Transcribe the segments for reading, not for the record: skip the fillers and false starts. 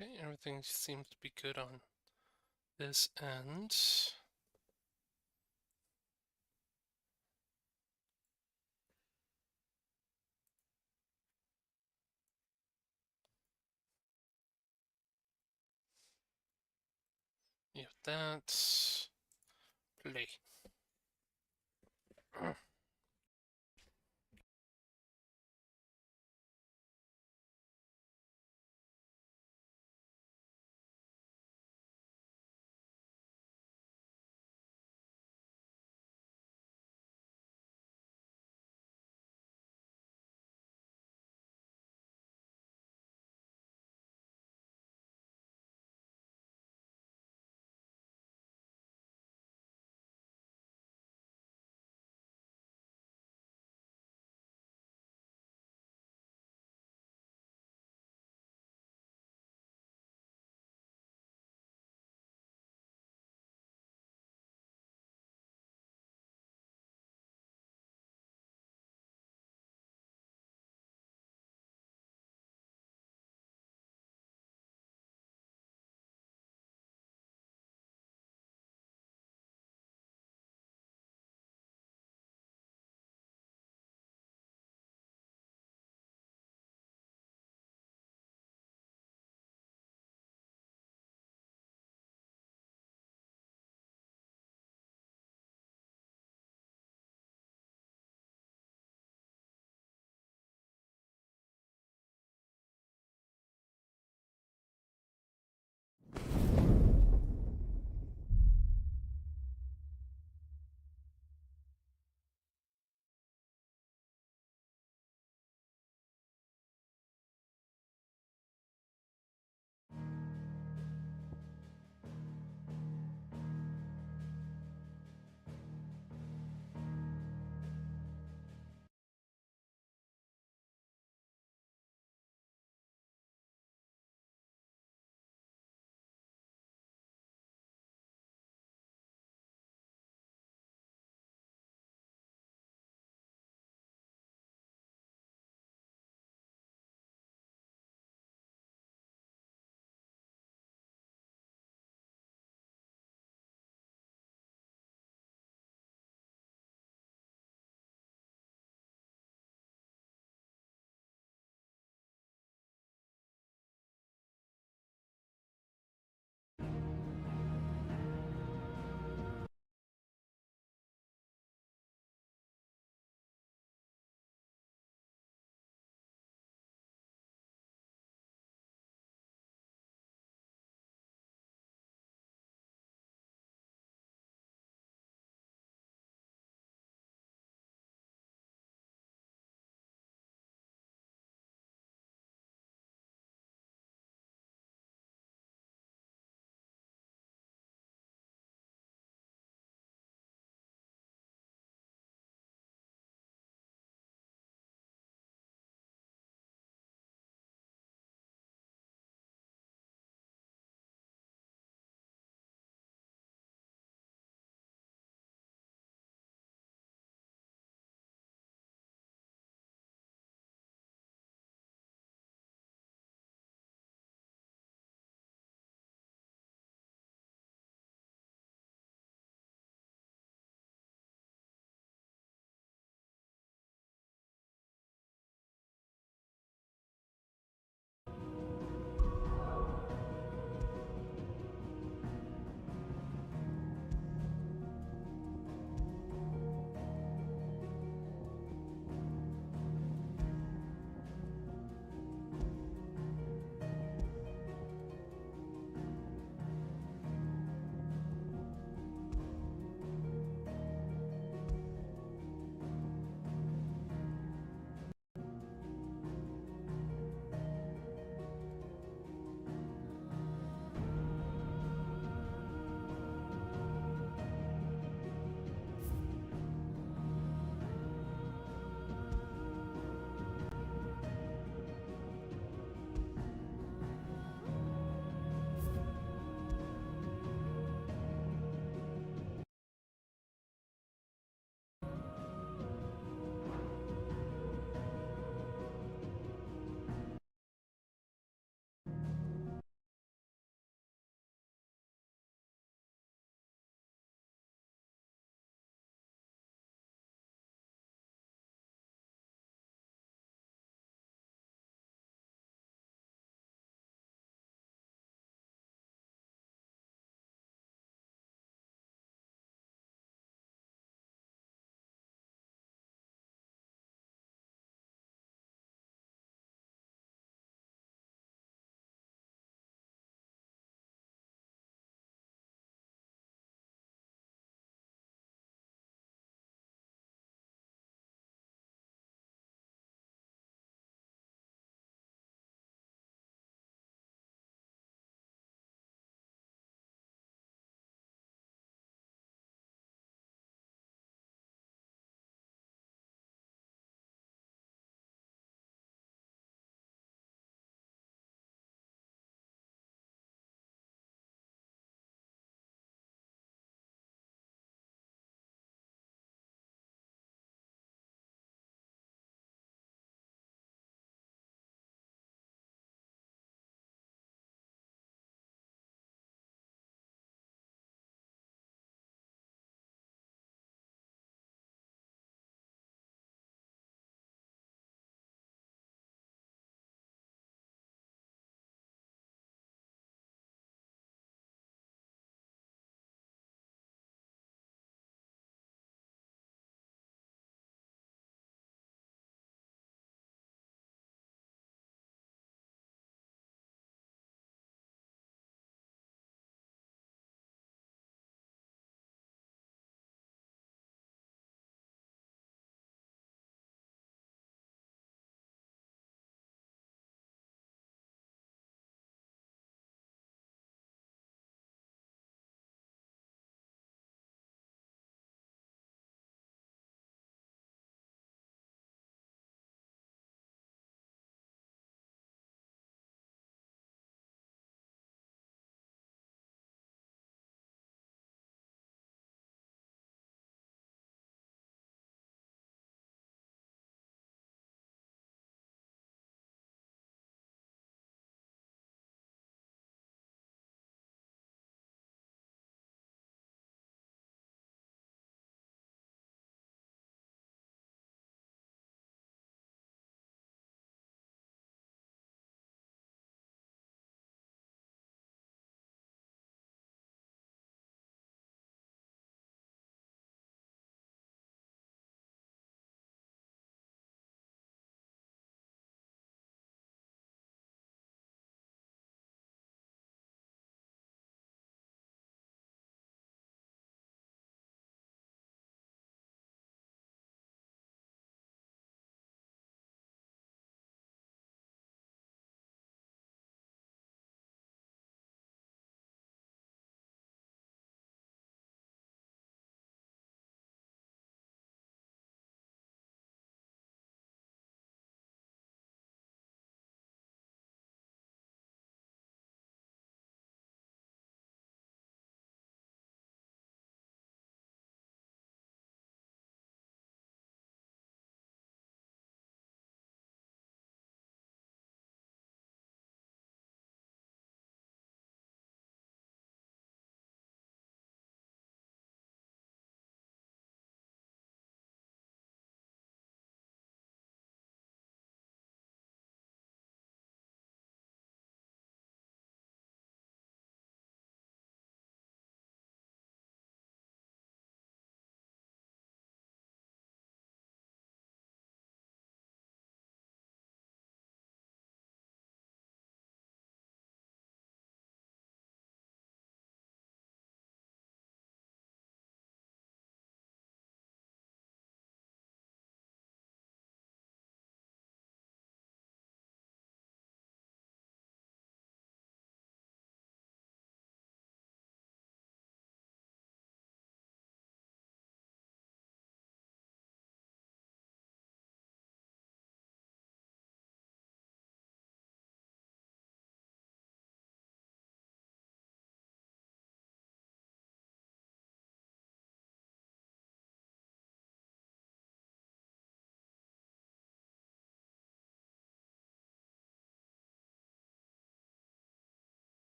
Okay, everything seems to be good on this end. You have that. Play.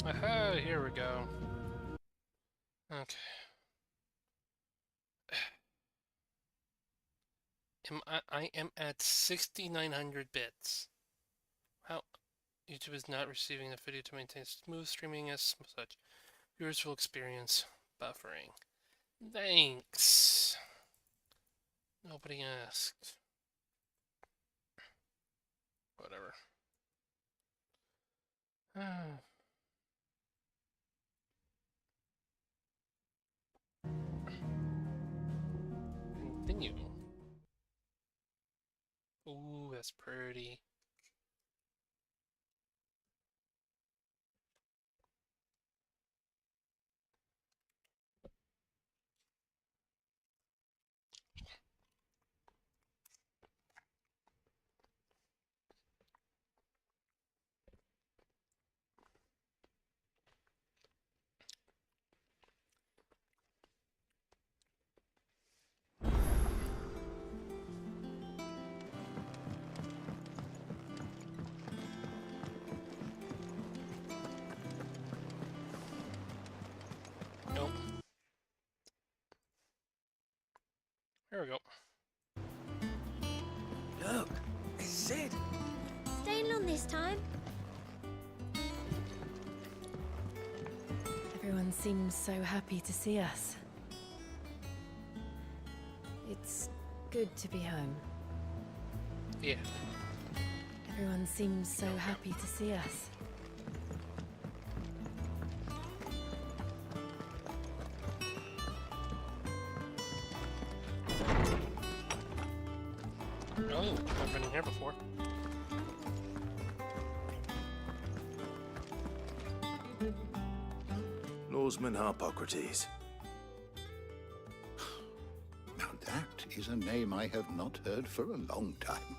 Aha, here we go. Okay. I am at 6,900 bits. How? YouTube is not receiving the video to maintain smooth streaming as such. Viewers will experience buffering. Thanks. Nobody asked. Whatever. Continue. Ooh, that's pretty. Nope. There we go. Look, it's Sid. Staying on this time? Everyone seems so happy to see us. It's good to be home. Yeah. Everyone seems so happy to see us. Oh, I've been in here before. Lawsman Harpocrates. Now that is a name I have not heard for a long time.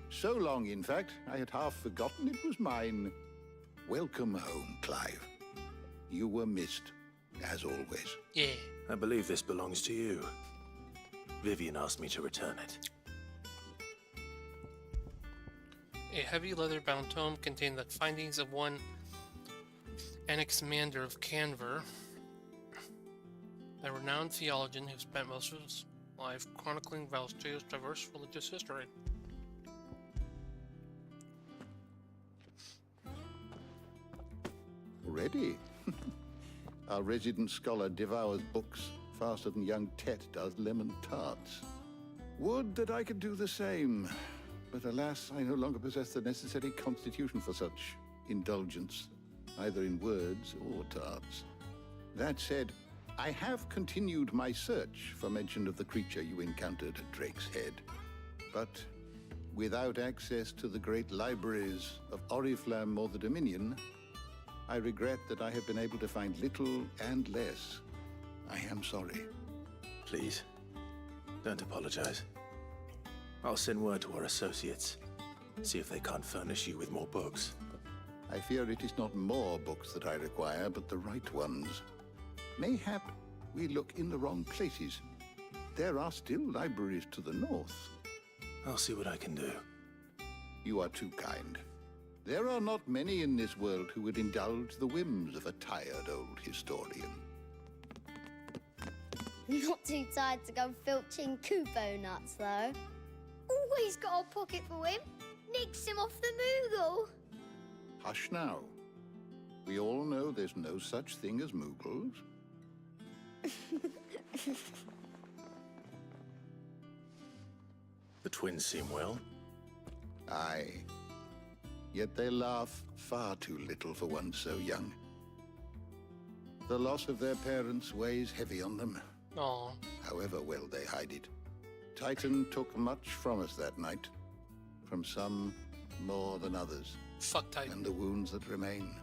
So long, in fact, I had half forgotten it was mine. Welcome home, Clive. You were missed, as always. Yeah. I believe this belongs to you. Vivian asked me to return it. A heavy leather-bound tome contained the findings of one Anaximander of Canver, a renowned theologian who spent most of his life chronicling Valstia's diverse religious history. Already? Our resident scholar devours books faster than young Tet does lemon tarts. Would that I could do the same. But alas, I no longer possess the necessary constitution for such indulgence, either in words or tarts. That said, I have continued my search for mention of the creature you encountered at Drake's Head. But without access to the great libraries of Oriflamme or the Dominion, I regret that I have been able to find little and less. I am sorry. Please, don't apologize. I'll send word to our associates. See if they can't furnish you with more books. I fear it is not more books that I require, but the right ones. Mayhap we look in the wrong places. There are still libraries to the north. I'll see what I can do. You are too kind. There are not many in this world who would indulge the whims of a tired old historian. Not too tired to go filching Kupo nuts, though. Always got a pocket for him. Nicks him off the Moogle. Hush now. We all know there's no such thing as Moogles. The twins seem well. Aye. Yet they laugh far too little for one so young. The loss of their parents weighs heavy on them, Aw. however well they hide it. Titan took much from us that night. From some more than others. Fuck Titan. And the wounds that remain,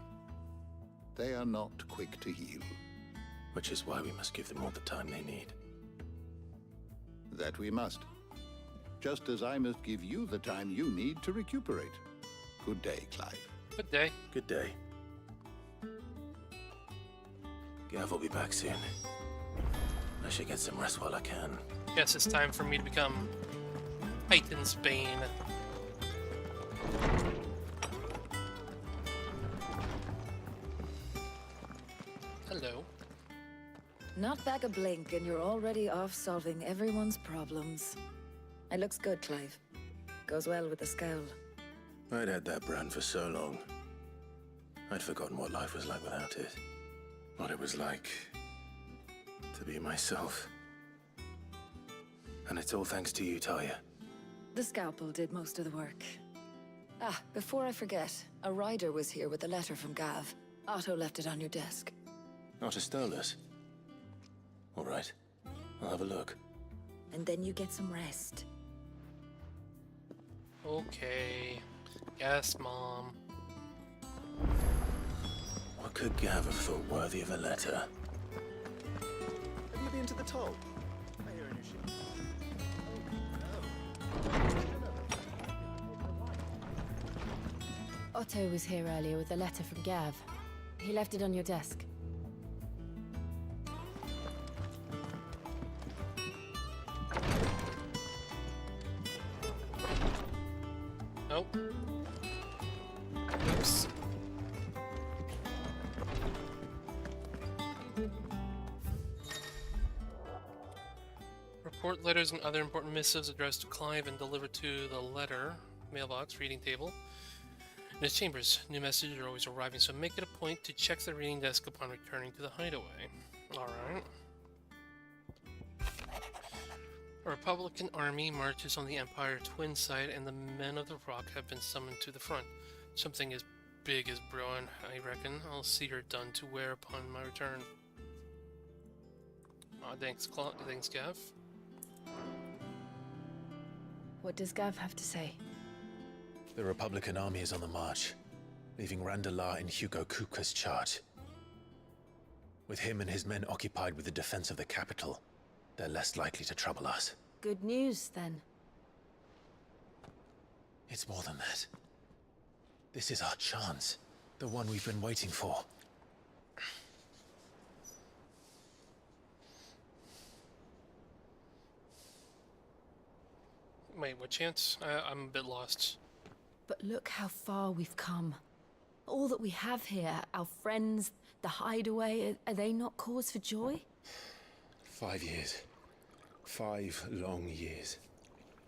they are not quick to heal. Which is why we must give them all the time they need. That we must. Just as I must give you the time you need to recuperate. Good day, Clive. Good day. Good day. Gav will be back soon. I should get some rest while I can. Guess it's time for me to become Titan's Bane. Hello. Not back a blink and you're already off solving everyone's problems. It looks good, Clive. Goes well with the scowl. I'd had that brand for so long. I'd forgotten what life was like without it. What it was like to be myself. And it's all thanks to you, Talia. The scalpel did most of the work. Ah, before I forget, a rider was here with a letter from Gav. Otto left it on your desk. Not a stolus. All right. I'll have a look. And then you get some rest. Okay. Yes, Mom. What could Gav have thought worthy of a letter? Have you been to the toll? I hear a new ship. Otto was here earlier with a letter from Gav. He left it on your desk. Nope. Oops. Report letters and other important missives addressed to Clive and delivered to the letter mailbox reading table in his chambers. New messages are always arriving, so make it a point to check the reading desk upon returning to the hideaway. Alright. A Republican army marches on the Empire twin side, and the men of the Rock have been summoned to the front. Something as big as brewing, I reckon. I'll see her done to wear upon my return. Thanks, thanks, Gav. What does Gav have to say? The Republican army is on the march, leaving Randalar in Hugo Kuka's charge. With him and his men occupied with the defense of the capital, they're less likely to trouble us. Good news, then. It's more than that. This is our chance. The one we've been waiting for. Wait, what chance? I'm a bit lost. But look how far we've come. All that we have here, our friends, the hideaway, are they not cause for joy? 5 years. 5 long years.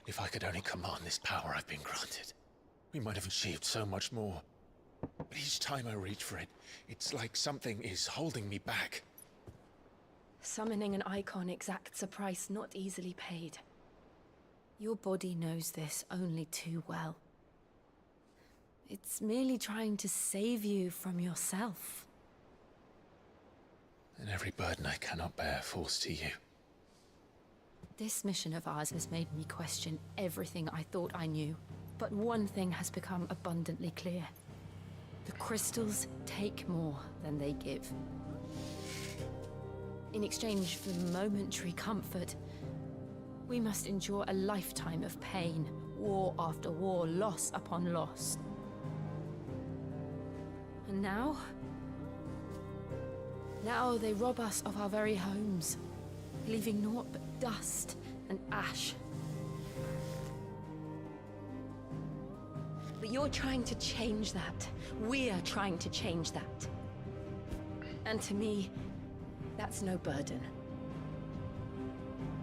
If I could only command this power I've been granted, we might have achieved so much more. But each time I reach for it, it's like something is holding me back. Summoning an icon exacts a price not easily paid. Your body knows this only too well. It's merely trying to save you from yourself. And every burden I cannot bear falls to you. This mission of ours has made me question everything I thought I knew. But one thing has become abundantly clear. The crystals take more than they give. In exchange for momentary comfort, we must endure a lifetime of pain, war after war, loss upon loss. And now? Now they rob us of our very homes, leaving naught but dust and ash. But you're trying to change that. We're trying to change that. And to me, that's no burden.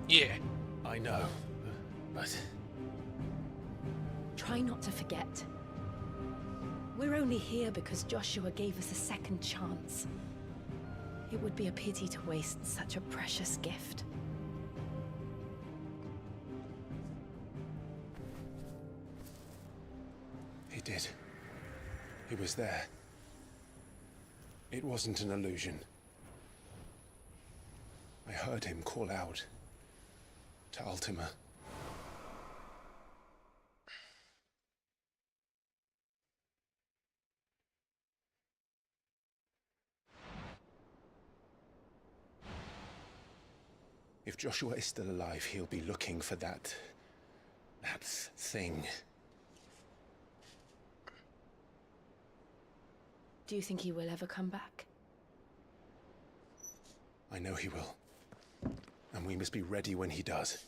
Yeah. I know, but... Try not to forget. We're only here because Joshua gave us a second chance. It would be a pity to waste such a precious gift. He did. He was there. It wasn't an illusion. I heard him call out to Ultima. If Joshua is still alive, he'll be looking for that thing. Do you think he will ever come back? I know he will. And we must be ready when he does.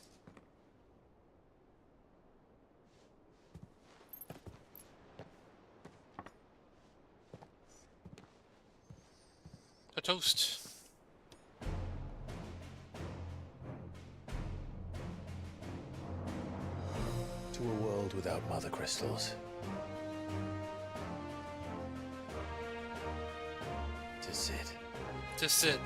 A toast. without mother crystals. To sit. To sit.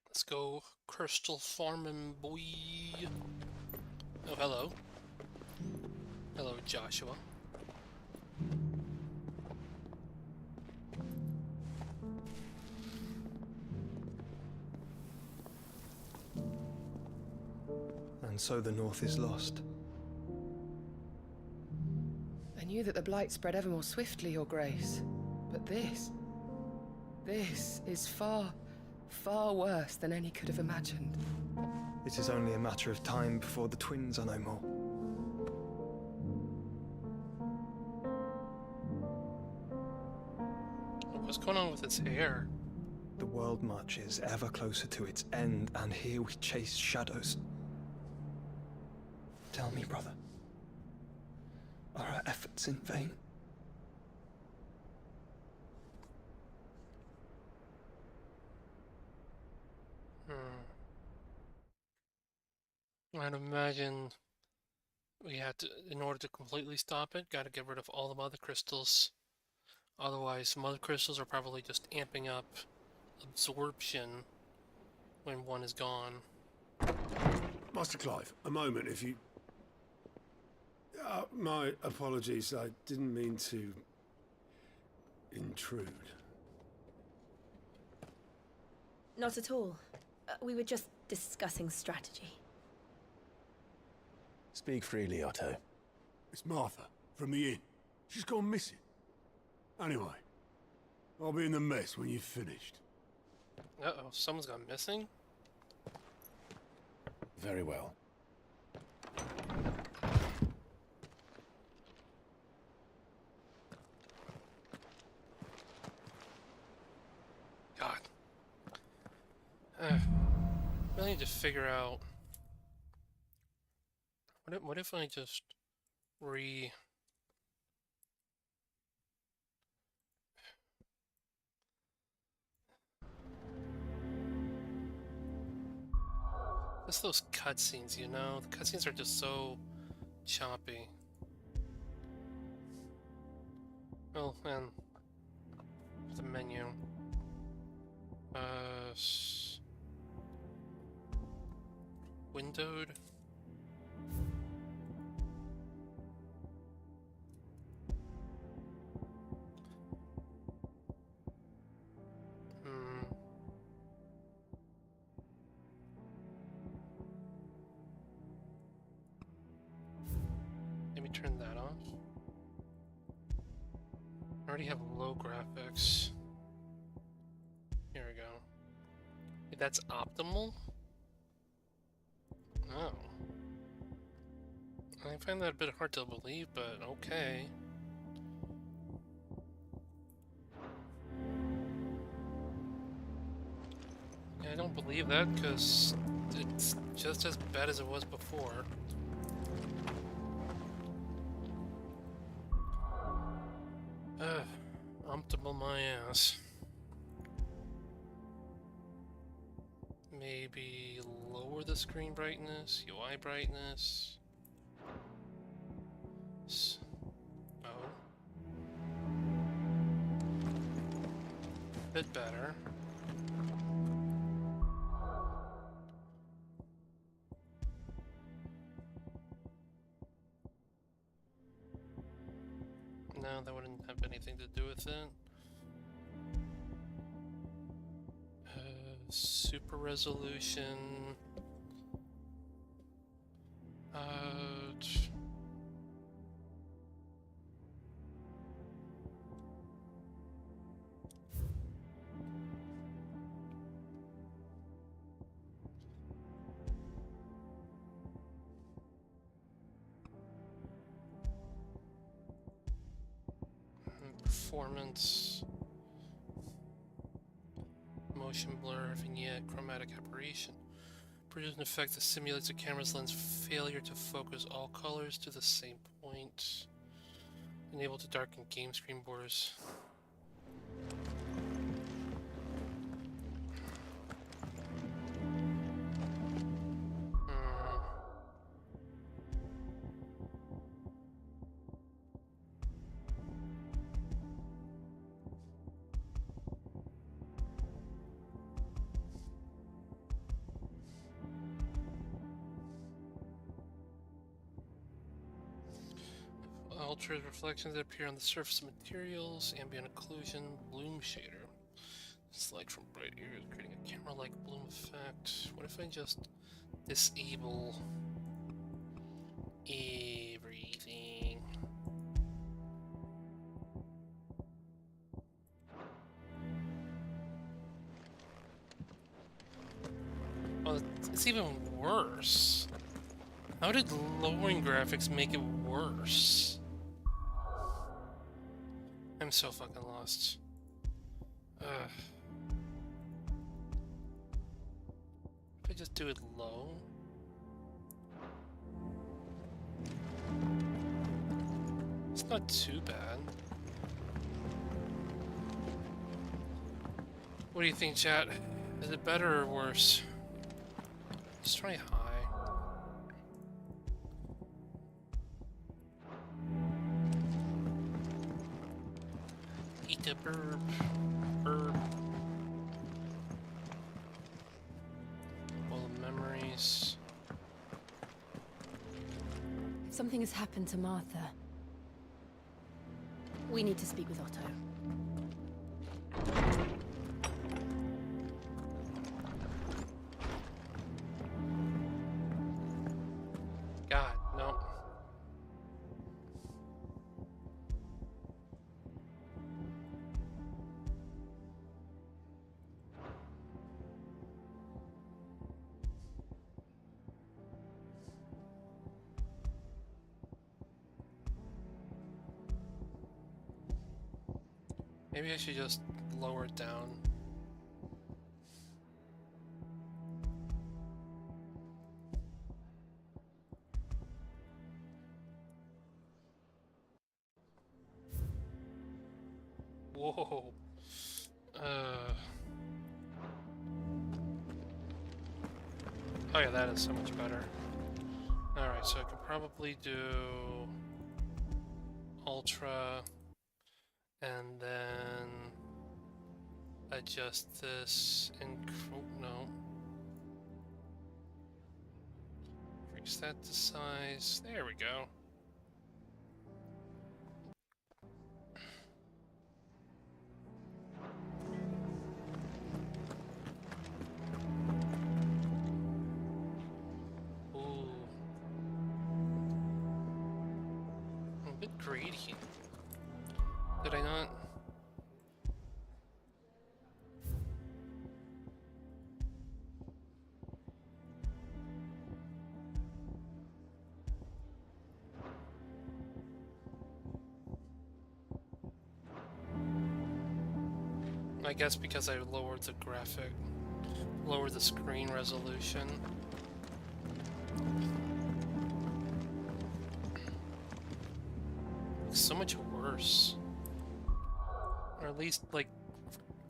Let's go crystal farming, boy. Oh, hello. Hello, Joshua. And so the North is lost. I knew that the blight spread ever more swiftly, Your Grace. But this is far, far worse than any could have imagined. It is only a matter of time before the twins are no more. What's going on with its hair? The world marches ever closer to its end, and here we chase shadows. Tell me, brother, are our efforts in vain? I'd imagine we had to, in order to completely stop it, gotta get rid of all the mother crystals. Otherwise, mother crystals are probably just amping up absorption when one is gone. Master Clive, a moment, if you... my apologies, I didn't mean to... intrude. Not at all. We were just discussing strategy. Speak freely, Otto. It's Martha, from the inn. She's gone missing. Anyway, I'll be in the mess when you've finished. Uh-oh, someone's gone missing? Very well. God. I need to figure out... What if I just Just those cutscenes, you know? The cutscenes are just so choppy. Oh, man. The menu. Windowed. Let me turn that off. I already have low graphics. Here we go. Hey, that's optimal? Oh. I find that a bit hard to believe, but okay. Yeah, I don't believe that because it's just as bad as it was before. Optimal my ass. Maybe lower the screen brightness, UI brightness. Oh. Bit better. No, that wouldn't have anything to do with it. Super resolution. Performance. Motion blur, vignette, chromatic aberration. Produce an effect that simulates a camera's lens failure to focus all colors to the same point. Enable to darken game screen borders. Altered reflections that appear on the surface of materials, ambient occlusion, bloom shader. It's light from bright areas, creating a camera-like bloom effect. What if I just disable everything? Oh, it's even worse. How did lowering graphics make it worse? I'm so fucking lost. Ugh. If I just do it low? It's not too bad. What do you think, chat? Is it better or worse? Let's try high. Eat a burb. Burb. All the memories. Something has happened to Martha. We need to speak with Otto. God, no. Maybe I should just lower it down. Whoa. Oh yeah, that is so much better. Alright, so I could probably do Ultra and then adjust this and oh, no. Increase that to size. There we go. Ooh. I'm a bit greedy. Did I not? I guess because I lowered the lowered the screen resolution. Looks so much worse. Or at least, like,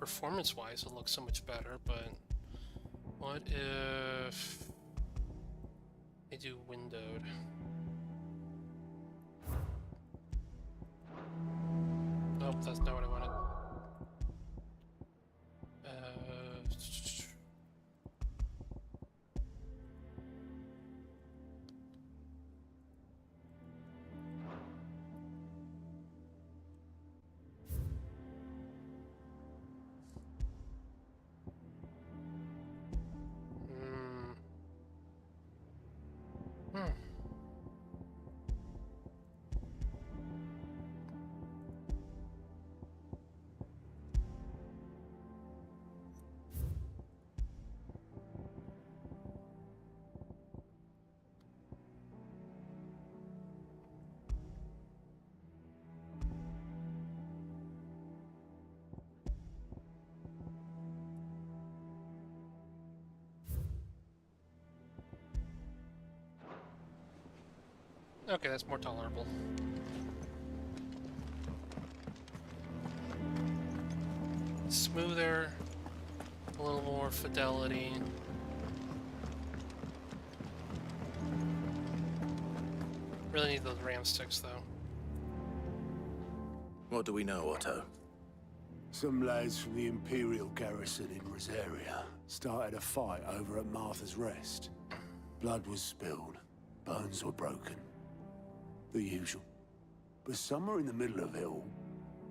performance-wise it looks so much better, but what if I do windowed? Nope, that's not what I wanted. Okay, that's more tolerable. smoother, a little more fidelity. Really need those ram sticks though. What do we know, Otto? Some lads from the Imperial garrison in Rosaria started a fight over at Martha's Rest. Blood was spilled, bones were broken. The usual. But somewhere in the middle of it all,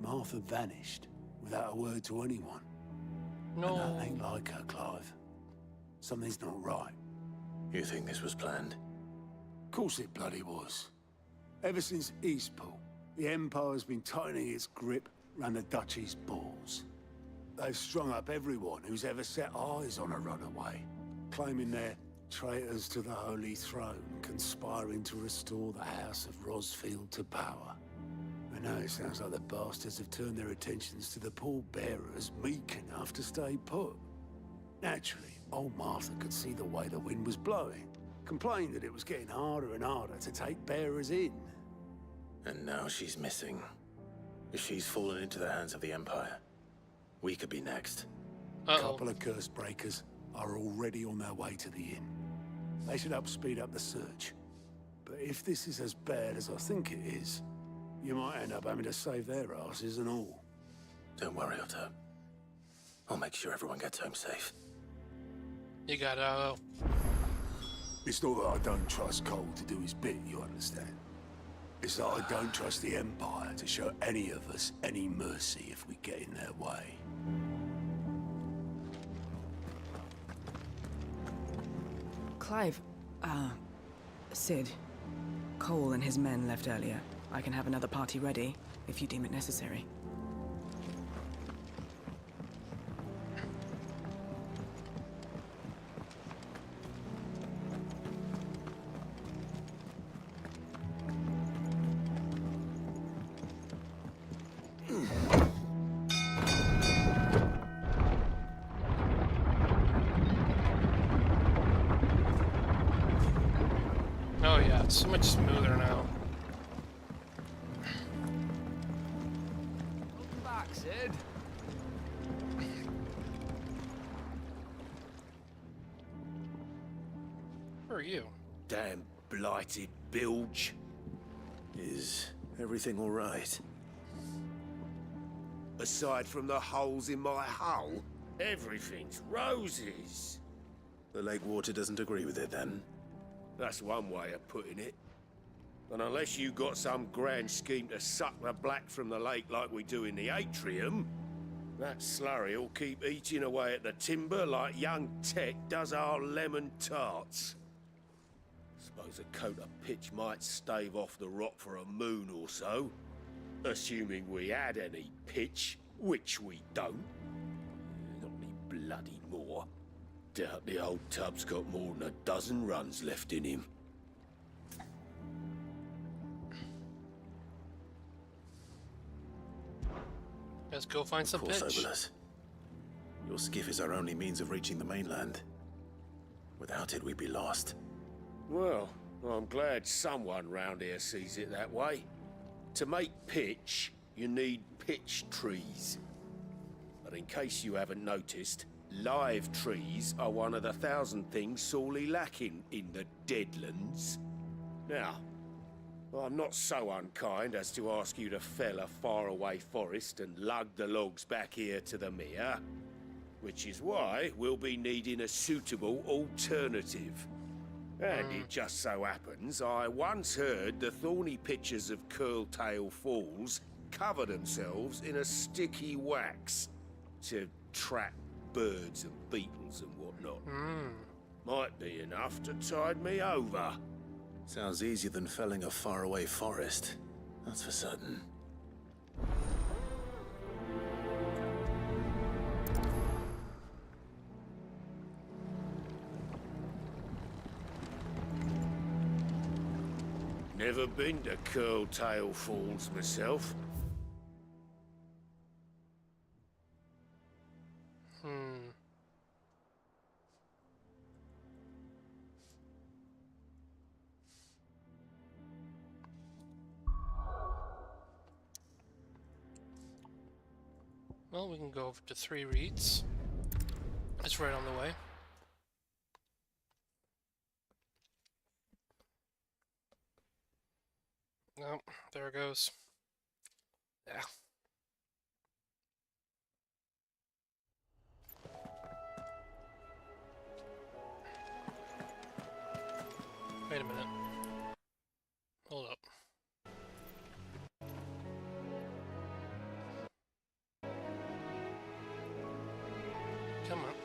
Martha vanished without a word to anyone. No. And that ain't like her, Clive. Something's not right. You think this was planned? Of course it bloody was. Ever since Eastpool, the Empire's been tightening its grip round the Duchy's balls. They've strung up everyone who's ever set eyes on a runaway, claiming they're traitors to the Holy Throne, conspiring to restore the House of Rosfield to power. And now it sounds like the bastards have turned their attentions to the pallbearers meek enough to stay put. Naturally, old Martha could see the way the wind was blowing, complained that it was getting harder and harder to take bearers in. And now she's missing. If she's fallen into the hands of the Empire, we could be next. A couple of curse breakers are already on their way to the inn. They should help speed up the search. But if this is as bad as I think it is, you might end up having to save their asses and all. Don't worry, Otto. I'll make sure everyone gets home safe. You gotta. It's not that I don't trust Cole to do his bit, you understand? It's that I don't trust the Empire to show any of us any mercy if we get in their way. Clive, Sid. Cole and his men left earlier. I can have another party ready, if you deem it necessary. Oh yeah, it's so much smoother now. Welcome back, Sid. Who are you? Damn blighted bilge. Is everything all right? Aside from the holes in my hull, everything's roses. The lake water doesn't agree with it, then? That's one way of putting it. And unless you got some grand scheme to suck the black from the lake like we do in the atrium, that slurry'll keep eating away at the timber like young Tech does our lemon tarts. Suppose a coat of pitch might stave off the rot for a moon or so, assuming we had any pitch, which we don't. Not any bloody more. Doubt the old tub's got more than a dozen runs left in him. Let's go find some Of course, pitch. Obolas. Your skiff is our only means of reaching the mainland. Without it, we'd be lost. Well, I'm glad someone round here sees it that way. To make pitch, you need pitch trees. But in case you haven't noticed, live trees are one of the 1,000 things sorely lacking in the Deadlands. Now, I'm not so unkind as to ask you to fell a faraway forest and lug the logs back here to the mere, which is why we'll be needing a suitable alternative. And it just so happens I once heard the thorny pitchers of Curltail Falls cover themselves in a sticky wax to trap birds and beetles and whatnot. Might be enough to tide me over. Sounds easier than felling a faraway forest. That's for certain. Never been to Curltail Falls myself. Well, we can go over to 3 reeds. It's right on the way. Oh, there it goes. Yeah. Wait a minute. Hold up. Come on.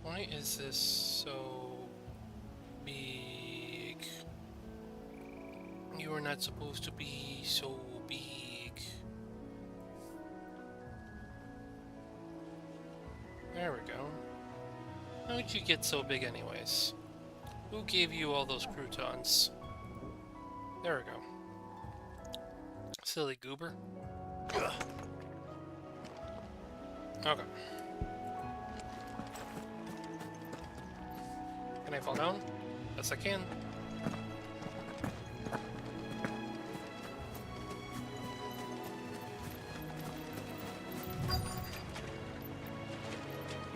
Why is this so big? You are not supposed to be so big. There we go. How did you get so big anyways? Who gave you all those croutons? There we go. Silly goober. Okay. Can I fall down? Yes, I can.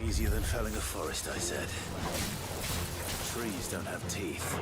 Easier than felling a forest, I said. Trees don't have teeth.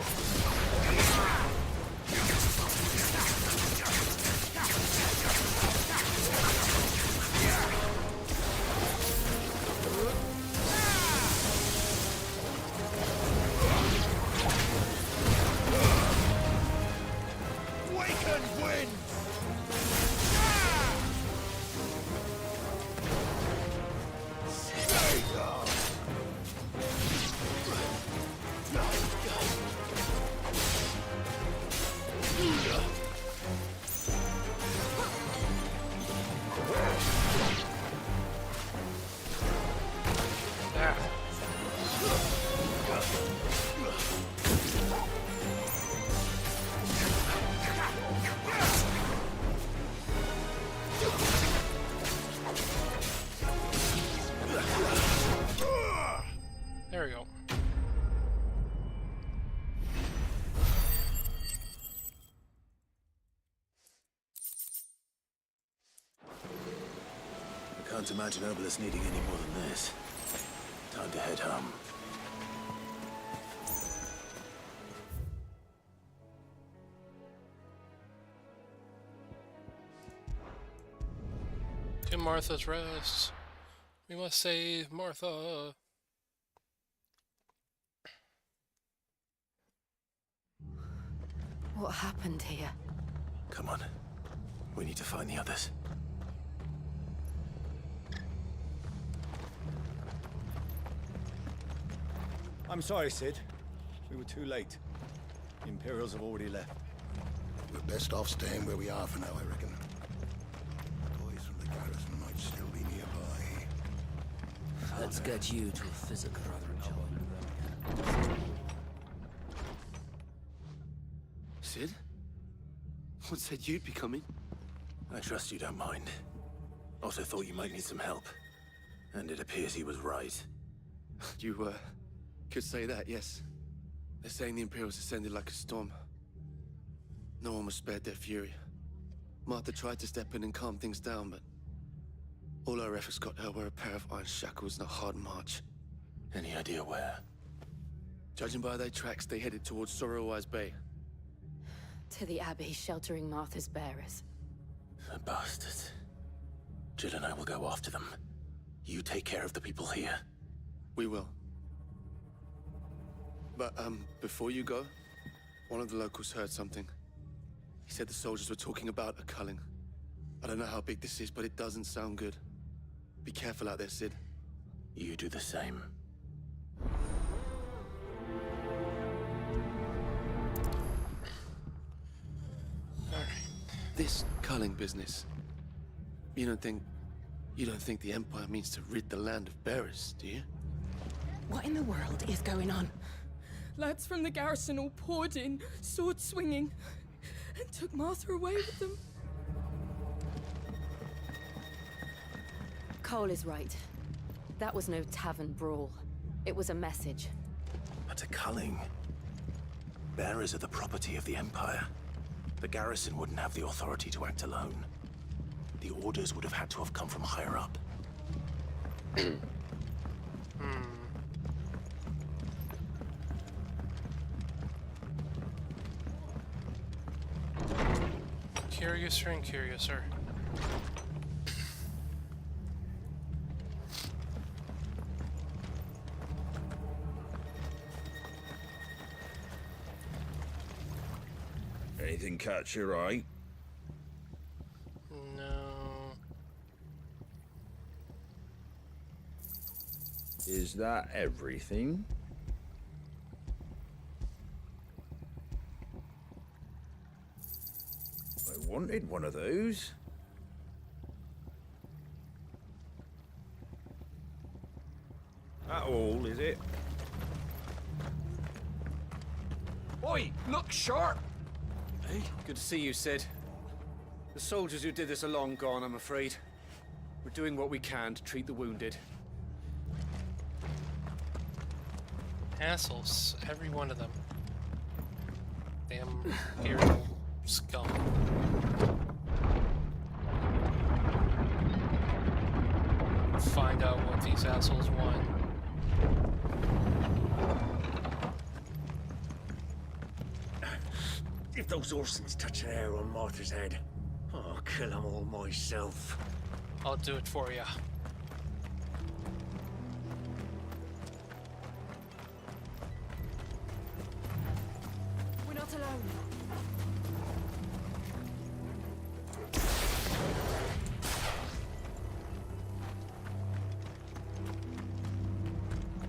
There we go. I can't imagine Obelisk needing any more than this. Time to head home. To Martha's Rest. We must save Martha. What happened here? Come on. We need to find the others. I'm sorry, Sid. We were too late. The Imperials have already left. We're best off staying where we are for now, I reckon. Boys from the garrison might still be nearby. Let's get you to a physical job. Sid? What said you'd be coming? I trust you don't mind. Also thought you might need some help. And it appears he was right. You, could say that, yes. They're saying the Imperials ascended like a storm. No one was spared their fury. Martha tried to step in and calm things down, but all our efforts got her were a pair of iron shackles and a hard march. Any idea where? Judging by their tracks, they headed towards Sorrowwise Bay. To the Abbey, sheltering Martha's bearers. The bastards. Jill and I will go after them. You take care of the people here. We will. But, before you go, one of the locals heard something. He said the soldiers were talking about a culling. I don't know how big this is, but it doesn't sound good. Be careful out there, Sid. You do the same. This culling business. You don't think the Empire means to rid the land of bearers, do you? What in the world is going on? Lads from the garrison all poured in, sword swinging, and took Martha away with them. Cole is right. That was no tavern brawl. It was a message. But a culling. Bearers are the property of the Empire. The garrison wouldn't have the authority to act alone. The orders would have had to have come from higher up. Curiouser and curiouser. Anything catch your eye? No. Is that everything? I wanted one of those. That all, is it? Oi, look sharp! Hey, good to see you, Sid. The soldiers who did this are long gone, I'm afraid. We're doing what we can to treat the wounded. Assholes, every one of them. Damn Imperial scum. Find out what these assholes want. If those Orsons touch an arrow on Martha's head, I'll kill them all myself. I'll do it for ya. We're not alone.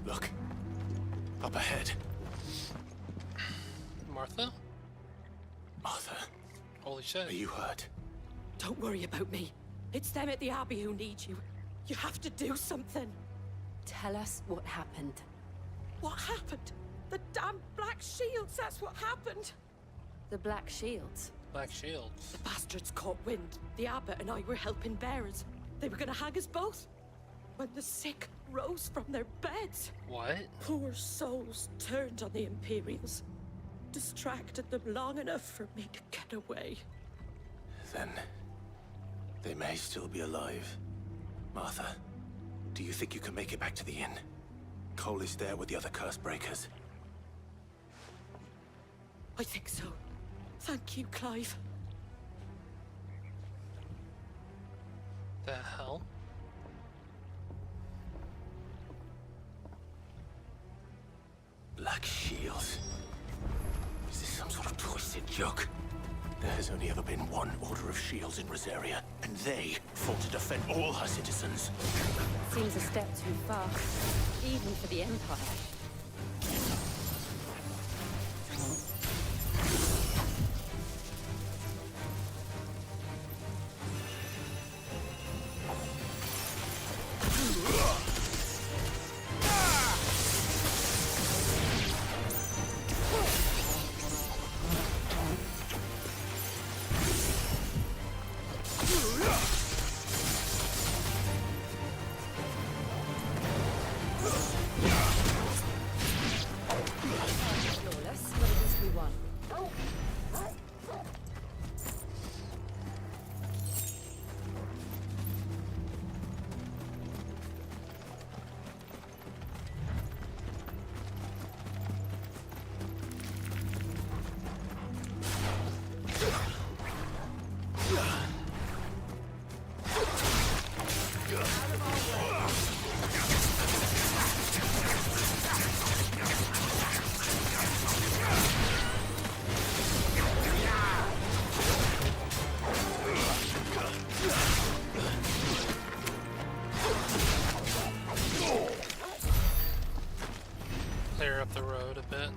Look. Up ahead. Martha? Martha, Holy shit. are you hurt? Don't worry about me. It's them at the Abbey who need you. You have to do something. Tell us what happened. What happened? The damn Black Shields, that's what happened. The Black Shields? Black Shields. The bastards caught wind. The Abbot and I were helping bearers. They were gonna hang us both. When the sick rose from their beds. What? Poor souls turned on the Imperials. Distracted them long enough for me to get away. Then they may still be alive. Martha, do you think you can make it back to the inn? Cole is there with the other curse breakers. I think so. Thank you, Clive. The hell? Black Shields. Is this some sort of twisted joke? There has only ever been one Order of Shields in Rosaria, and they fought to defend all her citizens. Seems a step too far, even for the Empire. Clear up the road a bit.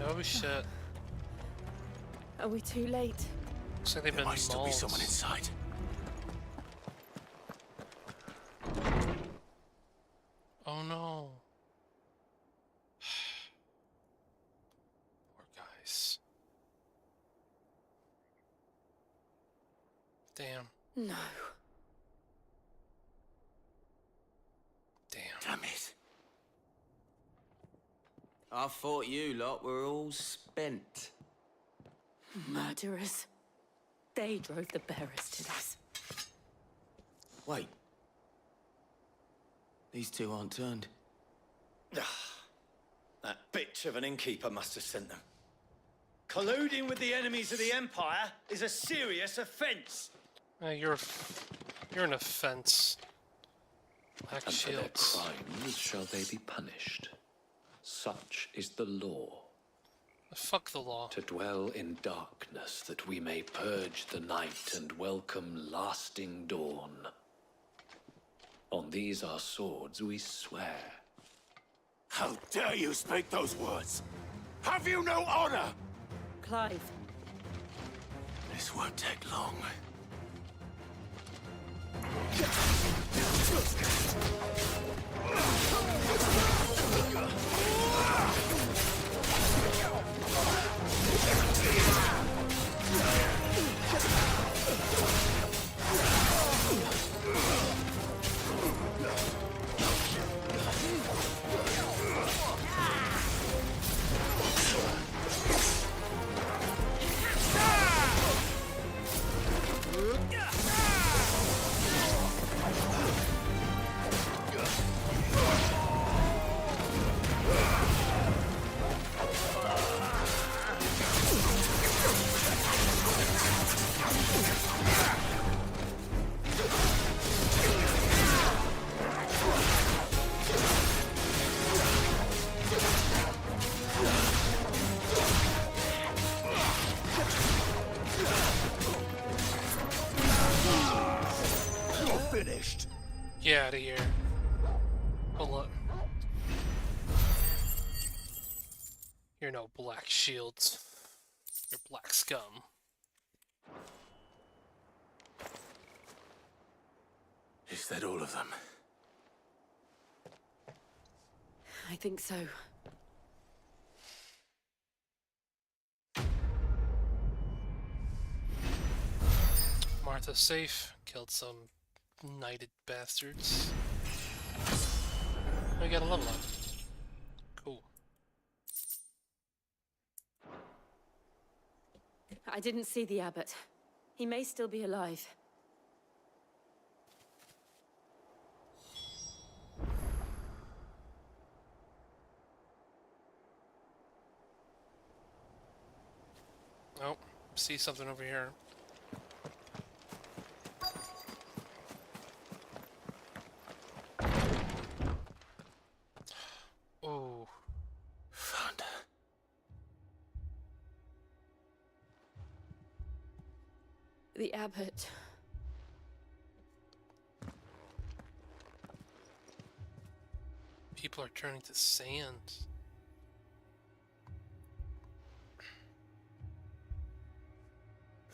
Oh shit. Are we too late? Looks like they've There been might still be mauled. someone inside. Oh no. Poor guys. Damn. No. Damn. I thought you lot were all spent. Murderers. They drove the bearers to this. Wait. These two aren't turned. That bitch of an innkeeper must have sent them. Colluding with the enemies of the Empire is a serious offense. You're an offense. Black And for their shields. crimes shall they be punished. Such is the law. Fuck the law. To dwell in darkness that we may purge the night and welcome lasting dawn. On these our swords we swear. How dare you speak those words? Have you no honor? Clive. This won't take long. Finished. Get out of here. Hold up. You're no black shields. You're black scum. Is that all of them? I think so. Martha's safe. Killed some knighted bastards. We got a level up. Cool. I didn't see the abbot. He may still be alive. Oh, see something over here. Oh. Found her. The abbot. People are turning to sand.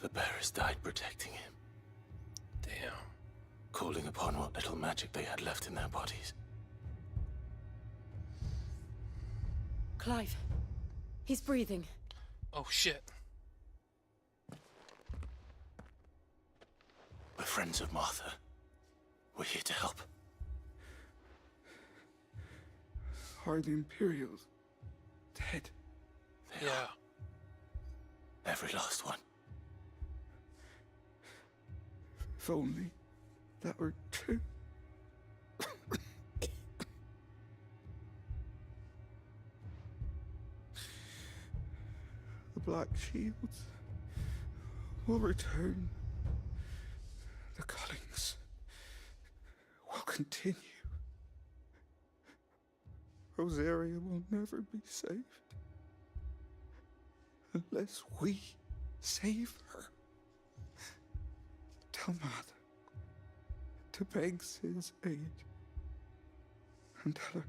The bearers died protecting him. Damn. Calling upon what little magic they had left in their bodies. Clive. He's breathing. Oh shit. We're friends of Martha. We're here to help. Are the Imperials dead? Yeah. Every last one. If only that were true. The Black Shields will return. The Cullings will continue. Rosaria will never be saved unless we save her. Tell Mother to beg Sid's aid and tell her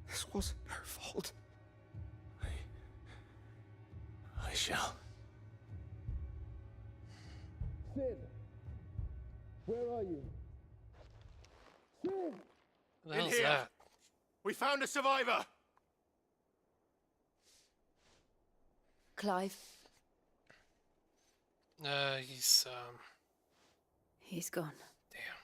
this wasn't her fault. I shall. Sid! Where are you? Sid! What the hell's that? We found a survivor! Clive. He's gone. Damn.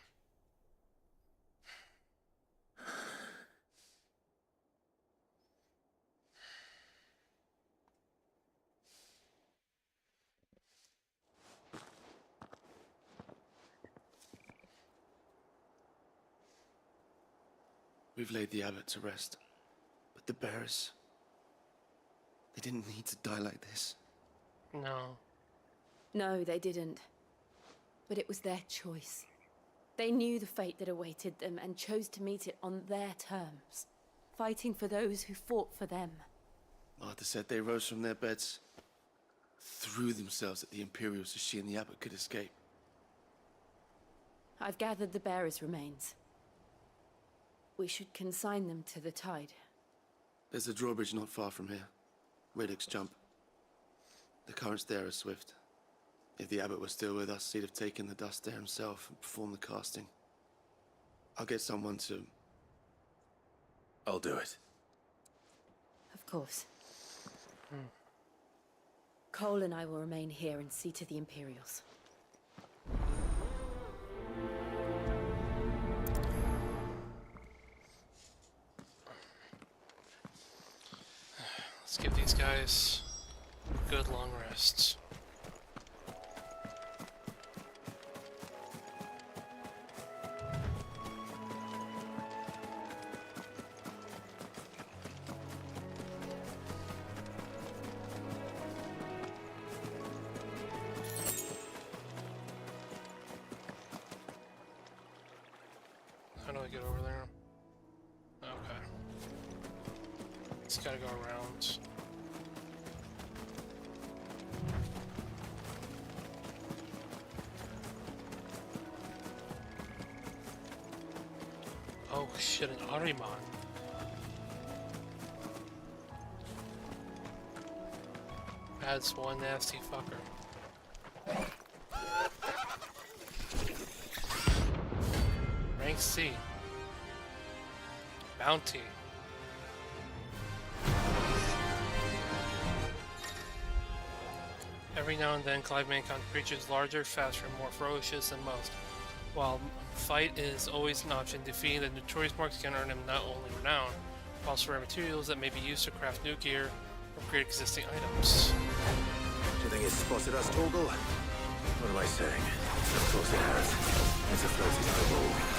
We've laid the abbot to rest. But the bearers... they didn't need to die like this. No. No, they didn't. But it was their choice. They knew the fate that awaited them and chose to meet it on their terms, fighting for those who fought for them. Martha said they rose from their beds, threw themselves at the Imperials so she and the abbot could escape. I've gathered the bearers' remains. We should consign them to the tide. There's a drawbridge not far from here. Radix jump. The currents there are swift. If the abbot were still with us, he'd have taken the dust there himself and performed the casting. I'll get someone to... I'll do it. Of course. Cole and I will remain here and see to the Imperials. Let's give these guys good long rests. How do I get over there? Okay. Just gotta go around. Oh shit, an Ahriman. That's one nasty fucker. Rank C. Bounty. Every now and then, Clive may encounter creatures larger, faster, and more ferocious than most. While fight is always an option, defeating the notorious marks can earn him not only renown, but also rare materials that may be used to craft new gear or upgrade existing items. Do you think it's spotted us, Torgal? What am I saying? Of course it has. It's a floating eyeball.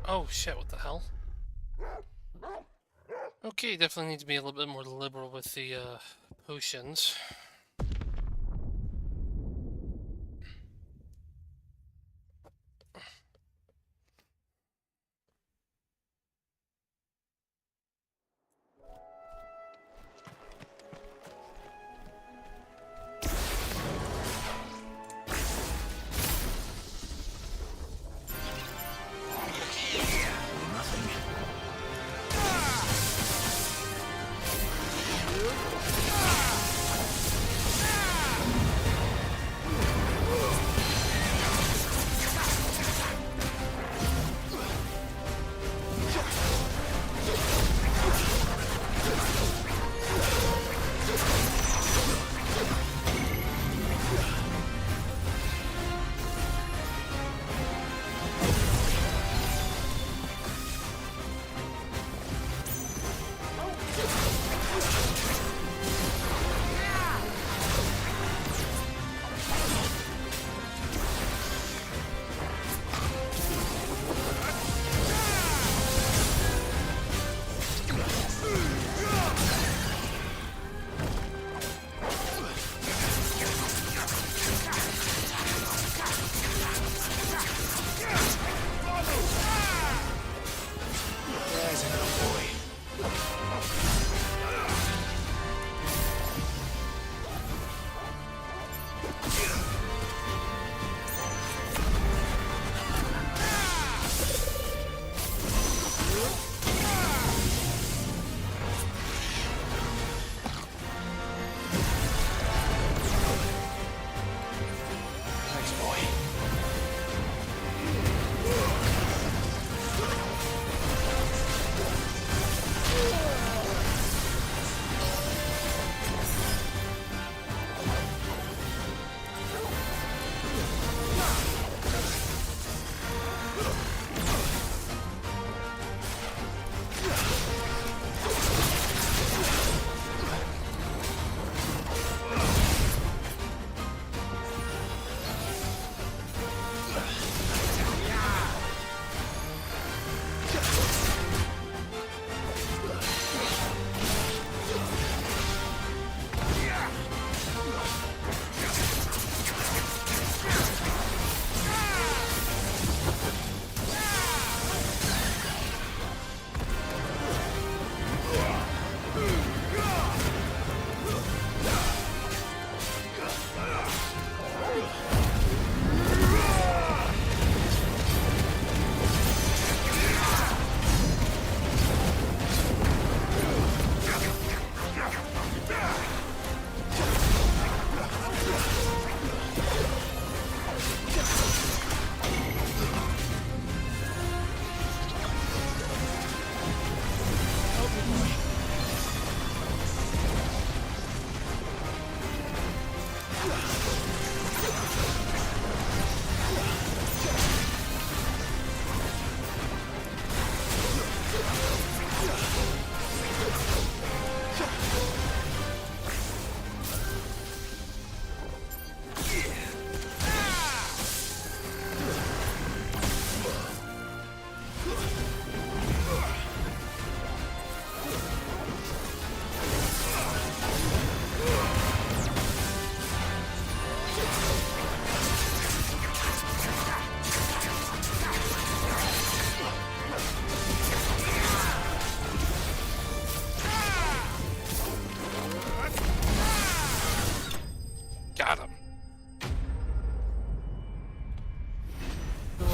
Oh shit, what the hell? Okay, definitely need to be a little bit more liberal with the potions.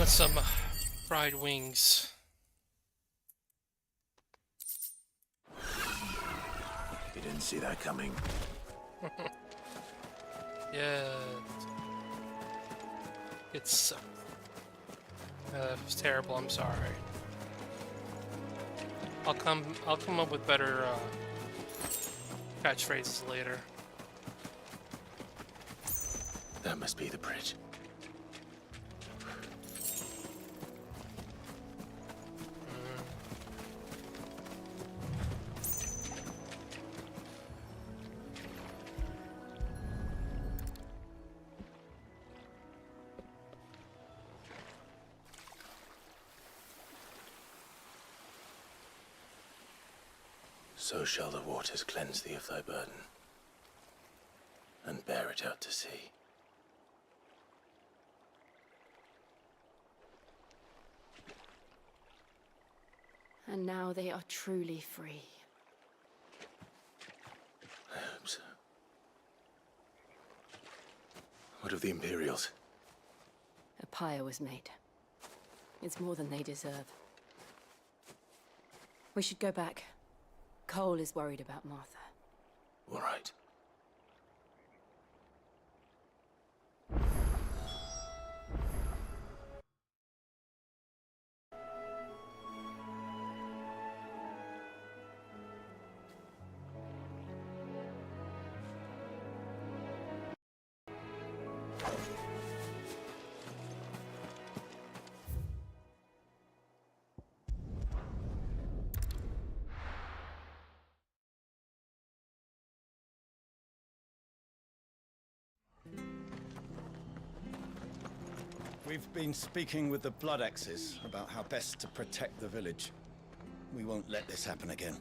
want some fried wings. You didn't see that coming. Yeah. It's terrible. I'm sorry. I'll come up with better catchphrases later. That must be the bridge. So shall the waters cleanse thee of thy burden, and bear it out to sea. And now they are truly free. I hope so. What of the Imperials? A pyre was made. It's more than they deserve. We should go back. Cole is worried about Martha. All right. We've been speaking with the Blood Axes about how best to protect the village. We won't let this happen again.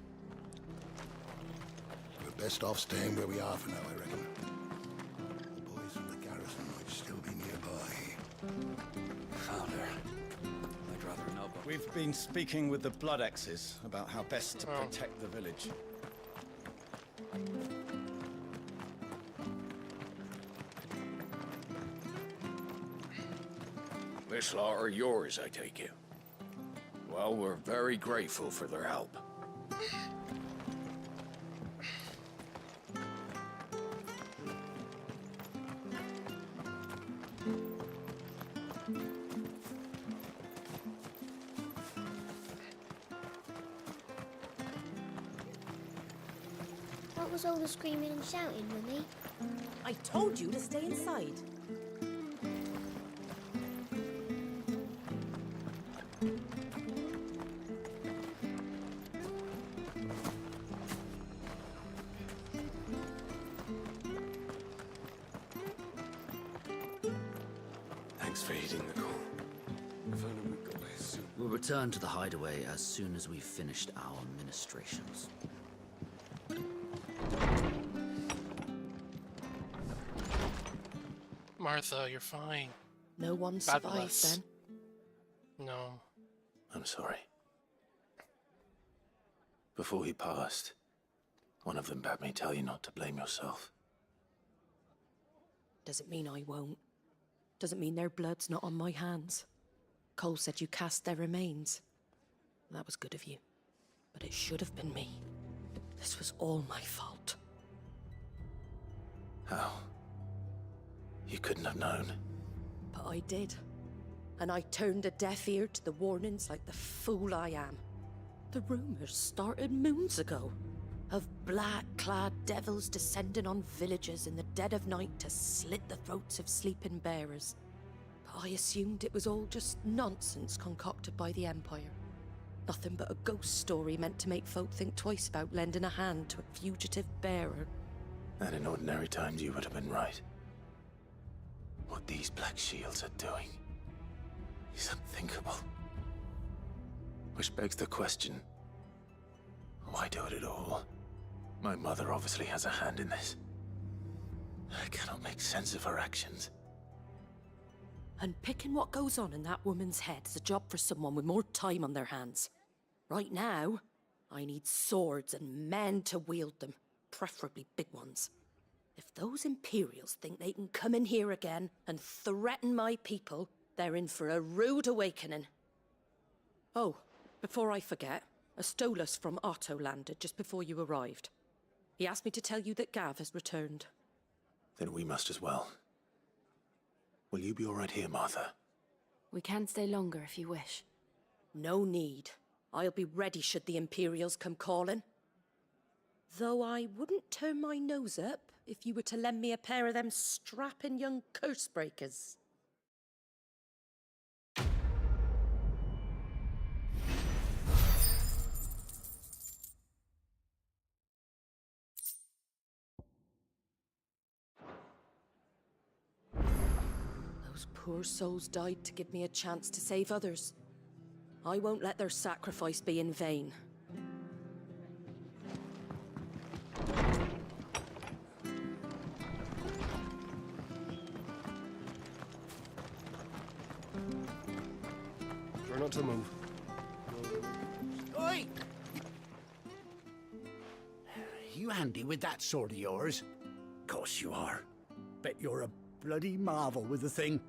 We're best off staying where we are for now, I reckon. The boys from the garrison might still be nearby. Father, I'd rather know. We've been speaking with the Blood Axes about how best to protect the village. This lot are yours, I take it. Well, we're very grateful for their help. What was all the screaming and shouting, Mummy? I told you to stay inside. Thanks for heeding the call. We'll return to the hideaway as soon as we've finished our ministrations. Martha, you're fine. No one God survived bless. then. No. I'm sorry. Before he passed, one of them bade me tell you not to blame yourself. Doesn't mean I won't. Doesn't mean their blood's not on my hands. Cole said you cast their remains. That was good of you. But it should have been me. This was all my fault. How? You couldn't have known. But I did. And I turned a deaf ear to the warnings like the fool I am. The rumors started moons ago. Of black-clad devils descending on villages in the dead of night to slit the throats of sleeping bearers. But I assumed it was all just nonsense concocted by the Empire. Nothing but a ghost story meant to make folk think twice about lending a hand to a fugitive bearer. And in ordinary times you would have been right. What these Black Shields are doing is unthinkable. Which begs the question, why do it at all? My mother obviously has a hand in this. I cannot make sense of her actions. And picking what goes on in that woman's head is a job for someone with more time on their hands. Right now, I need swords and men to wield them, preferably big ones. If those Imperials think they can come in here again and threaten my people, They're in for a rude awakening. Oh, before I forget, a Stolas from Otto landed just before you arrived. He asked me to tell you that Gav has returned. Then we must as well. Will you be all right here, Martha? We can stay longer if you wish. No need. I'll be ready should the Imperials come calling. Though I wouldn't turn my nose up if you were to lend me a pair of them strapping young curse breakers. Those poor souls died to give me a chance to save others. I won't let their sacrifice be in vain. Try not to move. Oi! You handy with that sword of yours? Course you are. Bet you're a bloody marvel with the thing.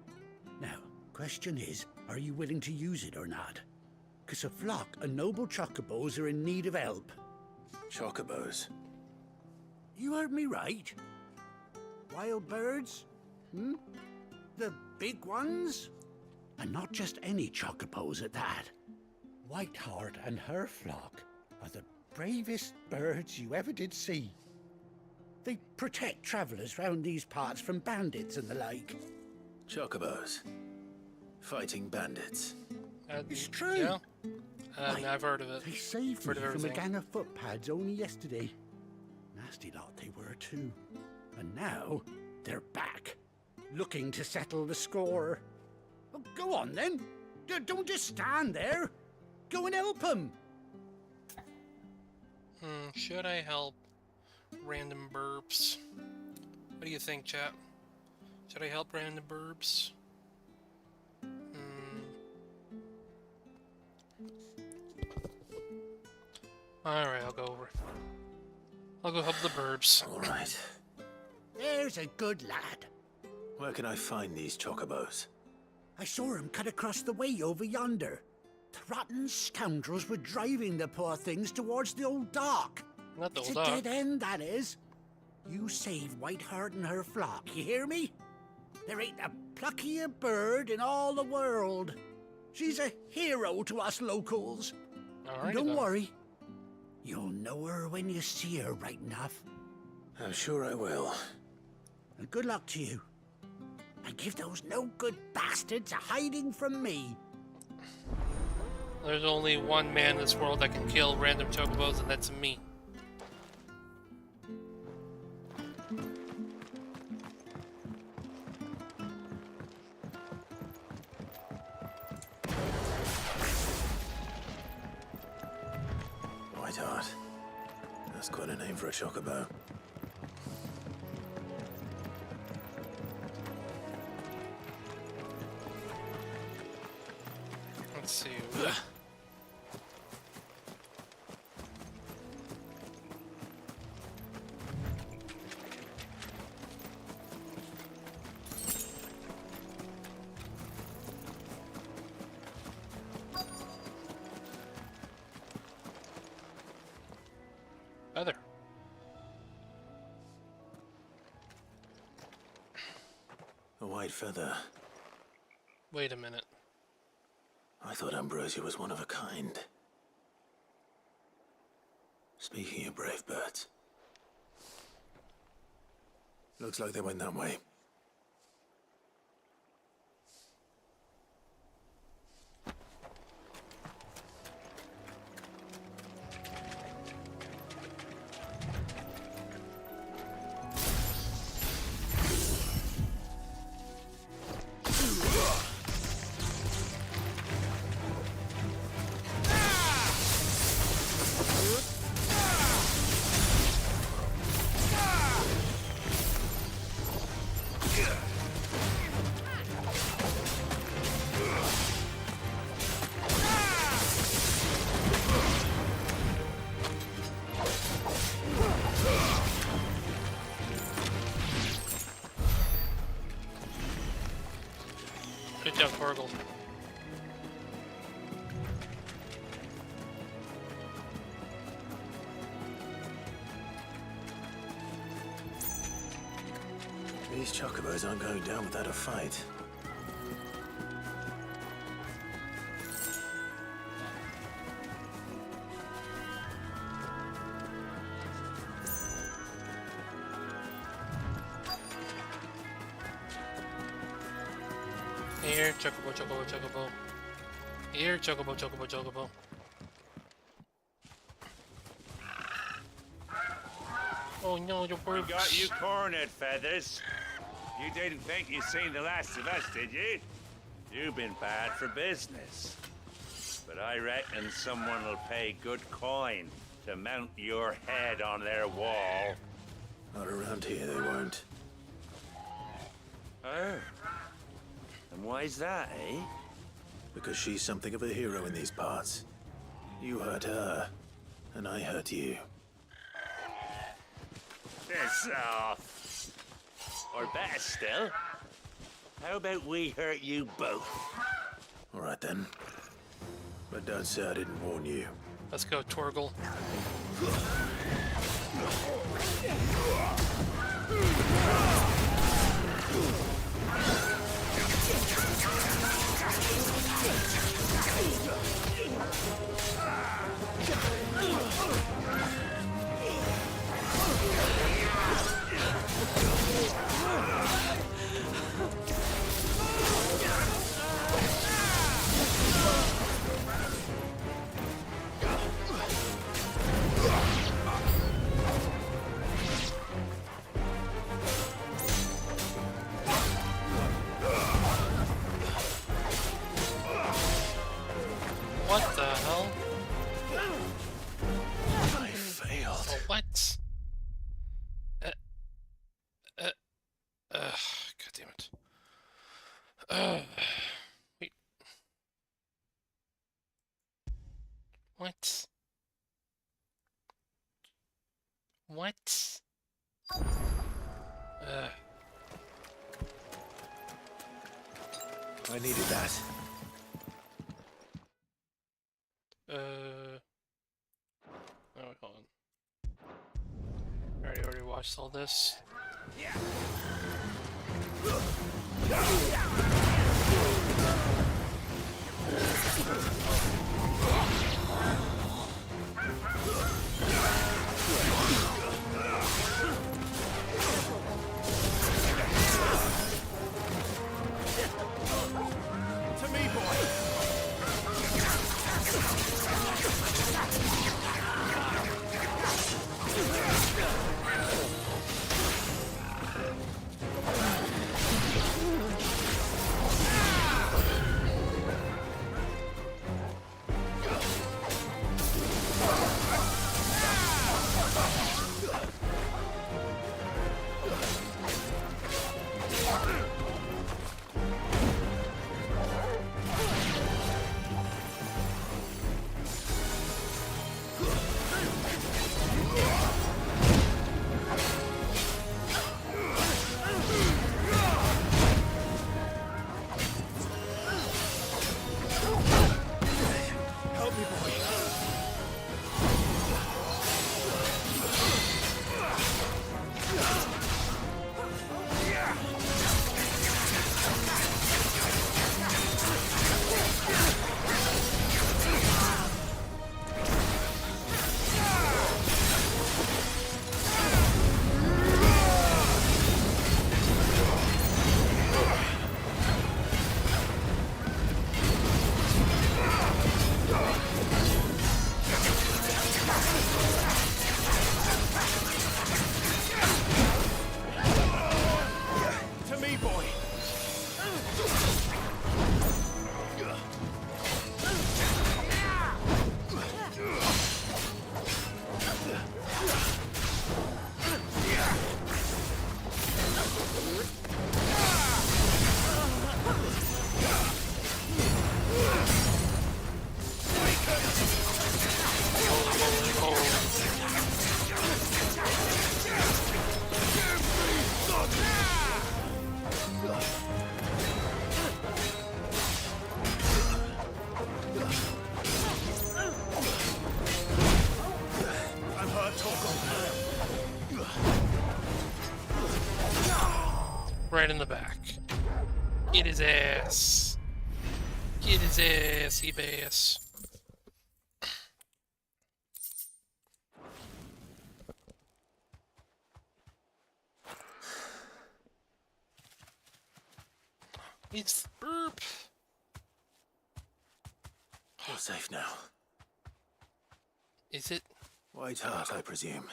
Now, question is, are you willing to use it or not? 'Cause a flock of noble chocobos are in need of help. Chocobos? You heard me right. Wild birds? Hmm? The big ones? And not just any chocobos at that. Whiteheart and her flock are the bravest birds you ever did see. They protect travellers round these parts from bandits and the like. Chocobos? Fighting bandits? It's true. Yeah. I've heard of it. They saved Heard me of from a everything. gang of footpads only yesterday. Nasty lot they were too. And now they're back, looking to settle the score. Well, go on then. Don't just stand there. Go and help them. Should I help random burbs? What do you think, chat? Should I help random burbs? Alright, I'll go over. I'll go help the burbs. All right. There's a good lad. Where can I find these chocobos? I saw him cut across the way over yonder. The rotten scoundrels were driving the poor things towards the old dock. Not the It's old a dock. dead end, that is. You save Whiteheart and her flock, you hear me? There ain't a pluckier bird in all the world. She's a hero to us locals. Alrighty Don't then. worry. You'll know her when you see her, right enough. I'm sure I will. And good luck to you. And give those no-good bastards a hiding from me. There's only one man in this world that can kill random chocobos, and that's me. Whiteheart. That's quite a name for a chocobo. Let's see. Feather. A white feather. Wait a minute. I thought Ambrosia was one of a kind. Speaking of brave birds. Looks like they went that way. Good job, Torgal. These chocobos aren't going down without a fight. Here, chocobo, chocobo, chocobo. Here, chocobo, chocobo, chocobo. Oh no, your bird. We got you cornered, Feathers. You didn't think you'd seen the last of us, did you? You've been bad for business. But I reckon someone will pay good coin to mount your head on their wall. Not around here, they won't. Oh. And why's that, eh? Because she's something of a hero in these parts. You hurt her, and I hurt you. Piss off. Or better still, how about we hurt you both? All right then. But don't say I didn't warn you. Let's go, Torgal. What the hell? I failed. Oh, what? God damn it. Wait. What? What? I needed that. Oh, wait, hold on. I already watched all this. To me, boy! right in the back. Get his ass. Get his ass, he bass. It's burp. You're safe now. Is it? White Hart, I presume.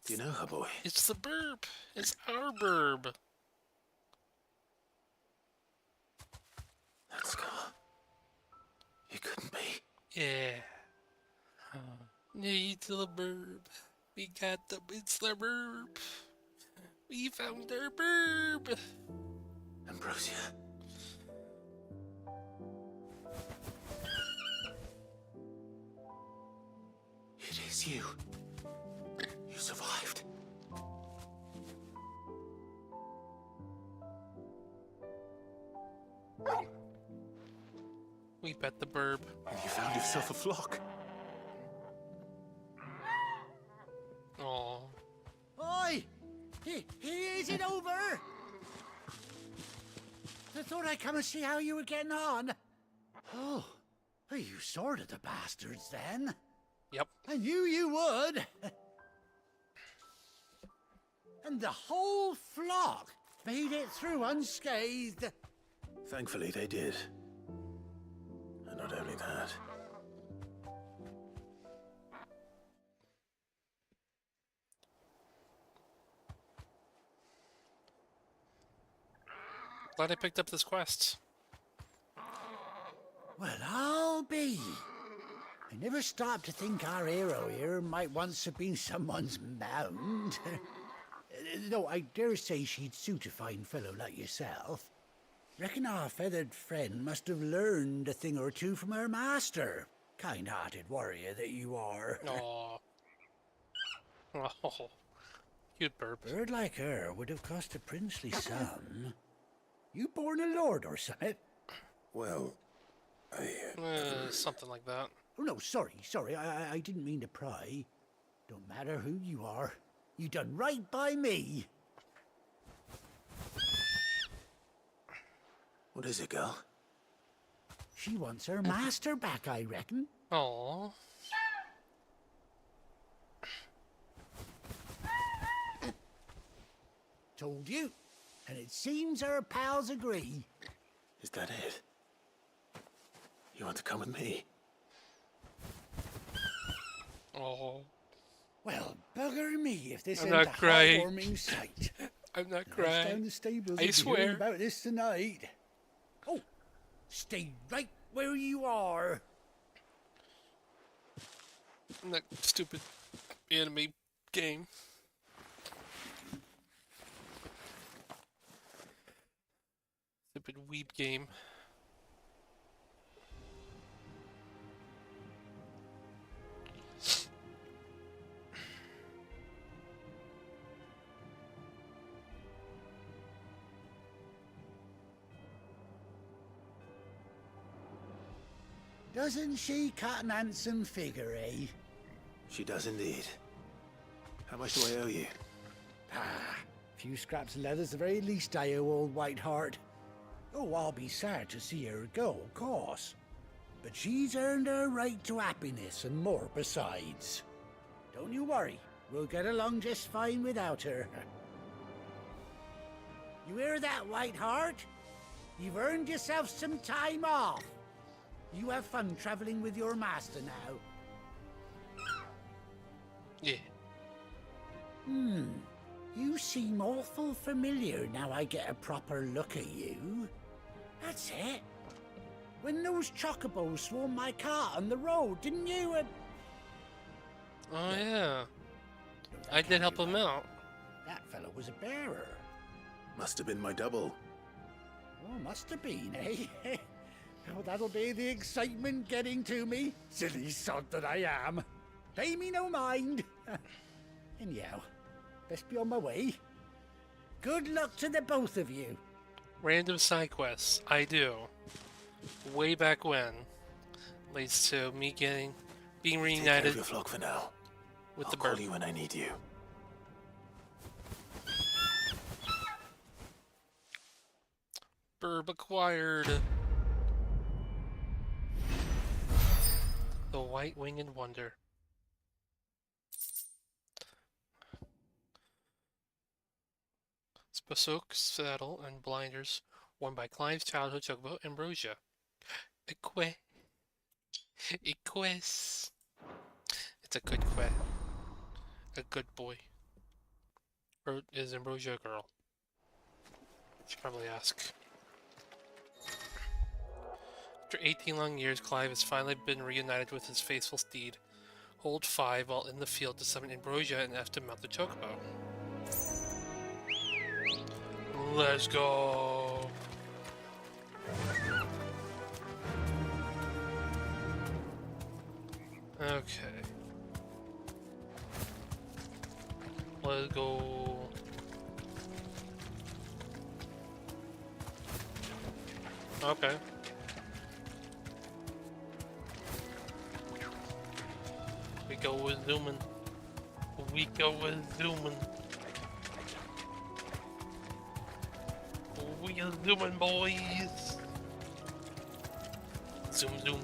Do you know her, boy? It's the burp. It's our burb. That scar. It couldn't be. Yeah. It's the burb. We got the. It's the burb. We found our burb. Ambrosia. It is you. You survived. We bet the burb. And you found yourself a flock. Aww. Oi! Is it over? I thought I'd come and see how you were getting on. Oh, you sorted the bastards then. Yep. I knew you would. And the whole flock made it through unscathed. Thankfully, they did. And not only that. Glad I picked up this quest. Well, I'll be. I never stopped to think our hero here might once have been someone's mound. Though I dare say she'd suit a fine fellow like yourself. Reckon our feathered friend must have learned a thing or two from her master. Kind-hearted warrior that you are. Aww. Oh, cute burp. A bird like her would have cost a princely sum. You born a lord or something? Well, something like that. Oh, no, sorry. I didn't mean to pry. Don't matter who you are. You done right by me. What is it, girl? She wants her master back, I reckon. Aww. Told you. And it seems her pals agree. Is that it? You want to come with me? Oh. Well, bugger me if this I'm ain't not a crying. heartwarming sight. I'm not Down crying. the stables, I we'll be hearing swear. about this tonight. Oh, stay right where you are. That stupid anime game. Stupid weeb game. Doesn't she cut an handsome figure, eh? She does indeed. How much do I owe you? Ah, a few scraps of leather's the very least I owe old White Hart. Oh, I'll be sad to see her go, of course. But she's earned her right to happiness and more besides. Don't you worry, we'll get along just fine without her. You hear that, White Hart? You've earned yourself some time off. You have fun traveling with your master now. Yeah. You seem awful familiar now I get a proper look at you. That's it. When those chocobos swarmed my cart on the road, didn't you? Oh yeah. I did help him out. That fellow was a bearer. Must have been my double. Oh, must have been, eh? Oh, that'll be the excitement getting to me. Silly sod that I am. Pay me no mind. Anyhow, best be on my way. Good luck to the both of you. Random side quests. I do. Way back when. Leads to me getting being Take care reunited of your flock for now. with I'll the call bird. you when I need you. Burb acquired. The White Winged Wonder. Sposoke saddle and blinders worn by Clive's childhood chocobo Ambrosia. Eque. Equus. It's a good que. A good boy. Or is Ambrosia a girl? Should probably ask. After 18 long years, Clive has finally been reunited with his faithful steed. Hold 5 while in the field to summon Ambrosia and F to mount the chocobo. Let's go! Okay. Let's go. Okay. We go with zooming. We go with zooming. We are zooming, boys. Zoom, zoom.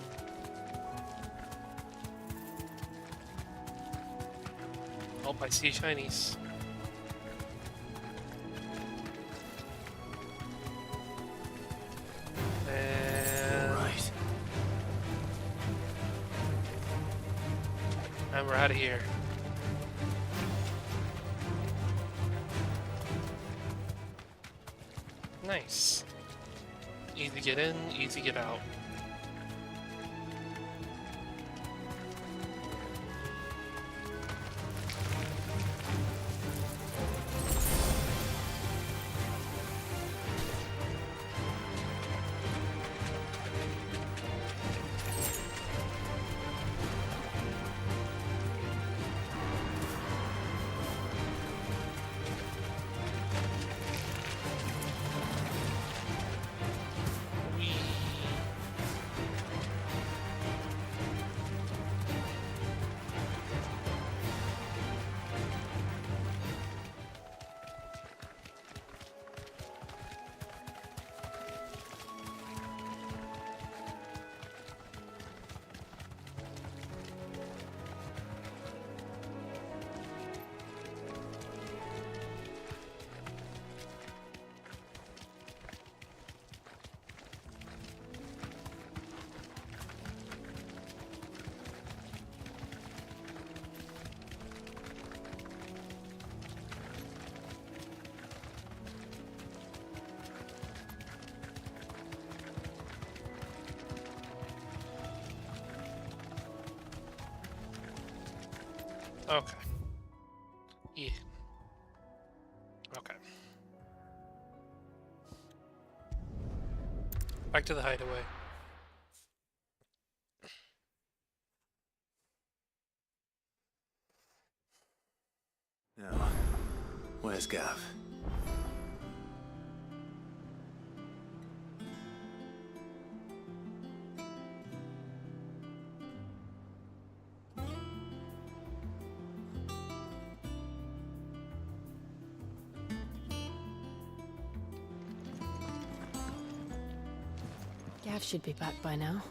Oh, I see shinies. And Right. and we're out of here. Nice. Easy get in, easy get out. Okay. Yeah. Okay. Back to the hideaway. Now, where's Gav? Gav should be back by now.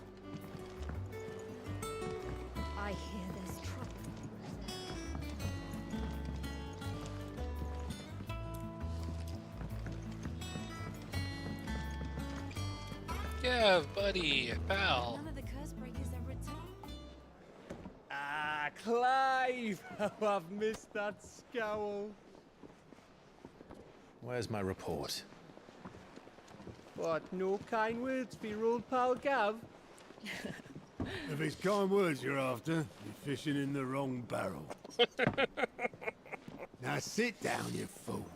I hear there's trouble. Yeah, buddy, pal. None of the curse breakers are returned. Ah, Clive! How I've missed that scowl. Where's my report? What, no kind words for your old pal Gav? If it's kind words you're after, you're fishing in the wrong barrel. Now sit down, you fool.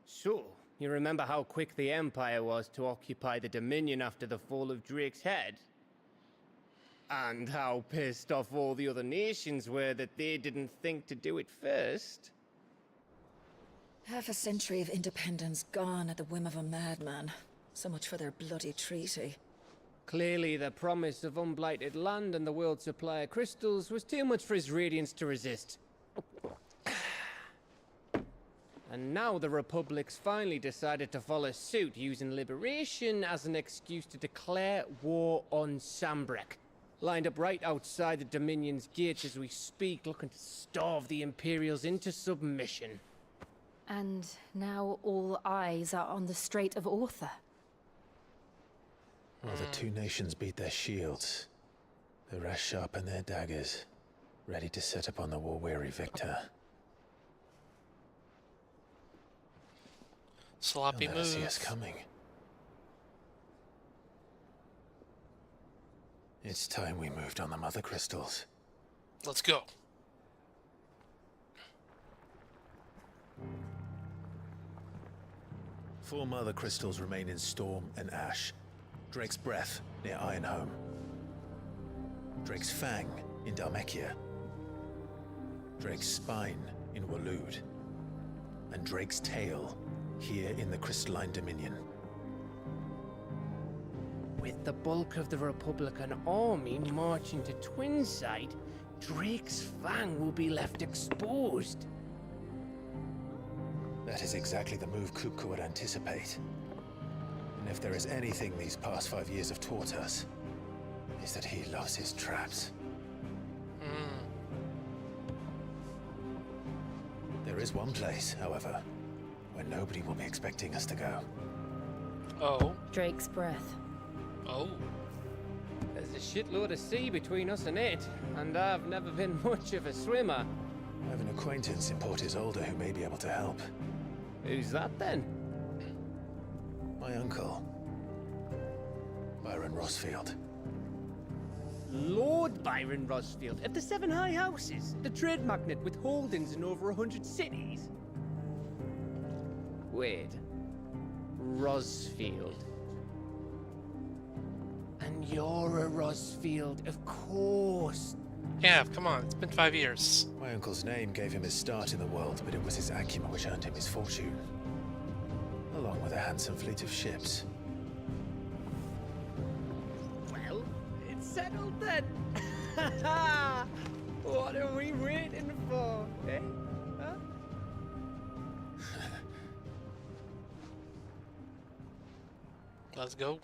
So, you remember how quick the Empire was to occupy the Dominion after the fall of Drake's head? And how pissed off all the other nations were that they didn't think to do it first? Half a century of independence gone at the whim of a madman. So much for their bloody treaty. Clearly, the promise of unblighted land and the world's supply of crystals was too much for his radiance to resist. And now the Republic's finally decided to follow suit, using liberation as an excuse to declare war on Sambrek. Lined up right outside the Dominion's gates as we speak, looking to starve the Imperials into submission. And now all eyes are on the Strait of Author. While the two nations beat their shields, the rest sharpen their daggers, ready to set upon the war-weary victor. Sloppy They'll never see move. us coming. It's time we moved on the Mother Crystals. Let's go. Four Mother Crystals remain in Storm and Ash. Drake's Breath near Ironhome. Drake's Fang in Dhalmekia. Drake's Spine in Waloed. And Drake's Tail here in the Crystalline Dominion. With the bulk of the Republican army marching to Twinside, Drake's Fang will be left exposed. That is exactly the move Kupka would anticipate. And if there is anything these past 5 years have taught us, is that he loves his traps. There is one place, however, where nobody will be expecting us to go. Oh. Drake's Breath. Oh. There's a shitload of sea between us and it, and I've never been much of a swimmer. I have an acquaintance in Port Isolde who may be able to help. Who's that then? My uncle, Byron Rosfield. Lord Byron Rosfield of the Seven High Houses, the trade magnate with holdings in over 100 cities. Wait, Rosfield. And you're a Rosfield, of course. Yeah, come on, it's been 5 years. My uncle's name gave him his start in the world, but it was his acumen which earned him his fortune. Along with a handsome fleet of ships. Well, it's settled then. What are we waiting for, eh? Huh? Let's go.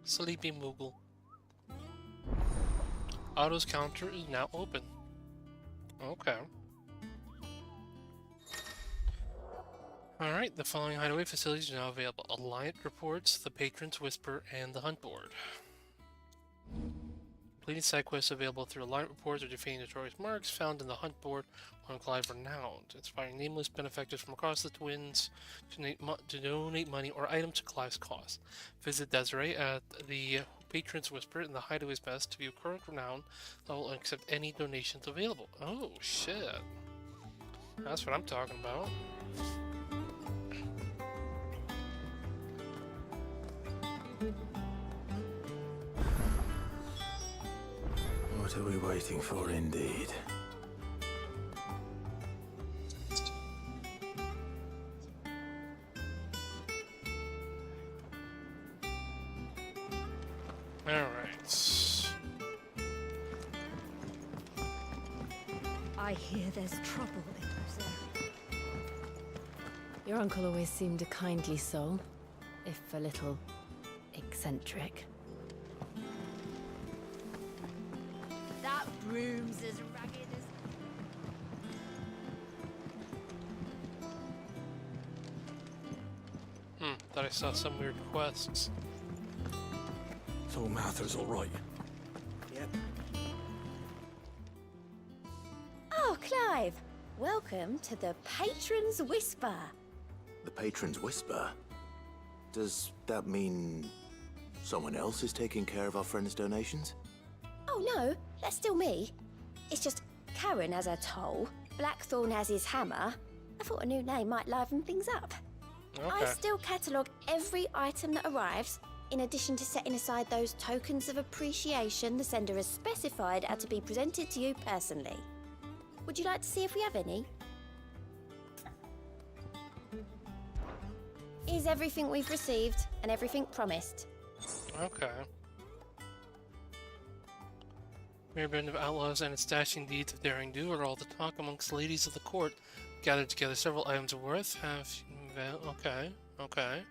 Sleepy Moogle. Otto's counter is now open. Okay. Alright, the following hideaway facilities are now available. Alliant Reports, the Patron's Whisper, and the Hunt Board. Completing side quests available through Alliant Reports or defeating notorious marks found in the Hunt Board on Clive Renowned, inspiring nameless benefactors from across the Twins to donate money or items to Clive's cause. Visit Desiree at the Patron's Whisper in the Hideaway's Best to view current renown level and accept any donations available. Oh, shit. That's what I'm talking about. What are we waiting for, indeed? Alright. I hear there's trouble in those areas. Your uncle always seemed a kindly soul, if a little eccentric. That room's as ragged as... Thought I saw some weird quests. So Mather's all right. Yep. Oh, Clive! Welcome to the Patron's Whisper. The Patron's Whisper? Does that mean someone else is taking care of our friend's donations? Oh no, that's still me. It's just Karen has her toll, Blackthorn has his hammer. I thought a new name might liven things up. I Okay. still catalogue every item that arrives, In addition to setting aside those tokens of appreciation, the sender has specified are to be presented to you personally. Would you like to see if we have any? Here's everything we've received and everything promised. Okay. Mere band of outlaws and its dashing deeds of daring do are all the talk amongst ladies of the court. Gathered together several items of worth. Okay.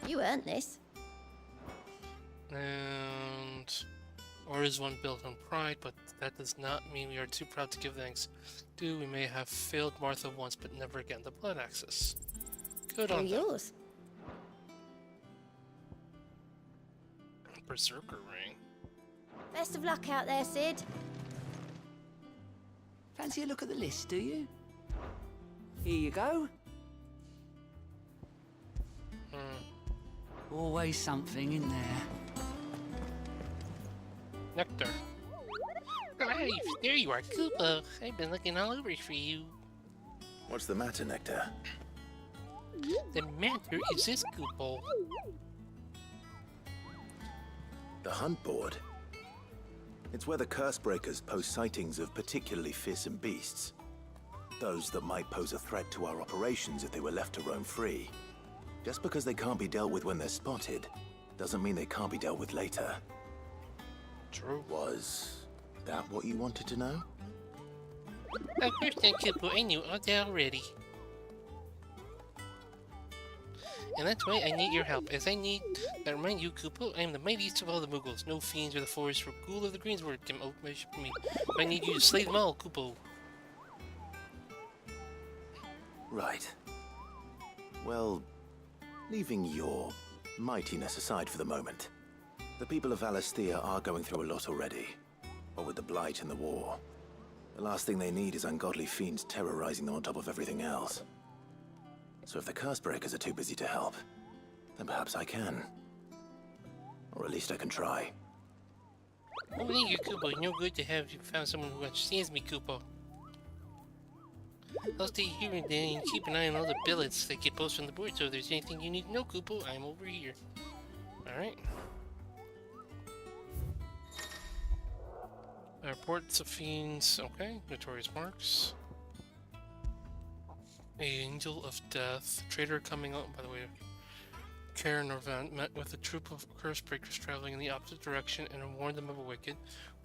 You earned this. And... Or is one built on pride, but that does not mean we are too proud to give thanks. We may have failed Martha once, but never again the blood axis. Good on them. Yours. Berserker ring. Best of luck out there, Sid. Fancy a look at the list, do you? Here you go. Always something in there. Nectar. Clive, there you are, Koopa. I've been looking all over for you. What's the matter, Nectar? The matter is this, Koopa. The hunt board? It's where the Cursebreakers post sightings of particularly fearsome beasts. Those that might pose a threat to our operations if they were left to roam free. Just because they can't be dealt with when they're spotted, doesn't mean they can't be dealt with later. True. Was that what you wanted to know? Of course not, Koopa. I knew all that already. And that's why I need your help, as I need to remind you, Koopa, I am the mightiest of all the Muggles. No fiends or the forest or ghoul of the Greensward can outmeasure me. I need you to slay them all, Koopa. Right. Well, leaving your mightiness aside for the moment, the people of Alastia are going through a lot already. What with the Blight and the war. The last thing they need is ungodly fiends terrorizing them on top of everything else. So if the Cursebreakers are too busy to help, then perhaps I can. Or at least I can try. Oh, thank you, Koopa. No good to have you found someone who understands me, Koopa. I'll stay here and keep an eye on all the billets that get posted on the board, so if there's anything you need to know, Koopa, I'm over here. Alright. Reports of fiends. Okay. Notorious marks. Angel of Death. Traitor coming out, by the way. Karen Norvant met with a troop of Cursebreakers traveling in the opposite direction and warned them of a wicked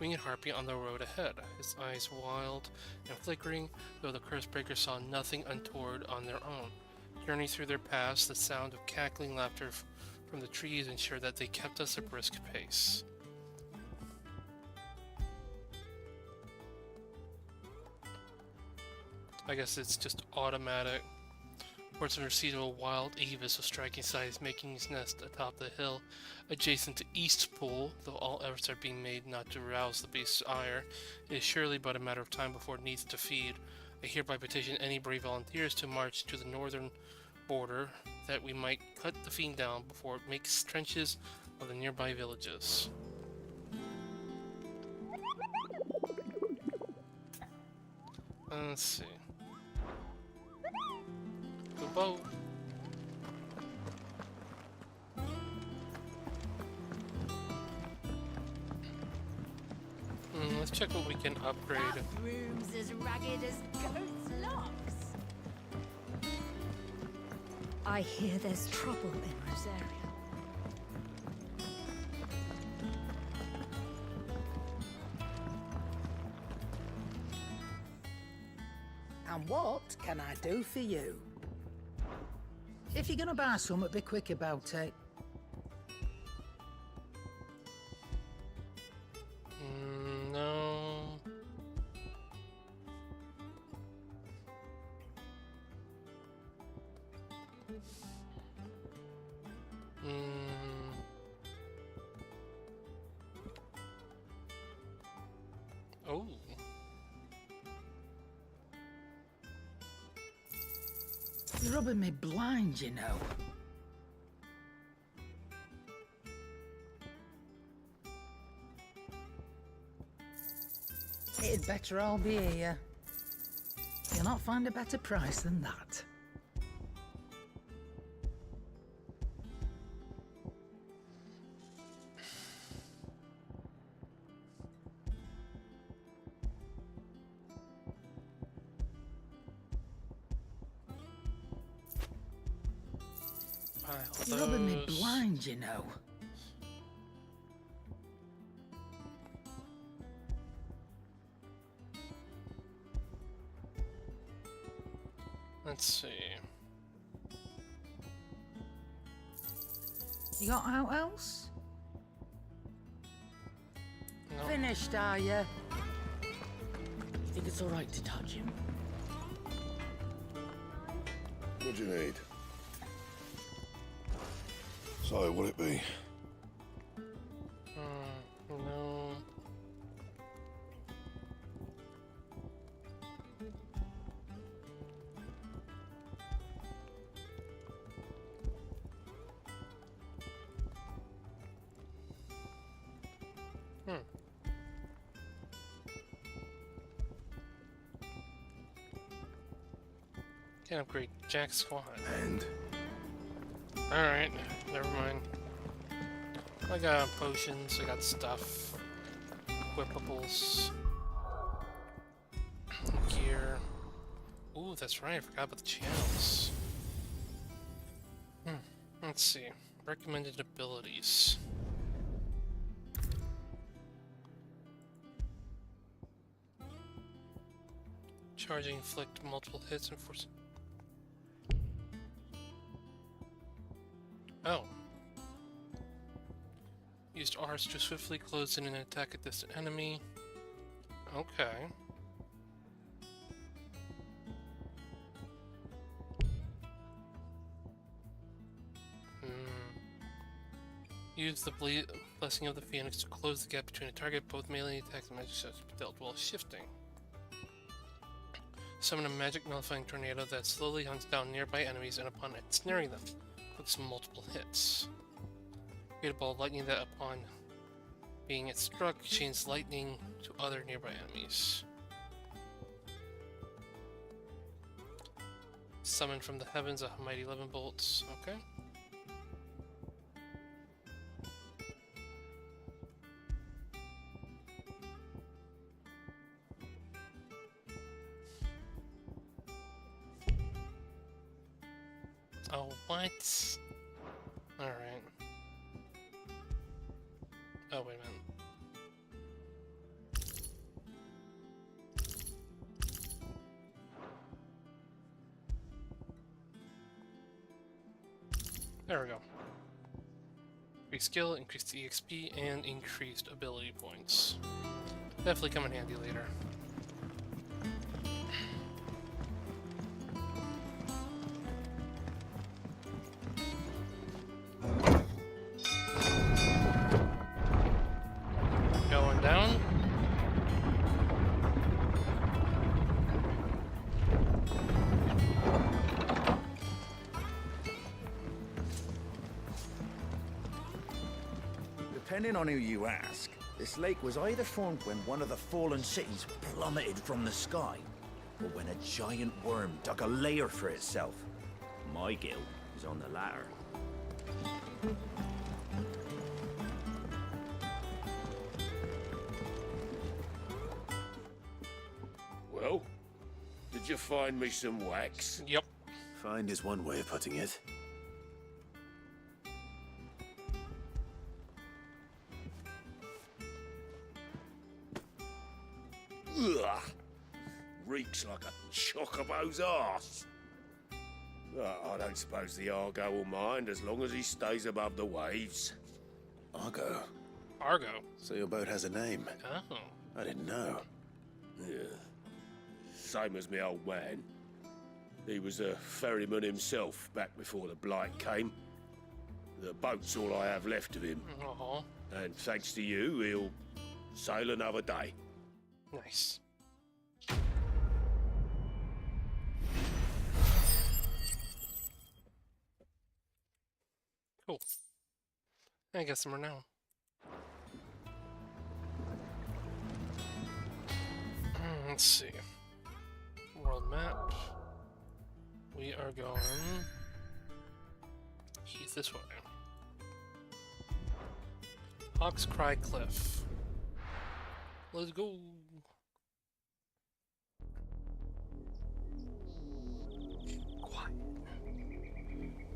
winged harpy on the road ahead. His eyes wild and flickering, though the Cursebreakers saw nothing untoward on their own. Journeying through their paths, the sound of cackling laughter from the trees ensured that they kept us a brisk pace. I guess it's just automatic. Reports of receipt of a wild avis of striking size making his nest atop the hill adjacent to East Pool, though all efforts are being made not to rouse the beast's ire. It is surely but a matter of time before it needs to feed. I hereby petition any brave volunteers to march to the northern border that we might cut the fiend down before it makes trenches of the nearby villages. Let's see. Koopa. Let's check what we can upgrade. Room's as ragged as goat's locks. I hear there's trouble in Rosaria. And what can I do for you? If you're gonna buy something, be quick about it. No. Oh. You're rubbing me blind, you know. It'd better all be here. You'll not find a better price than that. Pile You're rubbing me those. blind, you know. Let's see. You got out else? No. Finished, are you? Think it's all right to touch him? What do you need? So, what'll it be? No. Can't upgrade Jack's squad. And? Alright, never mind. I got potions, I got stuff. Equipables. Gear. Ooh, that's right, I forgot about the channels. Let's see. Recommended abilities. Charging, inflict multiple hits and force. Oh. Used R's to swiftly close in and attack a distant enemy. Okay. Use the Blessing of the Phoenix to close the gap between a target. Both melee attacks and magic shots be dealt while shifting. Summon a magic nullifying tornado that slowly hunts down nearby enemies, and upon ensnaring them, inflicts multiple hits. Create a ball of lightning that, upon being struck, chains lightning to other nearby enemies. Summon from the heavens a mighty 11 bolts. Okay. Oh, what? Alright. Oh, wait a minute. There we go. Increased skill, increased EXP, and increased ability points. Definitely come in handy later. Going down. Depending on who you ask, this lake was either formed when one of the fallen cities plummeted from the sky, or when a giant worm dug a lair for itself. My guilt is on the latter. Well, did you find me some wax? Yep. Find is one way of putting it. Ugh! Reeks like a chocobo's arse. I don't suppose the Argo will mind as long as he stays above the waves. Argo? Argo? So your boat has a name? Oh. I didn't know. Yeah. Same as my old man. He was a ferryman himself back before the Blight came. The boat's all I have left of him. Aww. And thanks to you, he'll sail another day. Nice. Cool. I guess we're now. Let's see. World map. We are going east this way. Hawk's Cry Cliff. Let's go.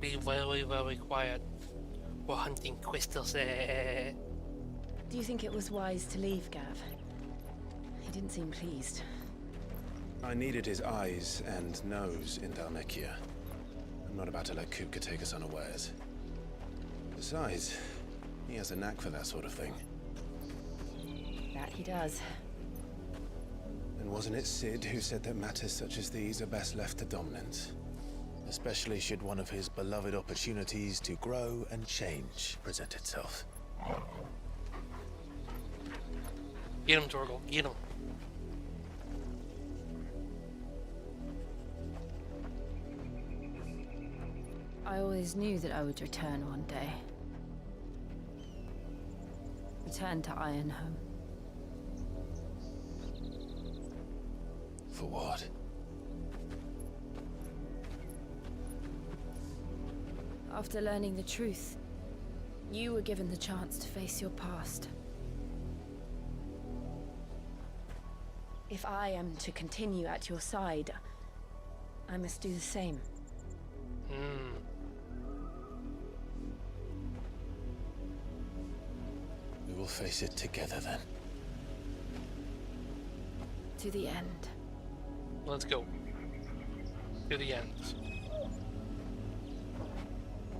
Be very, very quiet. We're hunting crystals. Do you think it was wise to leave, Gav? He didn't seem pleased. I needed his eyes and nose in Dhalmekia. I'm not about to let Kupka take us unawares. Besides, he has a knack for that sort of thing. That he does. And wasn't it Sid who said that matters such as these are best left to dominance? Especially should one of his beloved opportunities to grow and change present itself. Get him, Torgal. Get him. I always knew that I would return one day. Return to Ironhome. For what? After learning the truth, you were given the chance to face your past. If I am to continue at your side, I must do the same. We will face it together then. To the end. Let's go. To the end.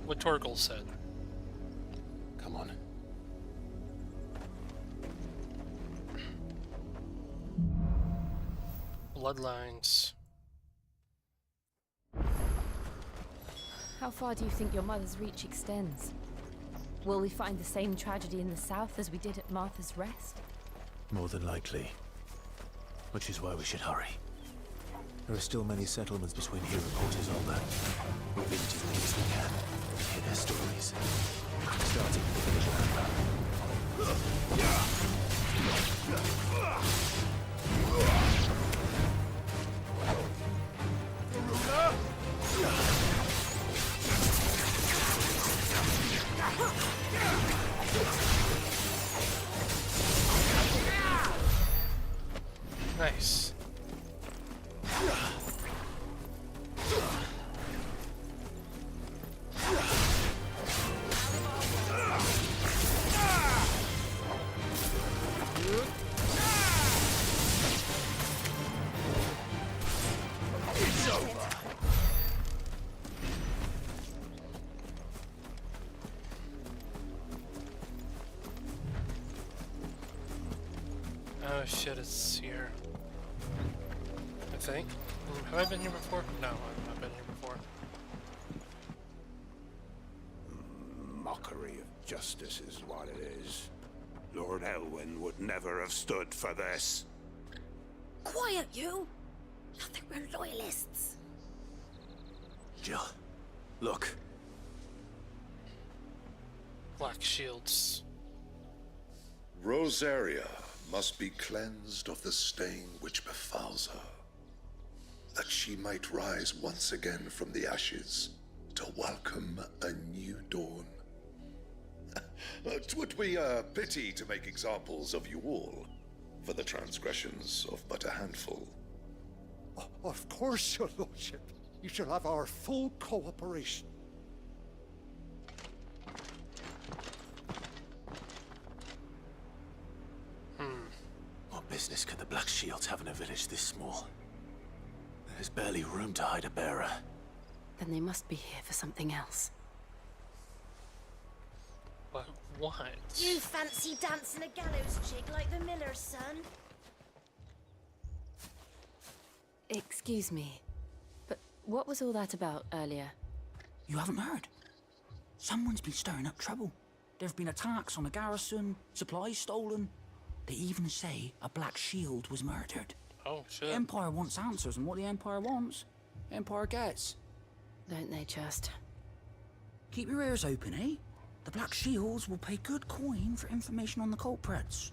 What Torgal said. Come on. Bloodlines. How far do you think your mother's reach extends? Will we find the same tragedy in the south as we did at Martha's Rest? More than likely. Which is why we should hurry. There are still many settlements between here and Port Isolde. We'll visit as many as we can and hear their stories. Starting with the village Nice. Oh shit, it's here. I think. Have I been here before? No, I've not been here before. Mockery of justice is what it is. Lord Elwyn would never have stood for this. Quiet, you! I think we're loyalists. Jill, look. Black shields. Rosaria must be cleansed of the stain which befouls her, that she might rise once again from the ashes to welcome a new dawn. 'Twould be a pity to make examples of you all, for the transgressions of but a handful. Of course, your lordship. You shall have our full cooperation. What business could the Black Shields have in a village this small? There's barely room to hide a bearer. Then they must be here for something else. But what? You fancy dancing a gallows jig like the miller's son? Excuse me, but what was all that about earlier? You haven't heard? Someone's been stirring up trouble. There've been attacks on the garrison, supplies stolen. They even say a Black Shield was murdered. Oh, shit. The Empire wants answers, and what the Empire wants, the Empire gets. Don't they just? Keep your ears open, eh? The Black Shields will pay good coin for information on the culprits.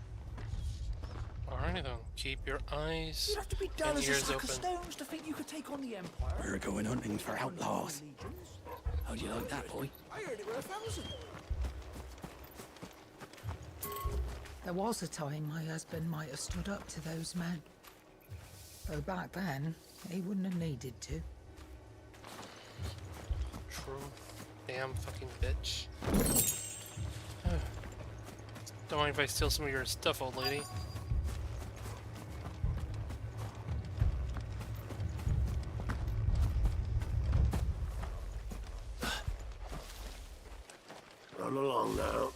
Alright then, keep your eyes You'd have to be dull and as a ears sack open. of stones to think you could take on the Empire. We're going hunting for outlaws. How'd you like that, boy? I heard it were 1,000. There was a time my husband might have stood up to those men. Though back then, he wouldn't have needed to. True. Damn fucking bitch. Don't mind if I steal some of your stuff, old lady. Run along now,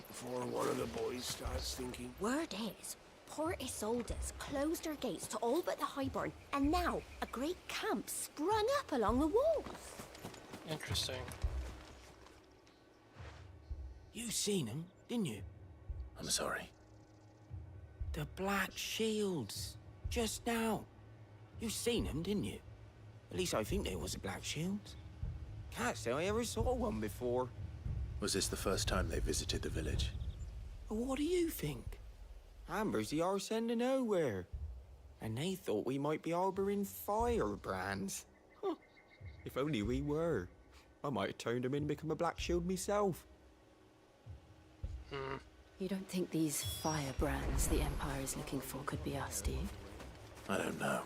before one of the boys starts thinking. Word is, Port Isolde's closed her gates to all but the Highborn, and now a great camp sprung up along the walls. Interesting. You seen him, didn't you? I'm sorry. The Black Shields. Just now. You seen them, didn't you? At least I think there was a Black Shields. Can't say I ever saw one before. Was this the first time they visited the village? What do you think? Amber's the arse end of nowhere. And they thought we might be harbouring firebrands. Huh. If only we were. I might have turned them in and become a Black Shield myself. You don't think these firebrands the Empire is looking for could be us, do you? I don't know.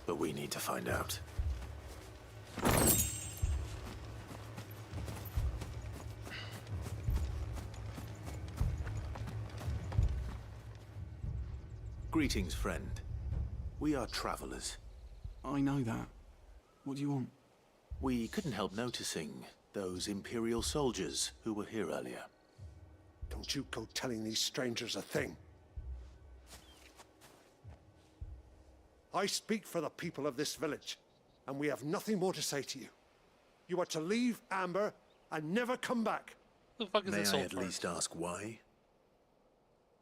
But we need to find out. Greetings, friend. We are travelers. I know that. What do you want? We couldn't help noticing those Imperial soldiers who were here earlier. Don't you go telling these strangers a thing. I speak for the people of this village, and we have nothing more to say to you. You are to leave Amber and never come back. The fuck is May this I old at part? least ask why?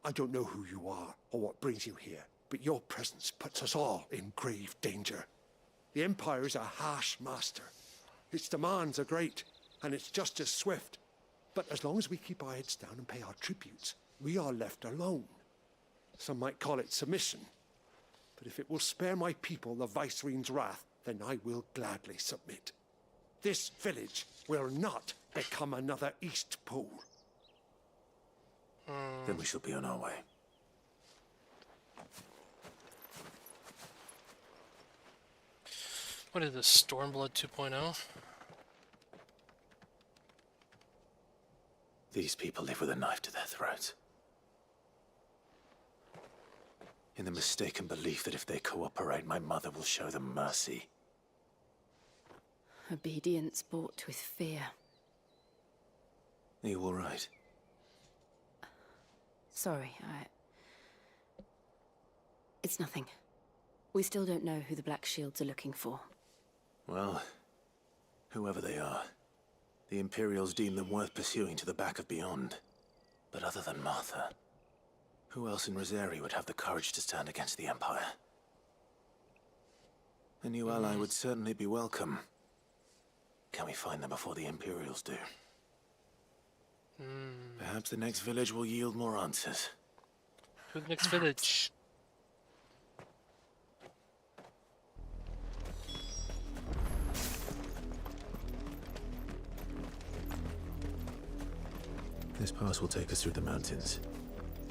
I don't know who you are or what brings you here, but your presence puts us all in grave danger. The Empire is a harsh master. Its demands are great, and its justice swift. But as long as we keep our heads down and pay our tributes, we are left alone. Some might call it submission. But if it will spare my people the Viceroy's wrath, then I will gladly submit. This village will not become another East Pool. Then we shall be on our way. What is this, Stormblood 2.0? These people live with a knife to their throats. In the mistaken belief that if they cooperate, my mother will show them mercy. Obedience bought with fear. Are you all right? Sorry, It's nothing. We still don't know who the Black Shields are looking for. Well, whoever they are, the Imperials deem them worth pursuing to the back of beyond. But other than Martha, who else in Rosari would have the courage to stand against the Empire? A new ally would certainly be welcome. Can we find them before the Imperials do? Perhaps the next village will yield more answers. Who the next village? This pass will take us through the mountains.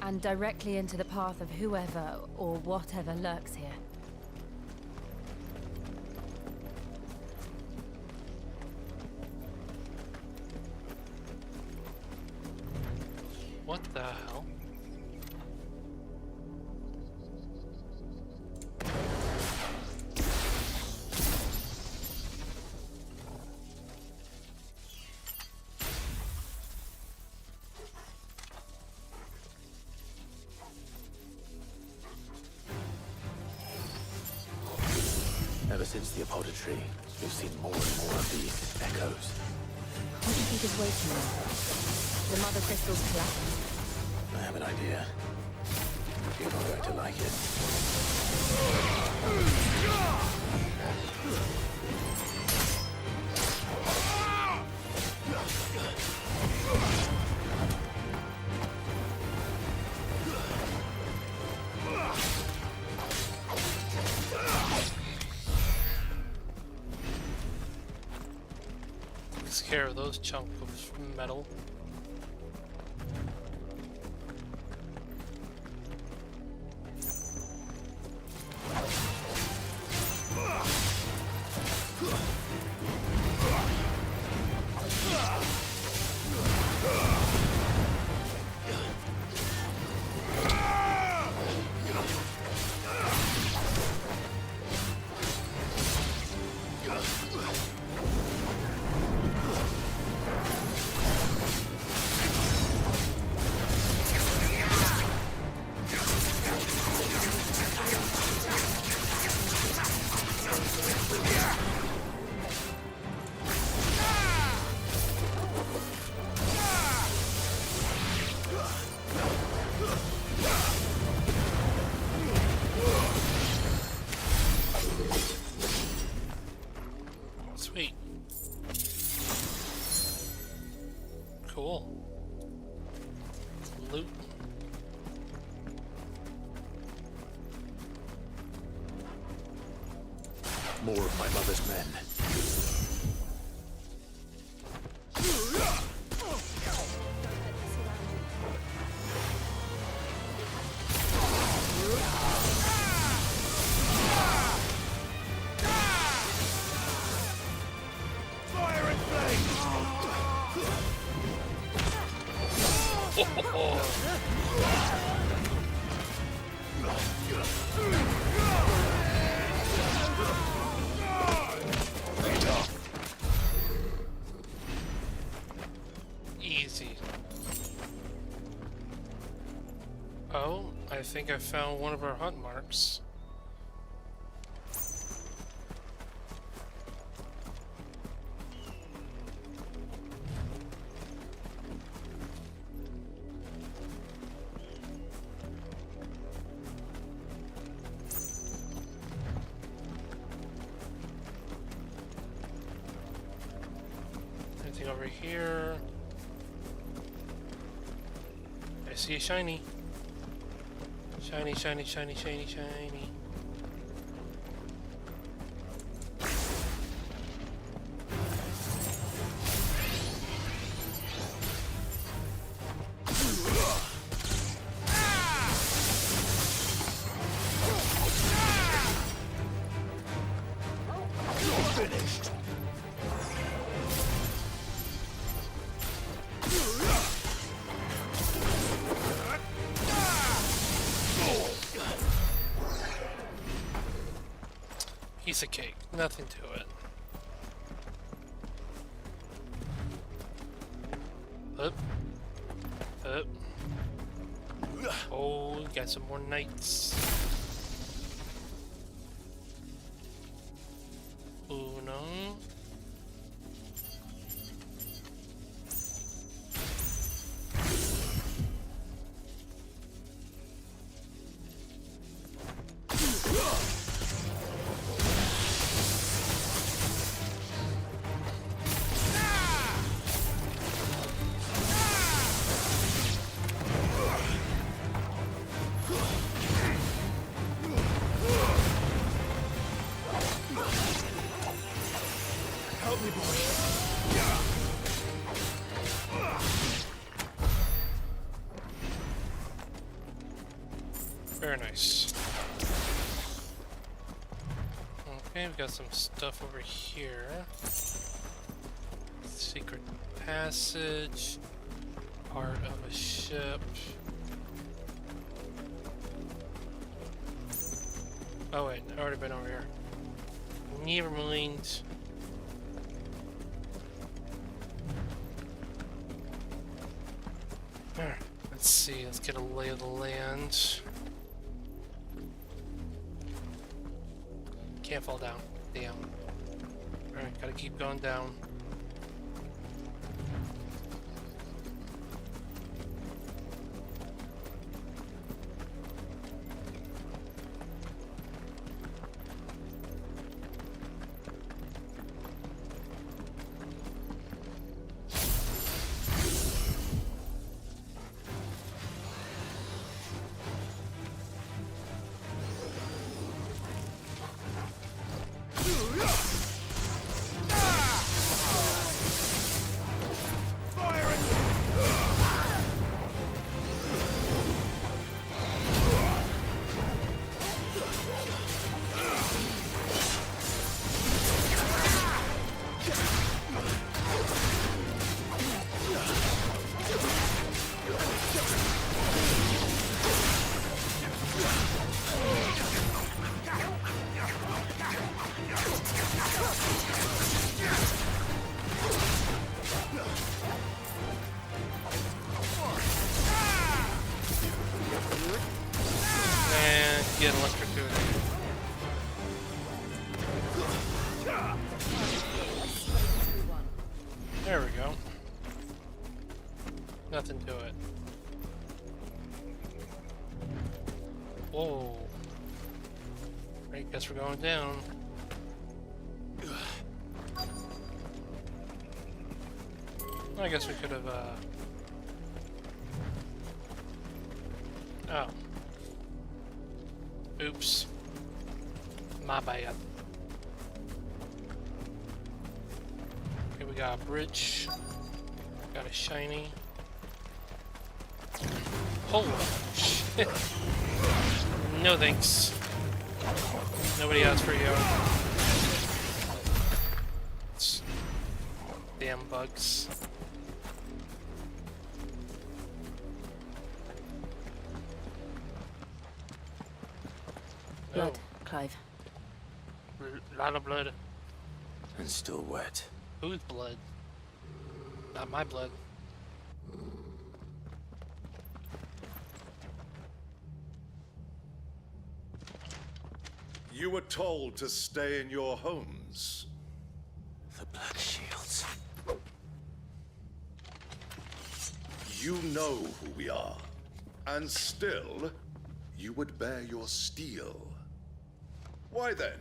And directly into the path of whoever or whatever lurks here. What the hell? Ever since the Apodatory, we've seen more and more of these echoes. What do you think is waiting there? The Mother Crystal's collapse? I have an idea. You're not going to like it. Takes care of those chunks of metal. more of my mother's men. Fire and flame! Easy. Oh, I think I found one of our hunt marks. Anything over here? I see a shiny. Shiny, shiny, shiny, shiny, shiny. Finished. Piece of cake, nothing to it. Up. Up. Oh, we got some more knights. Uno. Help me, boy. Very nice. Okay, we got some stuff over here. Secret passage. Part of a ship. Oh wait, I've already been over here. Never mind. Alright, let's see, let's get a lay of the land. Can't fall down. Damn. Alright, gotta keep going down. And get electrocuted. There we go. Nothing to it. Whoa. Right, guess we're going down. I guess we could have, Oh. Oops. My bad. we got a bridge. Got a shiny. Holy shit. No thanks. Nobody asked for you. Damn bugs. Blood, Clive. Lot of blood. And still wet. Whose blood? Not my blood. You were told to stay in your homes. The Black Shields. You know who we are. And still, you would bear your steel. Why then?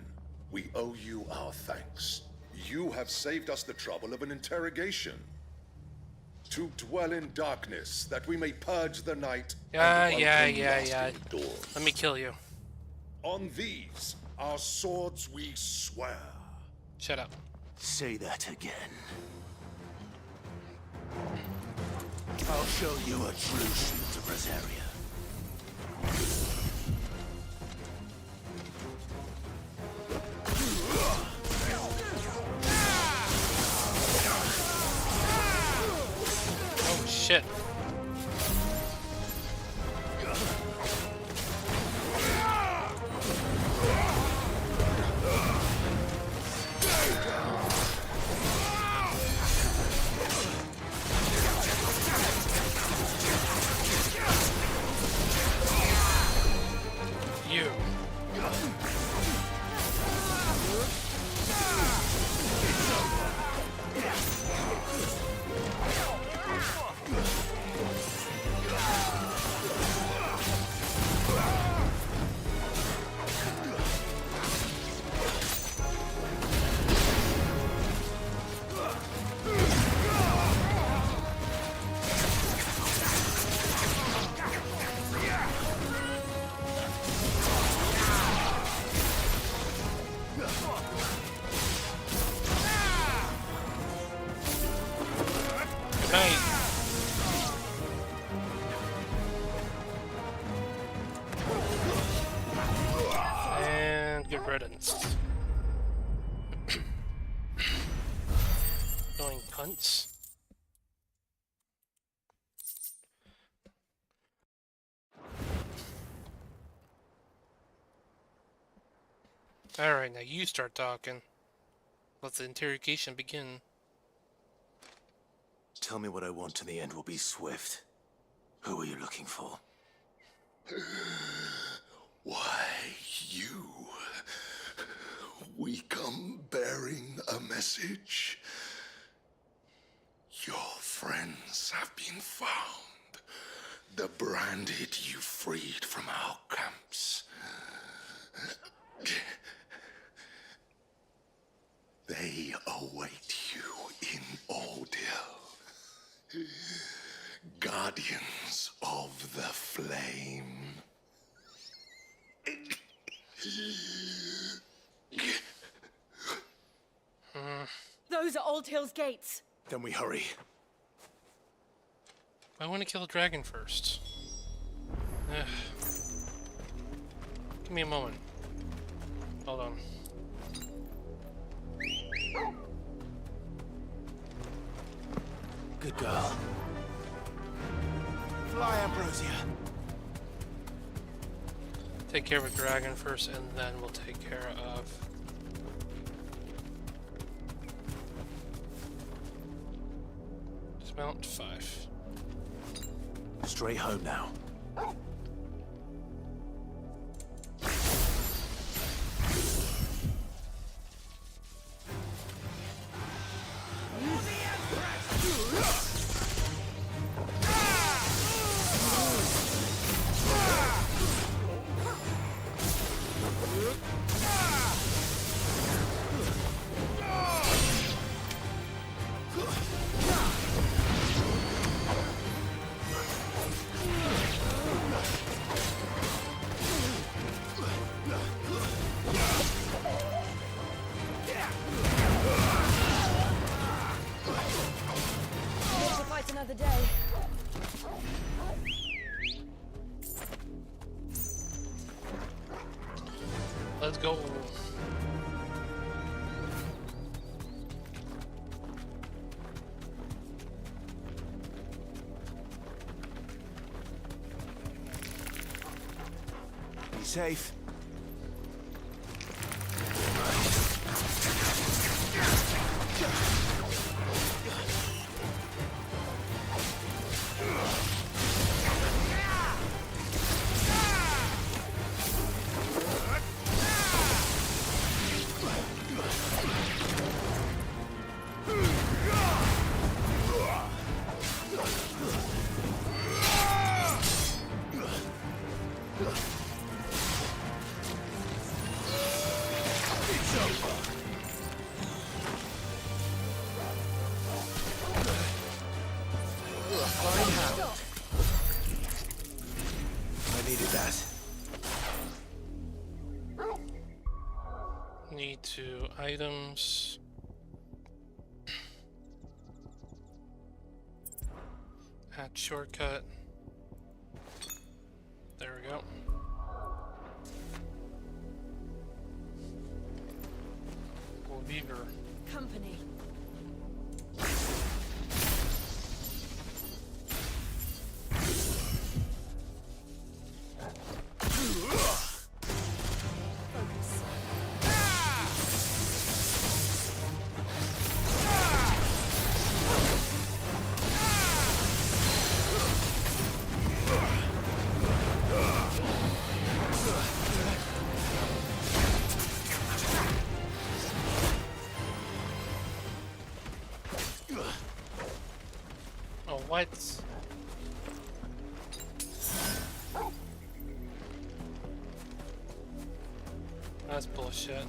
We owe you our thanks. You have saved us the trouble of an interrogation. To dwell in darkness, that we may purge the night. Yeah. Dawn. Let me kill you. On these, our swords we swear. Shut up. Say that again. I'll show you a true shield to Brasaria. Oh shit. You. Good night. And good riddance. Going cunts. Alright, now you start talking. Let the interrogation begin. Tell me what I want and the end will be swift. Who are you looking for? Why, you. We come bearing a message. Your friends have been found. The branded you freed from our camps. They await you in Ordeal. Guardians of the Flame. Those are Old Hill's gates. Then we hurry. I want to kill a dragon first. Ugh. Give me a moment. Hold on. Good girl. Fly, Ambrosia. Take care of a dragon first, and then we'll take care of... Dismount 5. Straight home now. Let's go. Be safe. I needed that. Need to items. Add shortcut. There we go. Lever. Company. Oh, what? That's bullshit.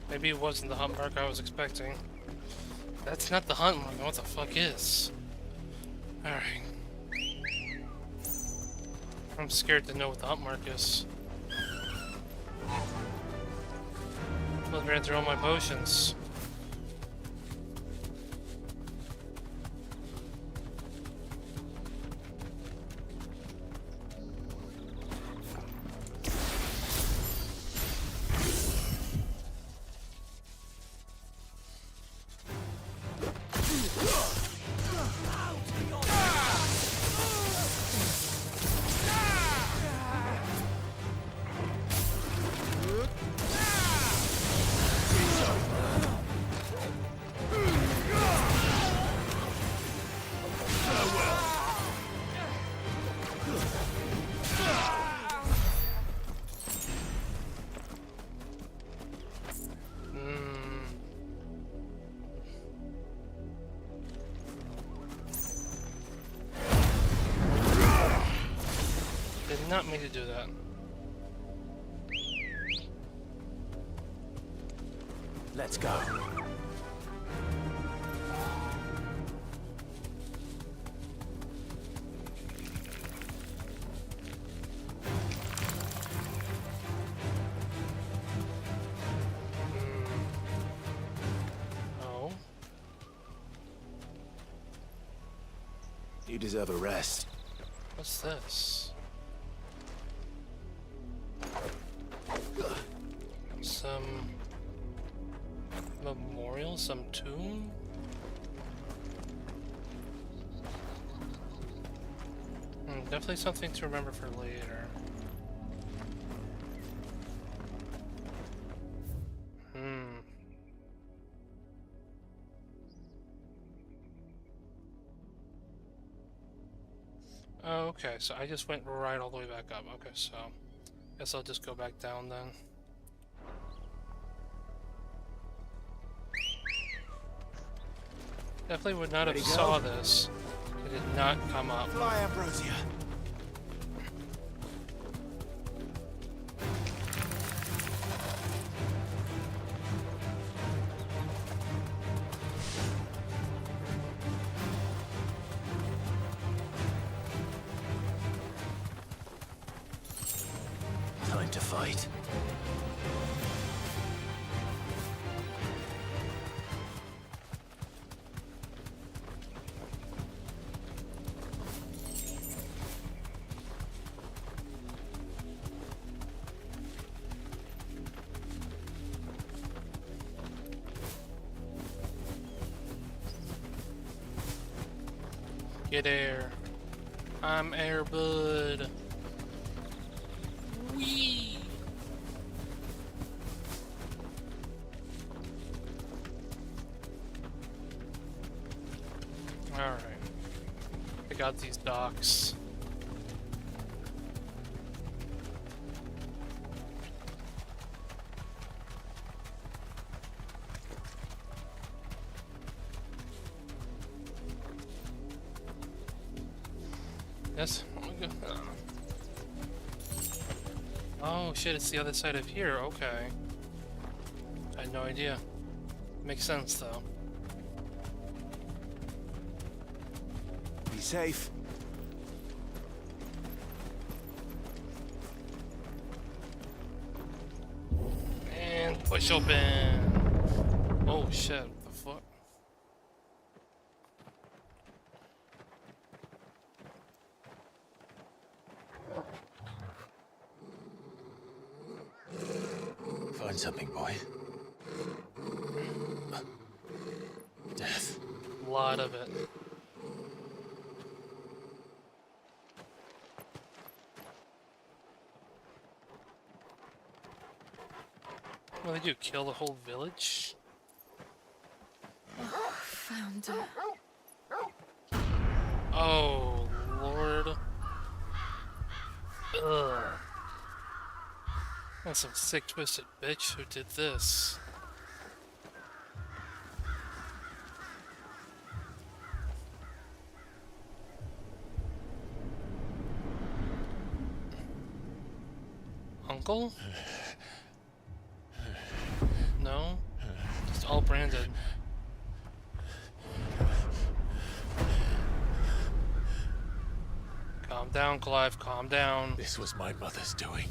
Maybe it wasn't the hunt mark I was expecting. That's not the hunt mark. What the fuck is? Alright. I'm scared to know what the hunt mark is. I ran through all my potions. not mean to do that. Let's go. Oh. You deserve a rest. What's this? Some memorial, some tomb? Definitely something to remember for later. Oh, okay, so I just went right all the way back up. Okay, so guess I'll just go back down then. Definitely would not have saw this. It did not come up. Fly, Ambrosia. Time to fight. Get air. I'm Air Bud. Whee! Alright. I got these docks. Yes. Oh shit, it's the other side of here, okay. I had no idea. Makes sense though. Be safe. And push open. Oh shit, what the fuck? Find something, boy. Death. A lot of it. What did you kill the whole village? Found it. Oh, Lord. Ugh. That's some sick, twisted bitch who did this. Uncle? No? Just all branded. Calm down, Clive, calm down. This was my mother's doing.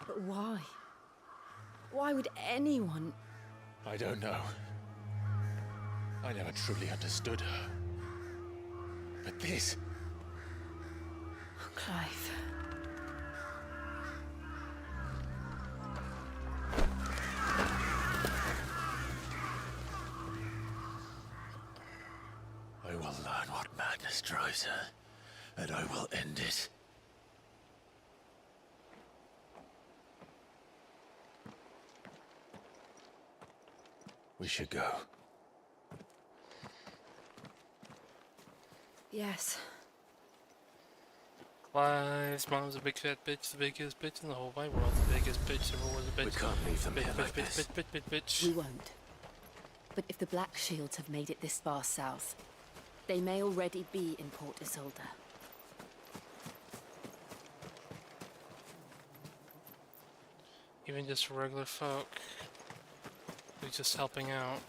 But why? Why would anyone? I don't know. I never truly understood her. But this... Clive. I will learn what madness drives her, and I will end it. We should go. Yes. Clive's mom's a big fat bitch, the biggest bitch in the whole wide world, the biggest bitch ever was a bitch. We can't leave them bitch, here bitch, like bitch, this. bitch, bitch, bitch, bitch. We won't. But if the Black Shields have made it this far south, They may already be in Port Isolde. Even just regular folk who's just helping out.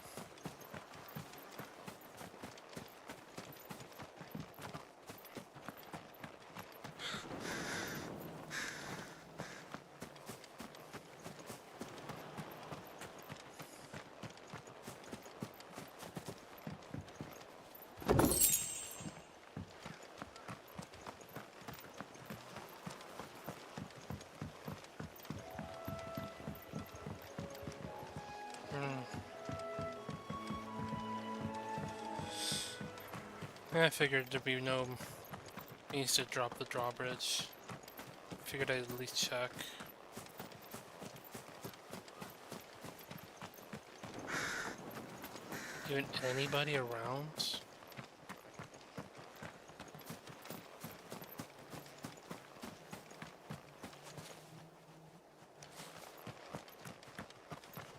I figured there'd be no means to drop the drawbridge. Figured I'd at least check. Even anybody around?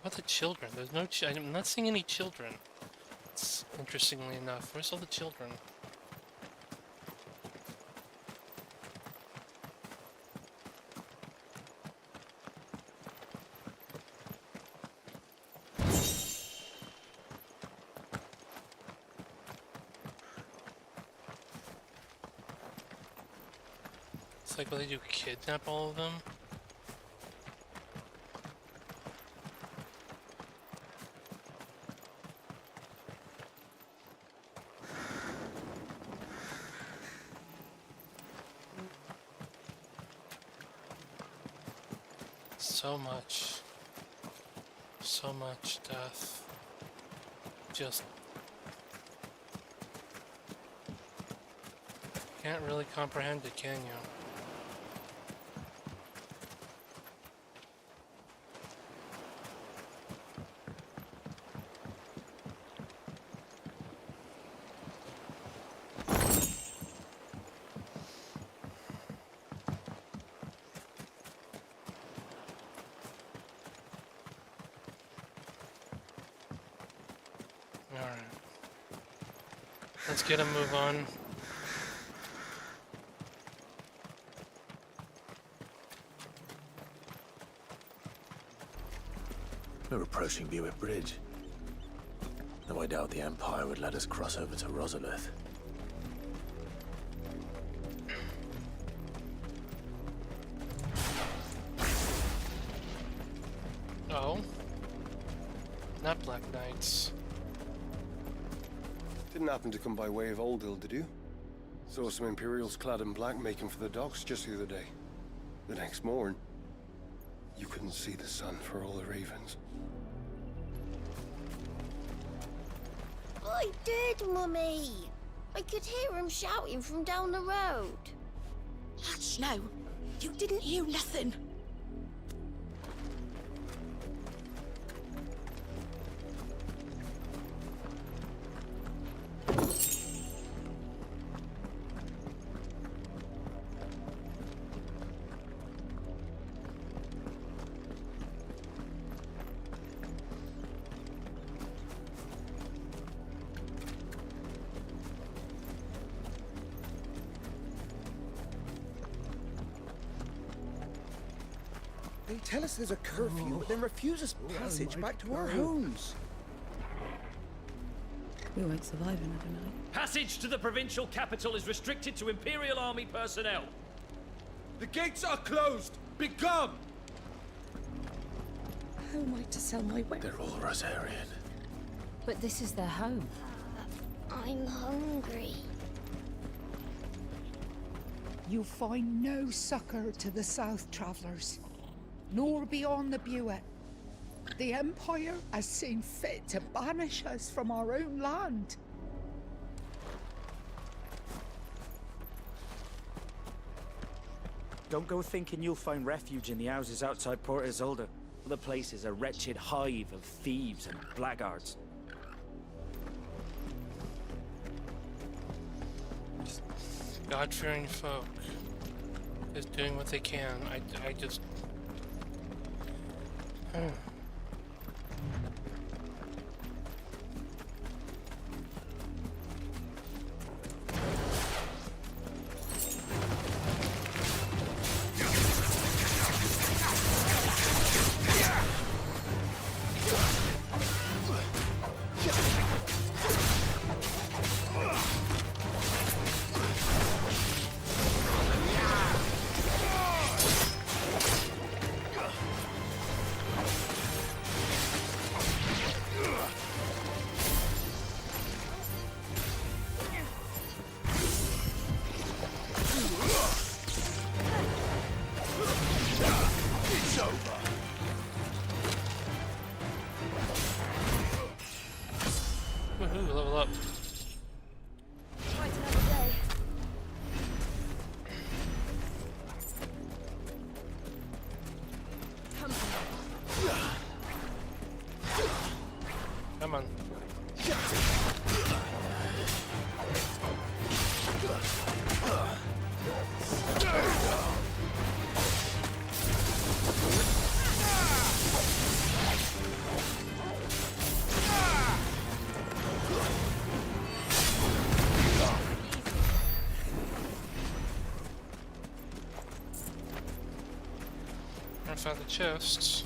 What about the children? There's no I'm not seeing any children. Interestingly enough, where's all the children? It's like, will they do kidnap all of them? So much death. Just can't really comprehend it, can you? Let's get a move on. We're approaching Buick Bridge. Though I doubt the Empire would let us cross over to Rosalith. Oh? Not Black Knights. Didn't happen to come by way of Oldhill, did you? Saw some Imperials clad in black making for the docks just the other day. The next morn, you couldn't see the sun for all the ravens. I did, Mummy. I could hear him shouting from down the road. Hush now. You didn't hear nothing. They tell us there's a curfew, but then refuse us passage back to our homes. We won't survive another night. Passage to the provincial capital is restricted to Imperial Army personnel. The gates are closed! Begone! How am I to sell my wares? They're all Rosarian. But this is their home. I'm hungry. You find no succor to the South Travellers, nor beyond the Buet. The Empire has seen fit to banish us from our own land. Don't go thinking you'll find refuge in the houses outside Port Isolde. The place is a wretched hive of thieves and blackguards. God-fearing folk is doing what they can. I just... Come on. I found the chests.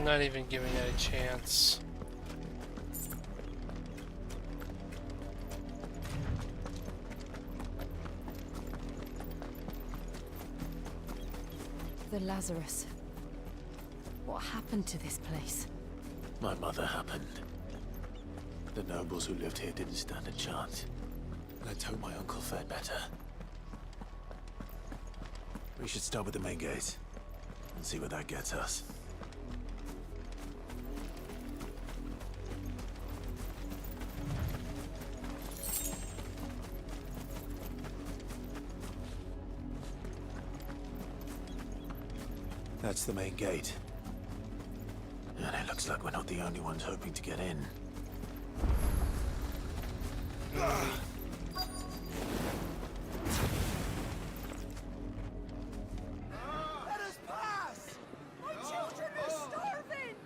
Not even giving it a chance. The Lazarus. What happened to this place? My mother happened. The nobles who lived here didn't stand a chance. Let's hope my uncle fared better. We should start with the main gate and see where that gets us. That's the main gate. And it looks like we're not the only ones hoping to get in. Let us pass! My children are starving!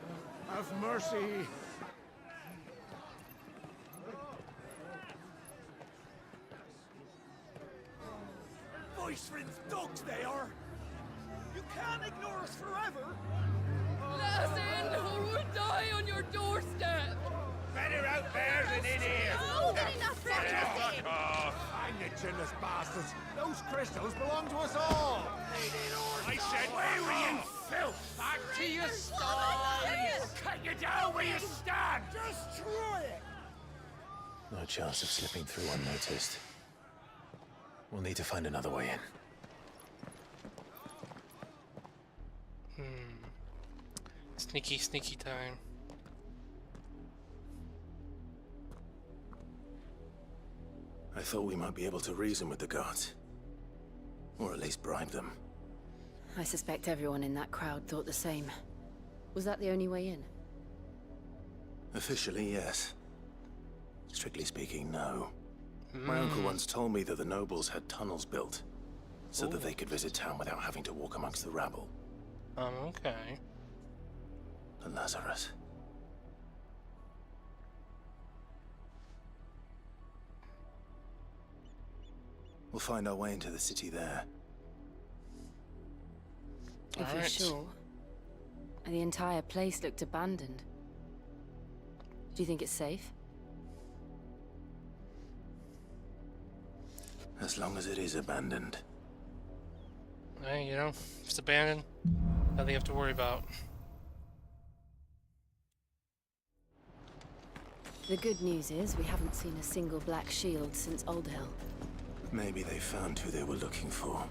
Have mercy! Voidsent's dogs they are! You can't ignore us forever! Let us in, or we'll die on your doorstep! Better out there than in here! Older enough for Fuck off! Hang the chinless bastards! Those crystals belong to us all! I said, where you filth! Back to your sties! We'll cut you down where you stand! Destroy it! No chance of slipping through unnoticed. We'll need to find another way in. Sneaky, sneaky time. I thought we might be able to reason with the guards. Or at least bribe them. I suspect everyone in that crowd thought the same. Was that the only way in? Officially, yes. Strictly speaking, no. My uncle once told me that the nobles had tunnels built, so that they could visit town without having to walk amongst the rabble. Okay. The Lazarus. We'll find our way into the city there. If you're sure. The entire place looked abandoned. Do you think it's safe? As long as it is abandoned. Hey, you know, if it's abandoned, nothing you have to worry about. The good news is we haven't seen a single black shield since Old Hill. Maybe they found who they were looking for.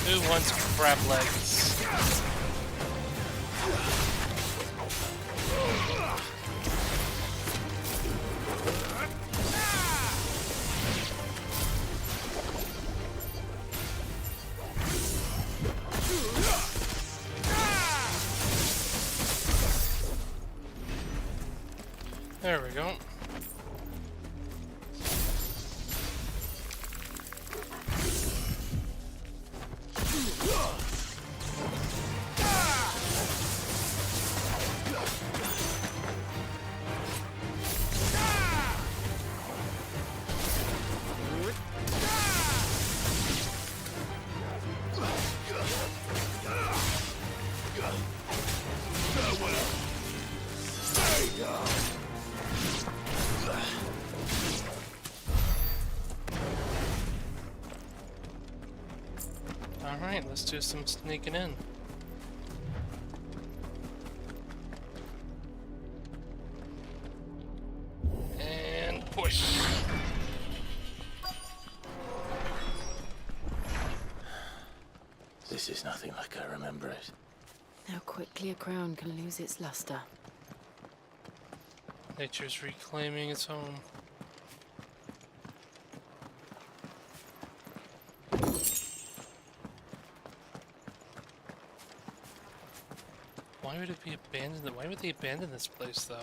Who wants crab legs? There we go. Alright, let's do some sneaking in. And push. This is nothing like I remember it. How quickly a crown can lose its luster. Nature's reclaiming its home. Why would it be abandoned? Why would they abandon this place, though?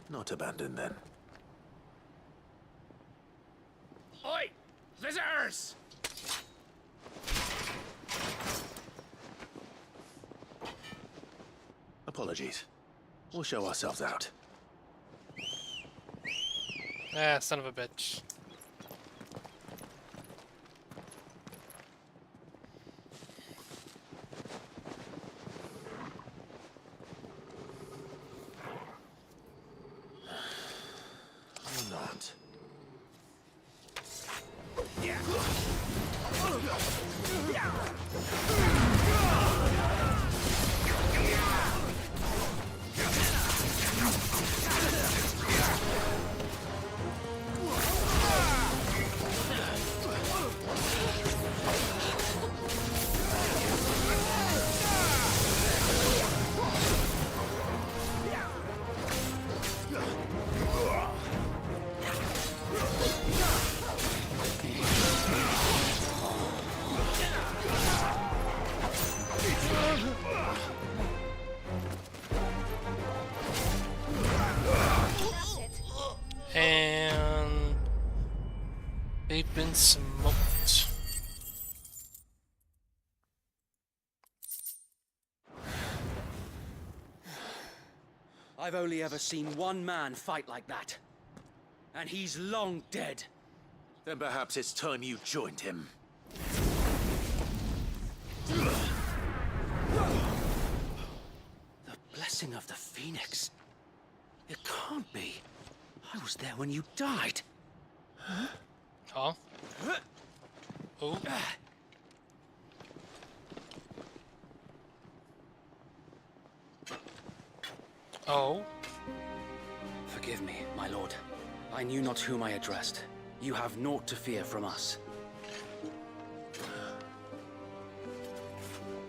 Not abandoned, then. Oi! Visitors! Apologies. We'll show ourselves out. Ah, son of a bitch. Not. And they've been smoked. I've only ever seen one man fight like that. And he's long dead. Then perhaps it's time you joined him. The blessing of the Phoenix. It can't be. I was there when you died. Huh? Oh. Oh. Forgive me, my lord. I knew not whom I addressed. You have naught to fear from us.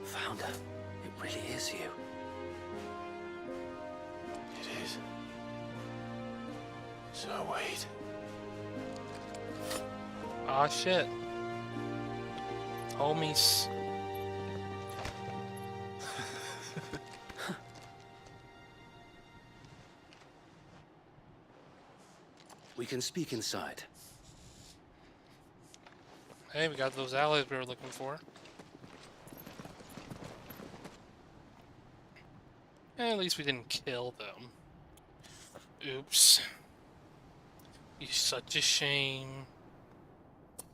Founder, it really is you. It is. So wait. Ah, shit. Homies. We can speak inside. Hey, we got those allies we were looking for. At least we didn't kill them. Oops. You're such a shame.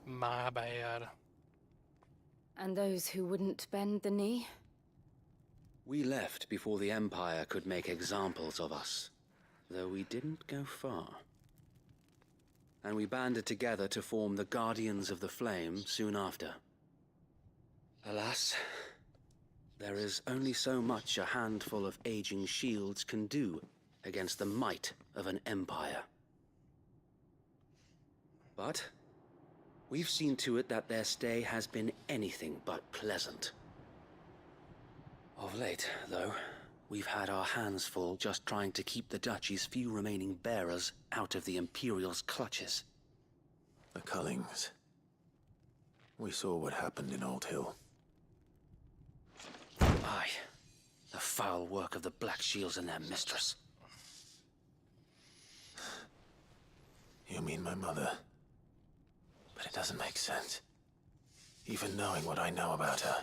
My bad. And those who wouldn't bend the knee? We left before the Empire could make examples of us, though we didn't go far. And we banded together to form the Guardians of the Flame soon after. Alas, there is only so much a handful of aging shields can do against the might of an empire. But we've seen to it that their stay has been anything but pleasant. Of late, though, we've had our hands full just trying to keep the Duchy's few remaining bearers out of the Imperial's clutches. The Cullings. We saw what happened in Old Hill. Aye. The foul work of the Black Shields and their mistress. You mean my mother? But it doesn't make sense. Even knowing what I know about her.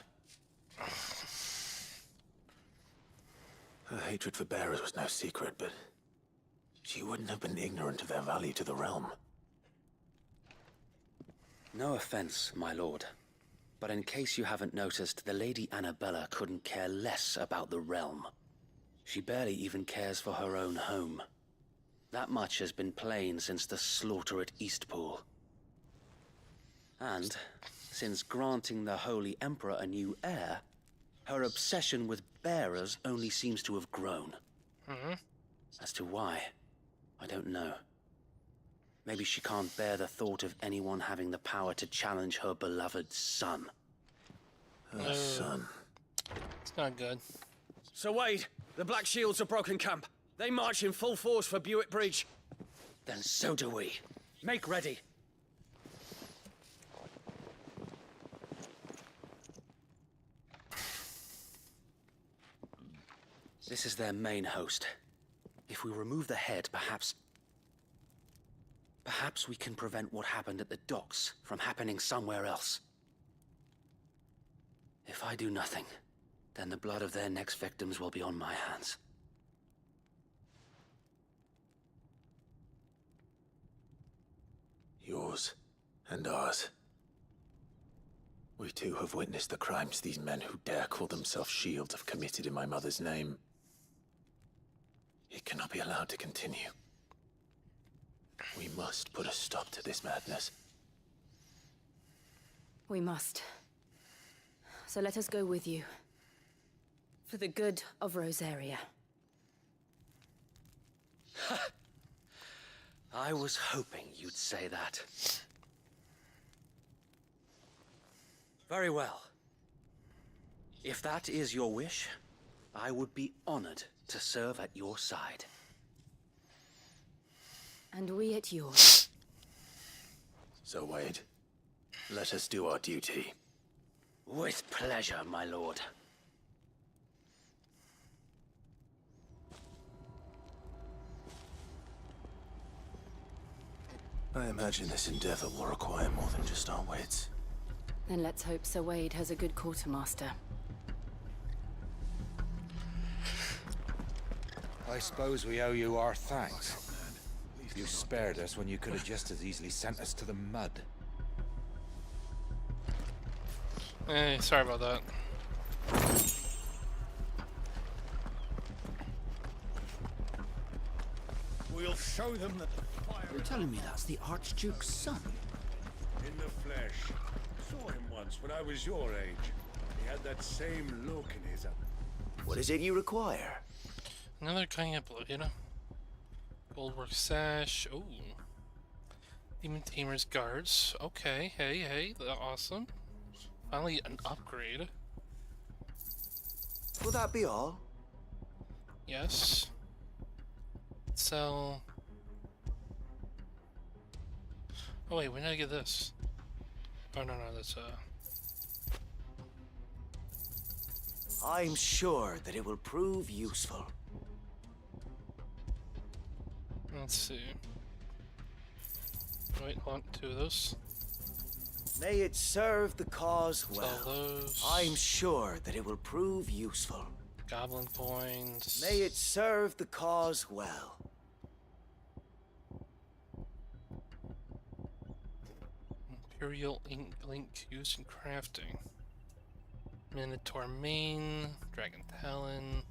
Her hatred for bearers was no secret, but she wouldn't have been ignorant of their value to the realm. No offense, my lord, But in case you haven't noticed, the Lady Annabella couldn't care less about the realm. She barely even cares for her own home. That much has been plain since the slaughter at Eastpool. And, since granting the Holy Emperor a new heir, her obsession with bearers only seems to have grown. As to why, I don't know. Maybe she can't bear the thought of anyone having the power to challenge her beloved son. Her son. It's not good. Sir Wade, the Black Shields have broken camp. They march in full force for Buick Bridge. Then so do we. Make ready. This is their main host. If we remove the head, perhaps we can prevent what happened at the docks from happening somewhere else. If I do nothing, then the blood of their next victims will be on my hands. Yours and ours. We too have witnessed the crimes these men who dare call themselves shields have committed in my mother's name. It cannot be allowed to continue. We must put a stop to this madness. We must. So let us go with you. For the good of Rosaria. I was hoping you'd say that. Very well. If that is your wish, I would be honored to serve at your side. And we at yours. So, Wade, let us do our duty. With pleasure, my lord. I imagine this endeavor will require more than just our wits. Then let's hope Sir Wade has a good quartermaster. I suppose we owe you our thanks. You spared us when you could have just as easily sent us to the mud. Hey, sorry about that. We'll show them that the fire... You're telling me that's the Archduke's son? In the flesh. Saw him once when I was your age. He had that same look in his eye. What is it you require? Another kind of blue, you know? Goldwork sash. Oh. Demon Tamer's guards. Okay, hey, awesome. Finally an upgrade. Will that be all? Yes. Sell. Oh wait, when did I get this? Oh no, that's I'm sure that it will prove useful. Let's see. Wait, hold on, 2 of those. May it serve the cause well. Sell those. I'm sure that it will prove useful. Goblin coins. May it serve the cause well. Imperial ink link used in crafting. Minotaur Mane, Dragon Talon.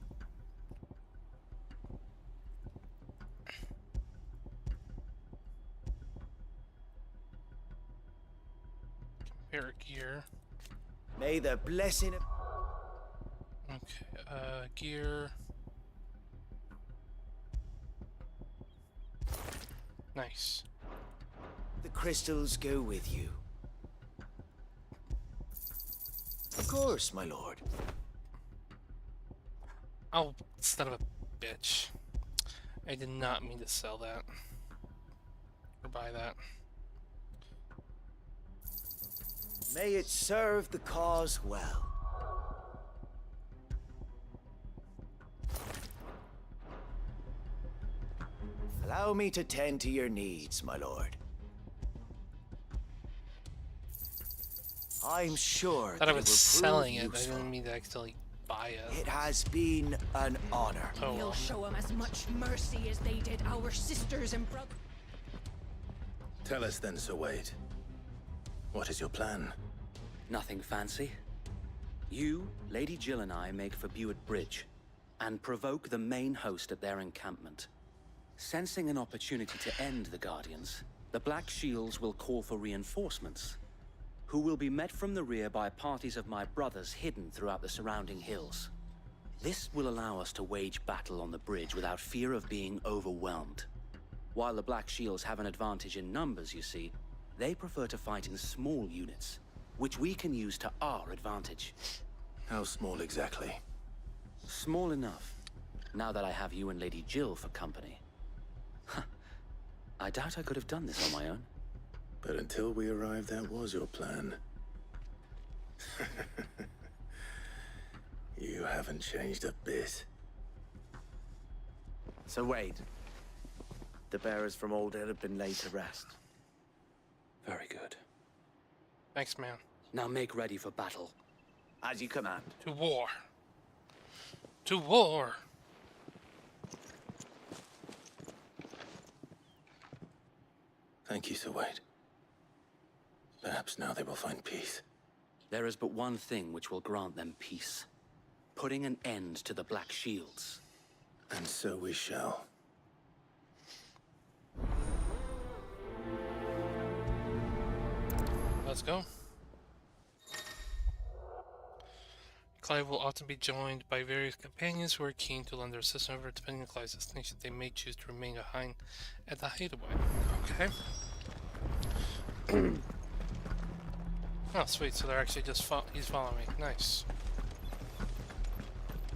Compare gear. May the blessing of... Okay, gear. Nice. The crystals go with you. Of course, my lord. Oh, son of a bitch. I did not mean to sell that. Or buy that. May it serve the cause well. Allow me to tend to your needs, my lord. I'm sure I thought that I it will was prove selling it, but I useful. didn't mean to actually buy it. It has been an honor. Oh, We'll well. show them as much mercy as they did our sisters and brothers. Tell us then, Sir Wade. What is your plan? Nothing fancy. You, Lady Jill and I make for Buett Bridge and provoke the main host at their encampment. Sensing an opportunity to end the Guardians, the Black Shields will call for reinforcements, who will be met from the rear by parties of my brothers hidden throughout the surrounding hills. This will allow us to wage battle on the bridge without fear of being overwhelmed. While the Black Shields have an advantage in numbers, you see, they prefer to fight in small units, which we can use to our advantage. How small exactly? Small enough, now that I have you and Lady Jill for company. I doubt I could have done this on my own. But until we arrived, that was your plan. You haven't changed a bit. So Wade, the bearers from Old Hill have been laid to rest. Very good. Thanks, man. Now make ready for battle. As you command. To war. To war. Thank you, Sir Wade. Perhaps now they will find peace. There is but one thing which will grant them peace. Putting an end to the Black Shields. And so we shall. Let's go. Clive will often be joined by various companions who are keen to lend their assistance over. Depending on Clive's destination, they may choose to remain behind at the hideaway. Okay. Oh, sweet. So they're actually just he's following me. Nice.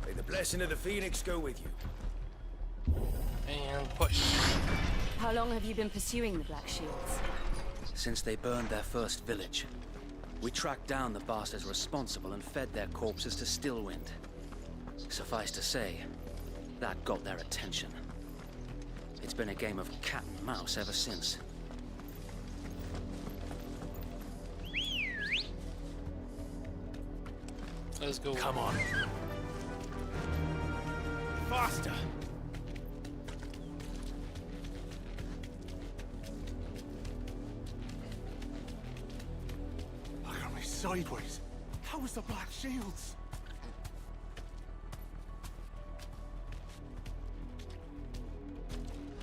May the blessing of the Phoenix go with you. And push. How long have you been pursuing the Black Shields? Since they burned their first village. We tracked down the bastards responsible and fed their corpses to Stillwind. Suffice to say, that got their attention. It's been a game of cat and mouse ever since. Let's go. Come on. Faster! Look at me sideways. How was the Black Shields?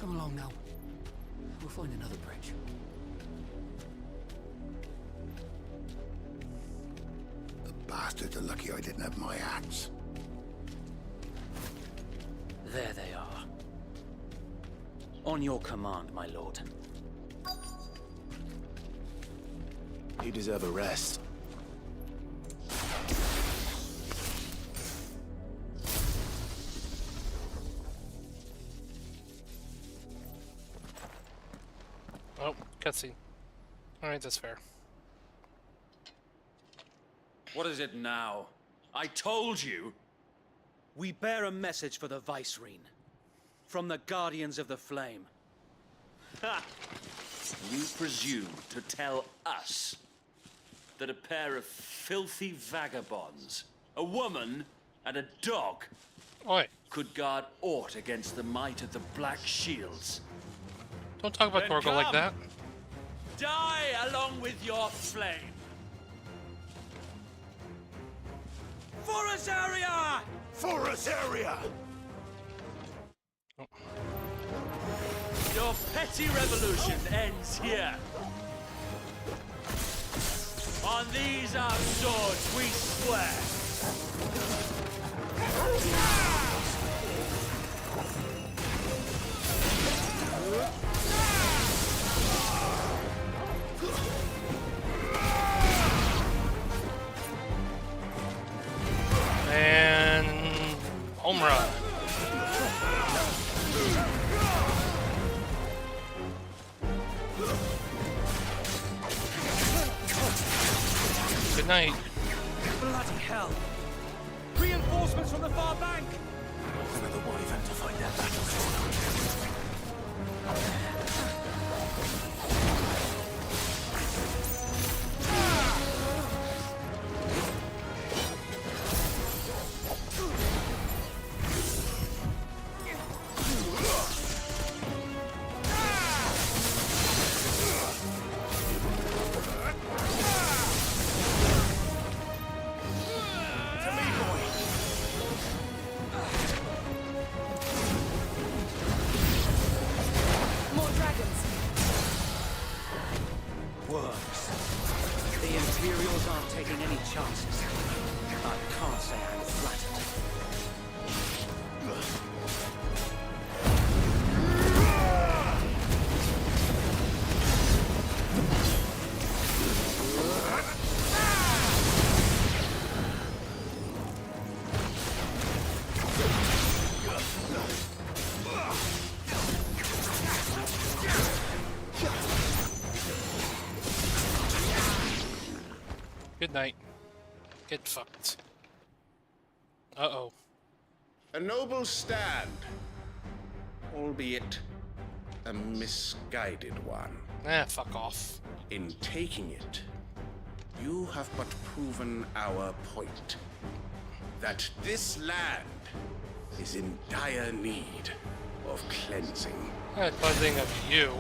Come along now. We'll find another bridge. The bastards are lucky I didn't have my axe. There they are. On your command, my lord. You deserve a rest. Oh, cutscene. Alright, that's fair. What is it now? I told you! We bear a message for the Vicereine. From the Guardians of the Flame. Ha! You presume to tell us that a pair of filthy vagabonds, a woman and a dog, could guard aught against the might of the Black Shields? Don't talk about Torgal like that. Die along with your flame! For us area! For us area! Your petty revolution ends here. On these our swords we swear. And home run. Good night. Bloody hell! Reinforcements from the far bank! Another wyvern to fight that battlefield. The Imperials aren't taking any chances. I can't say I'm flattered. Good night. Get fucked. Uh-oh. A noble stand, albeit a misguided one. Ah, fuck off. In taking it, you have but proven our point. That this land is in dire need of cleansing. Cleansing of you.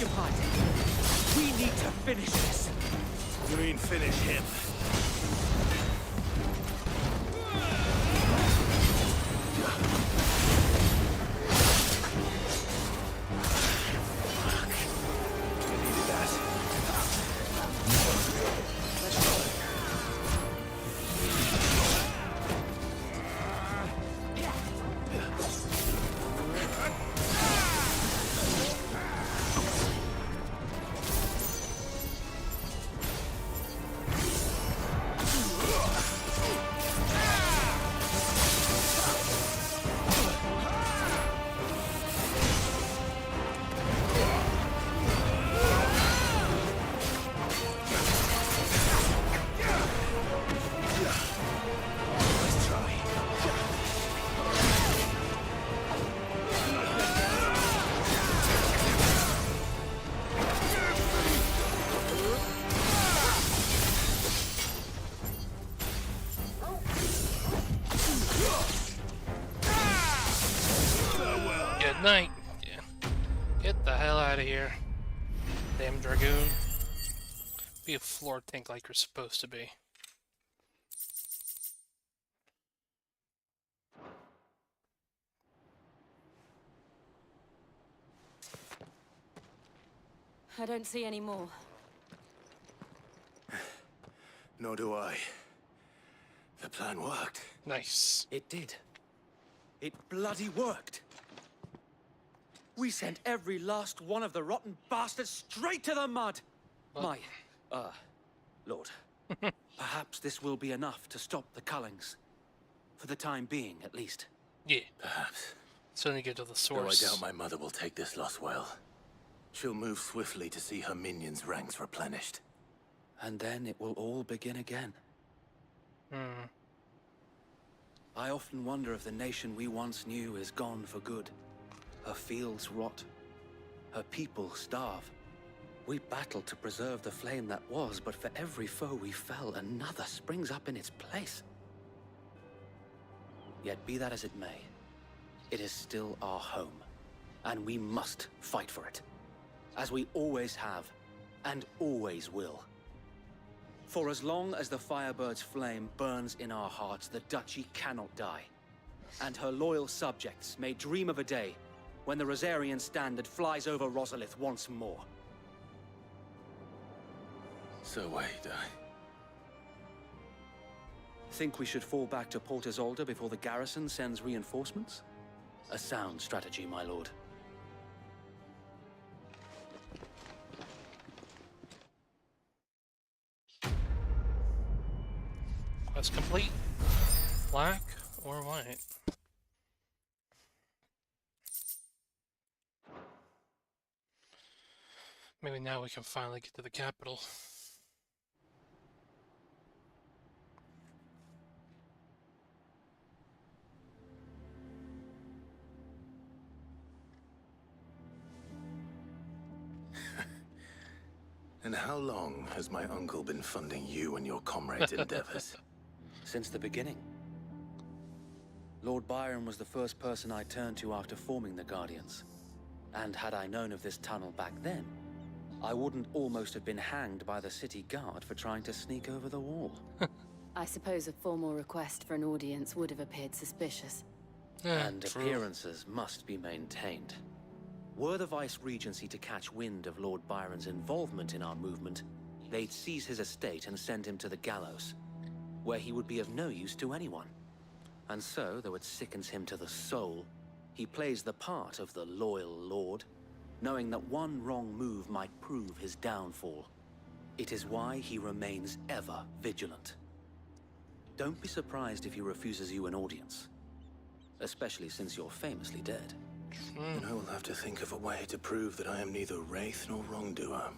occupied. We need to finish this. You mean finish him? Good night. Yeah. Get the hell out of here. Damn Dragoon. Be a floor tank like you're supposed to be. I don't see any more. Nor do I. The plan worked. Nice. It did. It bloody worked. We sent every last one of the rotten bastards straight to the mud! What? Lord. Perhaps this will be enough to stop the Cullings. For the time being, at least. Yeah. Perhaps. So then you get to the Though I source. doubt my mother will take this loss well. She'll move swiftly to see her minions' ranks replenished. And then it will all begin again. Hmm. I often wonder if the nation we once knew is gone for good. Her fields rot. Her people starve. We battled to preserve the flame that was, but for every foe we fell, another springs up in its place. Yet be that as it may, it is still our home, and we must fight for it. As we always have, and always will. For as long as the Firebird's flame burns in our hearts, the Duchy cannot die. And her loyal subjects may dream of a day when the Rosarian standard flies over Rosalith once more. So wait, Think we should fall back to Port Isolde before the garrison sends reinforcements? A sound strategy, my lord. Quest complete. Black or white? Maybe now we can finally get to the capital. And how long has my uncle been funding you and your comrades' endeavors? Since the beginning. Lord Byron was the first person I turned to after forming the Guardians. And had I known of this tunnel back then, I wouldn't almost have been hanged by the city guard for trying to sneak over the wall. I suppose a formal request for an audience would have appeared suspicious. And appearances must be maintained. Were the Vice-Regency to catch wind of Lord Byron's involvement in our movement, they'd seize his estate and send him to the gallows, where he would be of no use to anyone. And so, though it sickens him to the soul, he plays the part of the loyal lord, knowing that one wrong move might prove his downfall. It is why he remains ever vigilant. Don't be surprised if he refuses you an audience, especially since you're famously dead. And I will have to think of a way to prove that I am neither wraith nor wrongdoer.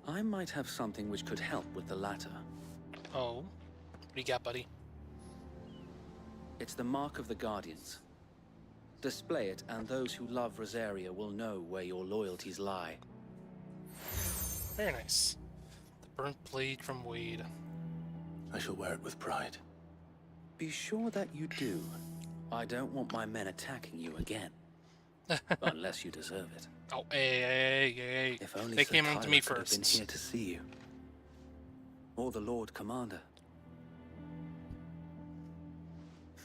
I might have something which could help with the latter. Oh, what do you got, buddy? It's the mark of the Guardians. Display it, and those who love Rosaria will know where your loyalties lie. Very nice. The burnt blade from Wade. I shall wear it with pride. Be sure that you do. I don't want my men attacking you again. Unless you deserve it. Oh, hey. If only They Sir came on to Tyler me could have been first. here to see you. Or the Lord Commander.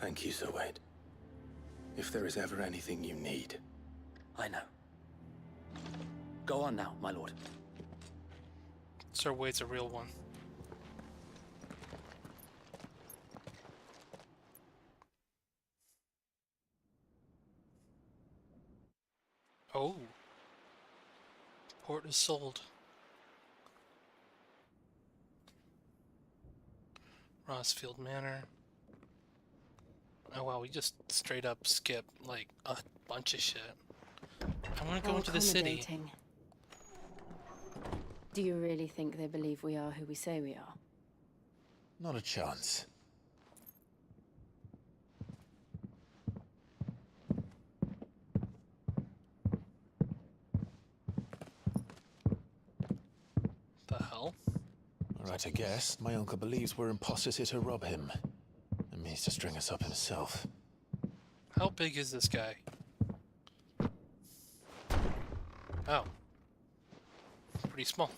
Thank you, Sir Wade. If there is ever anything you need. I know. Go on now, my lord. Sir Wade's a real one. Oh. Port is sold. Rossfield Manor. Oh wow, we just straight up skip like a bunch of shit. I want to go into the city. Accommodating. Do you really think they believe we are who we say we are? Not a chance. The hell? Right, I guess. My uncle believes we're imposters here to rob him. And means to string us up himself. How big is this guy? Oh. Pretty small.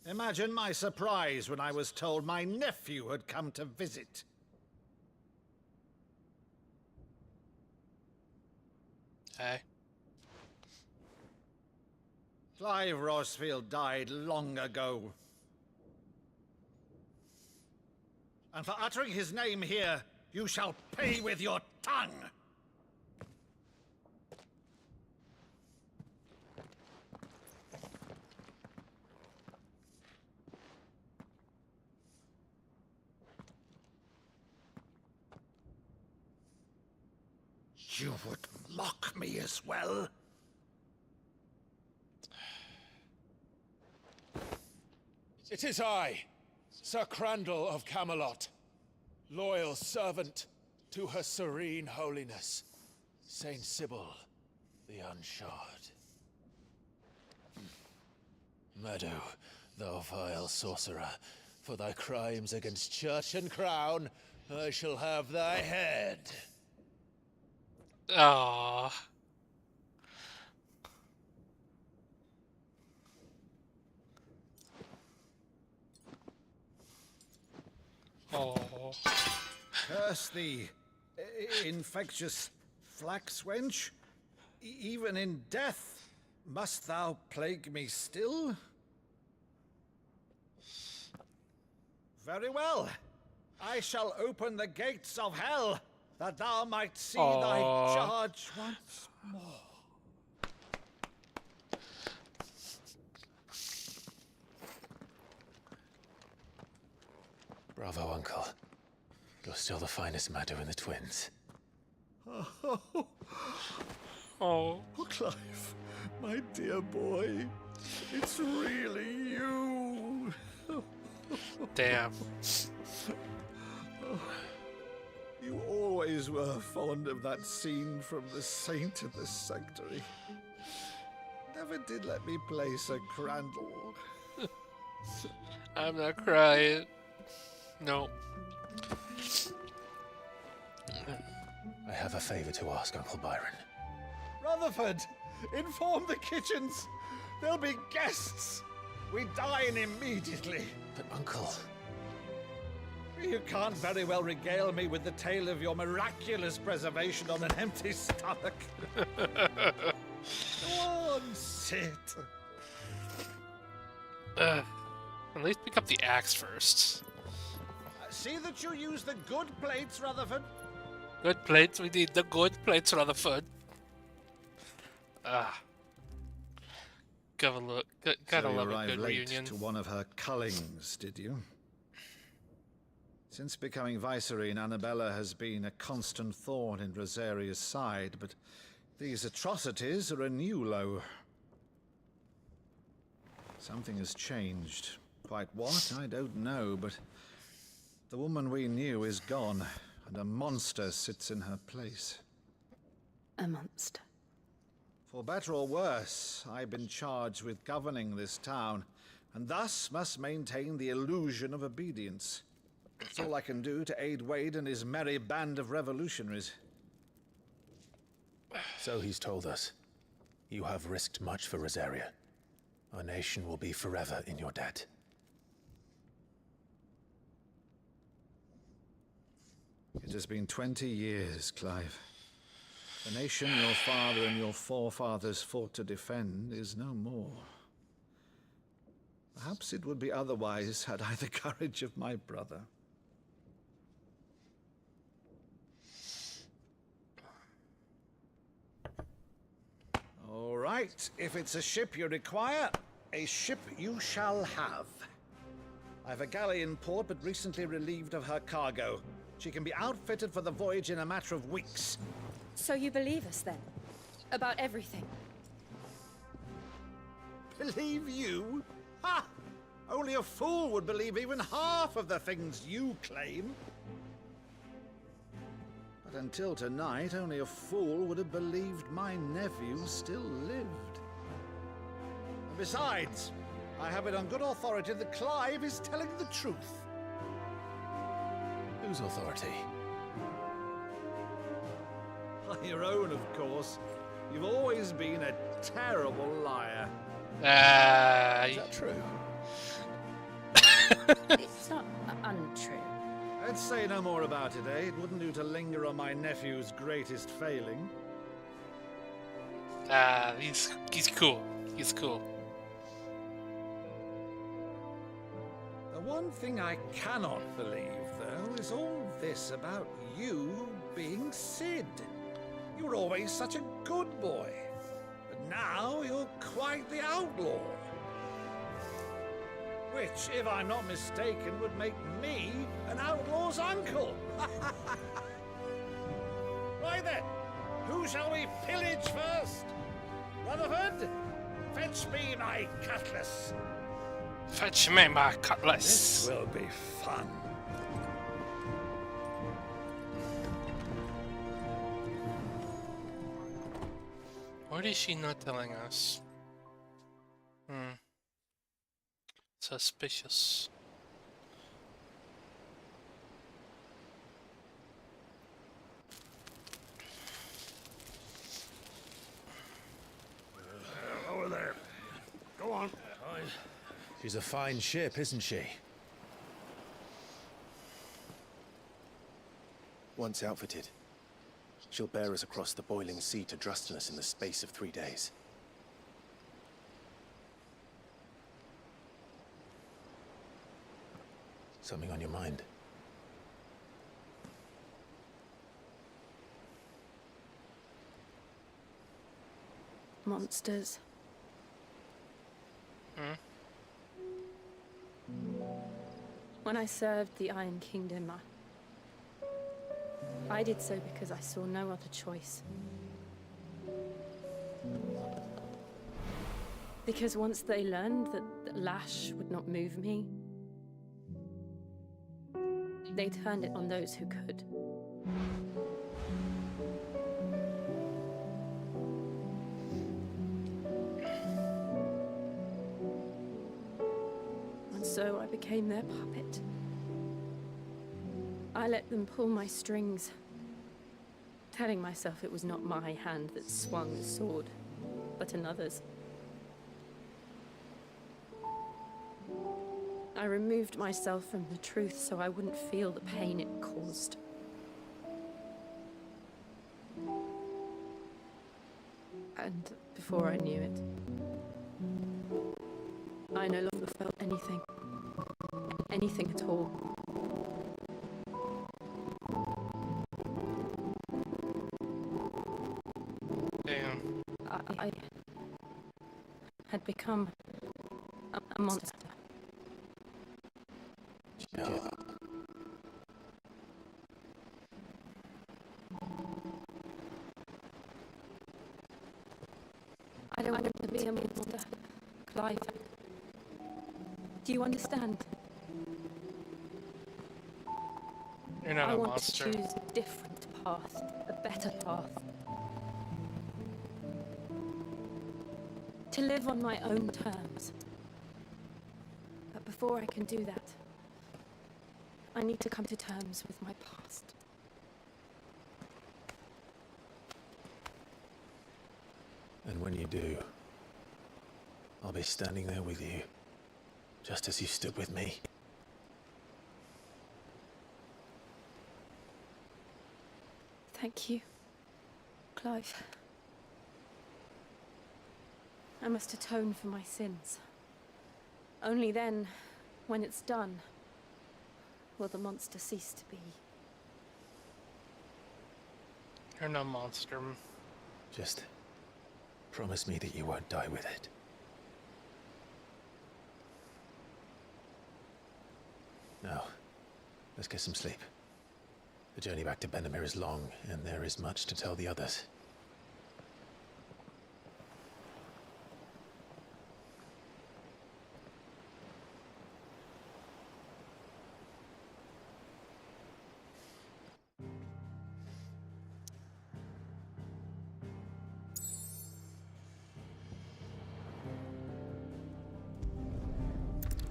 Imagine my surprise when I was told my nephew had come to visit. Hey. Clive Rosfield died long ago. And for uttering his name here, you shall pay with your tongue! You would mock me as well? It is I, Sir Crandall of Camelot, loyal servant to Her Serene Holiness, Saint Sybil the Unshod. Meadow, thou vile sorcerer, for thy crimes against church and crown, I shall have thy head. Ah. Oh. Curse thee, infectious flax wench. Even in death, must thou plague me still? Very well. I shall open the gates of hell, that thou might see thy charge once more. Bravo, Uncle. You're still the finest Maddu in the twins. Oh. Clive, my dear boy, it's really you. Damn. You always were fond of that scene from The Saint of the Sanctuary. Never did let me place a crandall. I'm not crying. No. I have a favor to ask, Uncle Byron. Rutherford, inform the kitchens. There'll be guests. We dine immediately. But, Uncle... You can't very well regale me with the tale of your miraculous preservation on an empty stomach. Go on, sit. At least pick up the axe first. See that you use the good plates, Rutherford. Good plates. We need the good plates, Rutherford. Gotta look. Gotta love a good reunion. To one of her cullings, did you? Since becoming Vicereine, Annabella has been a constant thorn in Rosaria's side, but these atrocities are a new low. Something has changed. Quite what, I don't know, but the woman we knew is gone, and a monster sits in her place. A monster. For better or worse, I've been charged with governing this town, and thus must maintain the illusion of obedience. It's all I can do to aid Wade and his merry band of revolutionaries. So he's told us. You have risked much for Rosaria. Our nation will be forever in your debt. It has been 20 years, Clive. The nation your father and your forefathers fought to defend is no more. Perhaps it would be otherwise had I the courage of my brother. All right, if it's a ship you require, a ship you shall have. I've a galley in port, but recently relieved of her cargo. She can be outfitted for the voyage in a matter of weeks. So you believe us then? About everything? Believe you? Ha! Only a fool would believe even half of the things you claim. But until tonight, only a fool would have believed my nephew still lived. And besides, I have it on good authority that Clive is telling the truth. Whose authority? Your own, of course. You've always been a terrible liar. Is that true? It's not untrue. Let's say no more about it, eh? It wouldn't do to linger on my nephew's greatest failing. He's cool. He's cool. The one thing I cannot believe, though, is all this about you being Sid. You were always such a good boy, but now you're quite the outlaw. Which, if I'm not mistaken, would make me an outlaw's uncle. Right then, who shall we pillage first? Rutherford, fetch me my cutlass. Fetch me my cutlass. This will be fun. What is she not telling us? Suspicious. Over there. Go on. She's a fine ship, isn't she? Once outfitted, she'll bear us across the boiling sea to Drustinus in the space of 3 days. Something on your mind? Monsters. When I served the Iron Kingdom, I did so because I saw no other choice. Because once they learned that the lash would not move me, they turned it on those who could. And so I became their puppet. I let them pull my strings, telling myself it was not my hand that swung the sword, but another's. I removed myself from the truth so I wouldn't feel the pain it caused. And before I knew it, I no longer felt anything. Anything at all. Damn. I had become a monster. I don't want to be a monster, Clive. Do you understand? You're not I a want monster. to choose a different path, a better path. To live on my own terms. But before I can do that, I need to come to terms with my past. And when you do, I'll be standing there with you, just as you stood with me. Thank you, Clive. I must atone for my sins. Only then, when it's done, will the monster cease to be. You're no monster. Just promise me that you won't die with it. Now, let's get some sleep. The journey back to Benamir is long, and there is much to tell the others.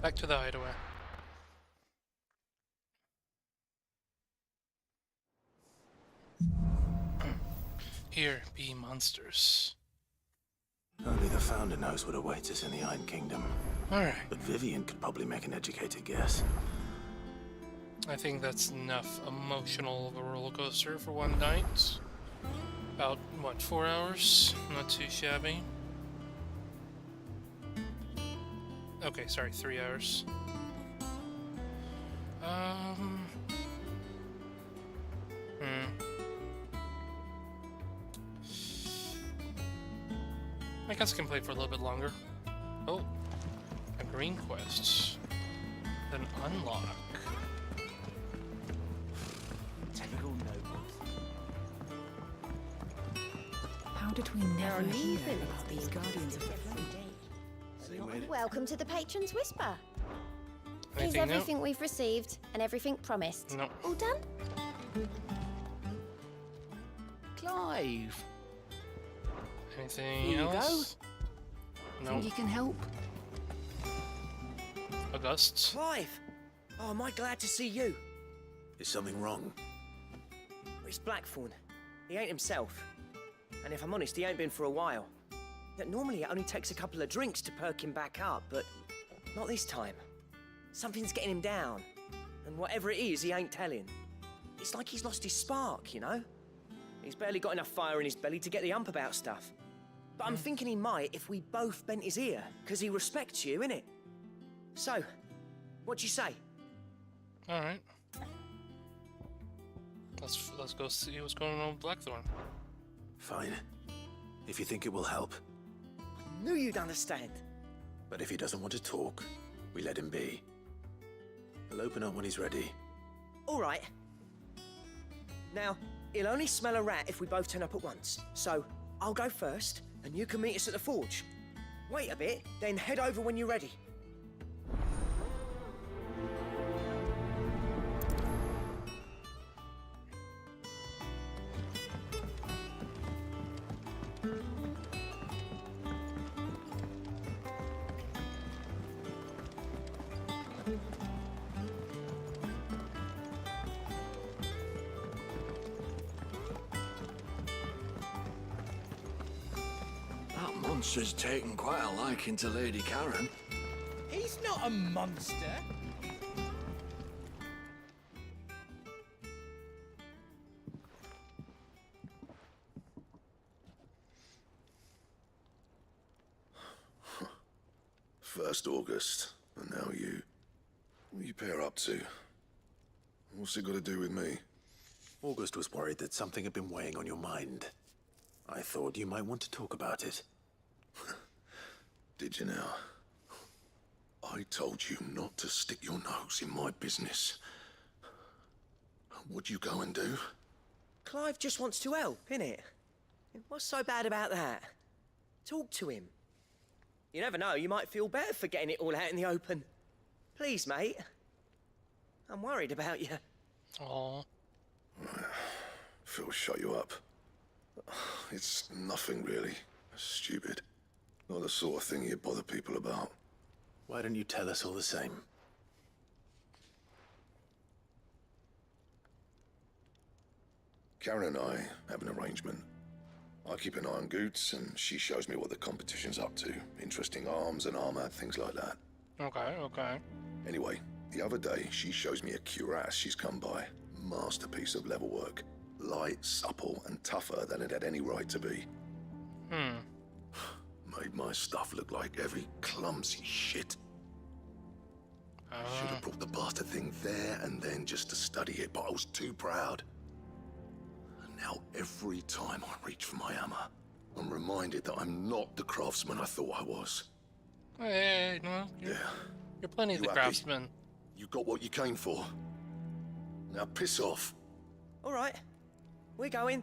Back to the hideaway. Here be monsters. Only the Founder knows what awaits us in the Iron Kingdom. Alright. But Vivian could probably make an educated guess. I think that's enough emotional of a roller coaster for one night. About, what, 4 hours? Not too shabby. Okay, sorry, 3 hours. I guess I can play for a little bit longer. Oh, a green quest. Then unlock. Typical noble. How did we never hear about these guardians of the flame? Welcome to the Patron's Whisper. Is Anything new? everything we've received and everything promised? No. All done? Clive. Anything Here you else? go. No. Think you can help? August. Clive! Oh, am I glad to see you? Is something wrong? It's Blackthorn. He ain't himself. And if I'm honest, he ain't been for a while. Yet normally it only takes a couple of drinks to perk him back up, but not this time. Something's getting him down. And whatever it is, he ain't telling. It's like he's lost his spark, you know? He's barely got enough fire in his belly to get the ump about stuff. But I'm thinking he might if we both bent his ear, because he respects you, innit? So, what do you say? Alright. Let's go see what's going on with Blackthorn. Fine. If you think it will help. Knew you'd understand. But if he doesn't want to talk, we let him be. He'll open up when he's ready. All right. Now, he'll only smell a rat if we both turn up at once. So, I'll go first, and you can meet us at the forge. Wait a bit, then head over when you're ready. That monster's taken quite a liking to Lady Karen. He's not a monster. First August, and now you. What are you pair up to? What's it got to do with me? August was worried that something had been weighing on your mind. I thought you might want to talk about it. Did you now? I told you not to stick your nose in my business. What'd you go and do? Clive just wants to help, innit? What's so bad about that? Talk to him. You never know, you might feel better for getting it all out in the open. Please, mate. I'm worried about you. Aww. Phil shut you up. It's nothing really. Stupid. Not the sort of thing you bother people about. Why don't you tell us all the same? Karen and I have an arrangement. I keep an eye on Goots, and she shows me what the competition's up to. Interesting arms and armor, things like that. Okay, okay. Anyway, the other day, she shows me a cuirass she's come by. Masterpiece of level work. Light, supple, and tougher than it had any right to be. Made my stuff look like heavy, clumsy shit. Should have brought the bastard thing there and then just to study it, but I was too proud. And now every time I reach for my hammer, I'm reminded that I'm not the craftsman I thought I was. Hey, no, you're plenty the happy? craftsman. You got what you came for. Now piss off. All right, we're going.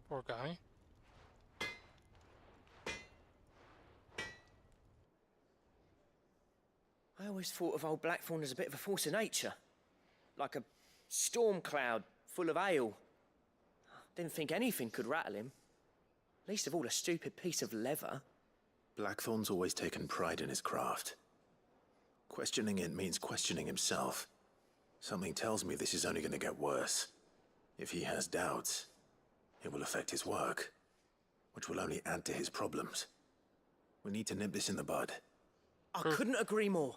Poor guy. I always thought of old Blackthorn as a bit of a force of nature. Like a storm cloud full of hail. Didn't think anything could rattle him. Least of all a stupid piece of leather. Blackthorn's always taken pride in his craft. Questioning it means questioning himself. Something tells me this is only going to get worse. If he has doubts, it will affect his work, which will only add to his problems. We need to nip this in the bud. I couldn't agree more.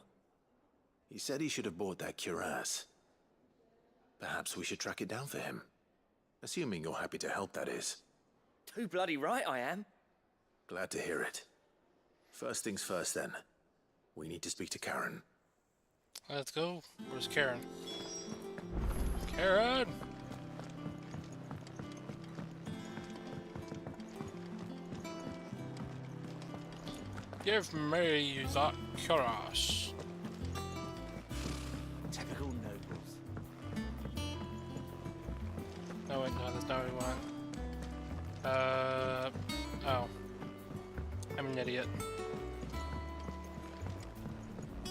He said he should have bought that cuirass. Perhaps we should track it down for him. Assuming you're happy to help, that is. Too bloody right I am. Glad to hear it. First things first, then. We need to speak to Karen. Let's go. Where's Karen? Karen! Give me that cuirass. Typical nobles. Oh wait, no, that's not what we want. Oh. I'm an idiot. I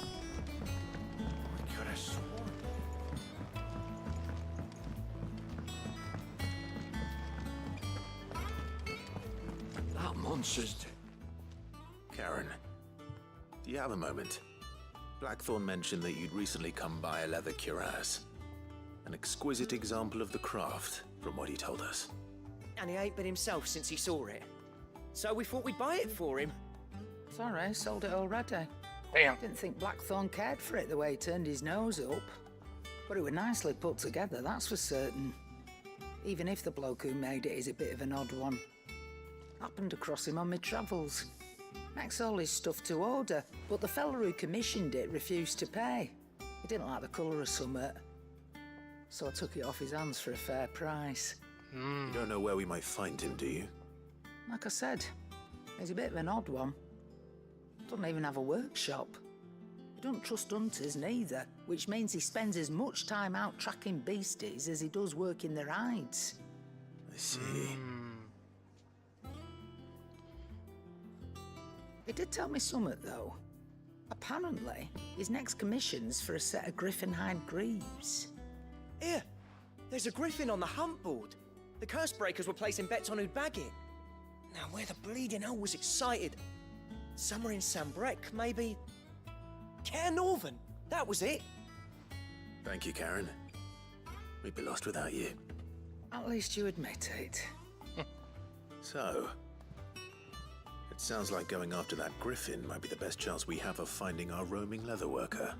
could have sworn. That monster's... Karen, do you have a moment? Blackthorn mentioned that you'd recently come by a leather cuirass. An exquisite example of the craft, from what he told us. And he ain't been himself since he saw it. So we thought we'd buy it for him. Sorry, sold it already. Damn. Didn't think Blackthorn cared for it the way he turned his nose up. But it was nicely put together, that's for certain. Even if the bloke who made it is a bit of an odd one. Happened across him on my travels. Makes all his stuff to order, but the fella who commissioned it refused to pay. He didn't like the colour of summit. So I took it off his hands for a fair price. You don't know where we might find him, do you? Like I said, He's a bit of an odd one. Doesn't even have a workshop. He don't trust hunters neither, which means he spends as much time out tracking beasties as he does working their hides. I see. He did tell me something, though. Apparently, his next commission's for a set of griffin hide greaves. Here, there's a griffin on the hunt board. The curse breakers were placing bets on who'd bag it. Now, where the bleeding hell was it sighted? Somewhere in Sambrec, maybe. Care Northern, that was it. Thank you, Karen. We'd be lost without you. At least you admit it. So, it sounds like going after that griffin might be the best chance we have of finding our roaming leatherworker.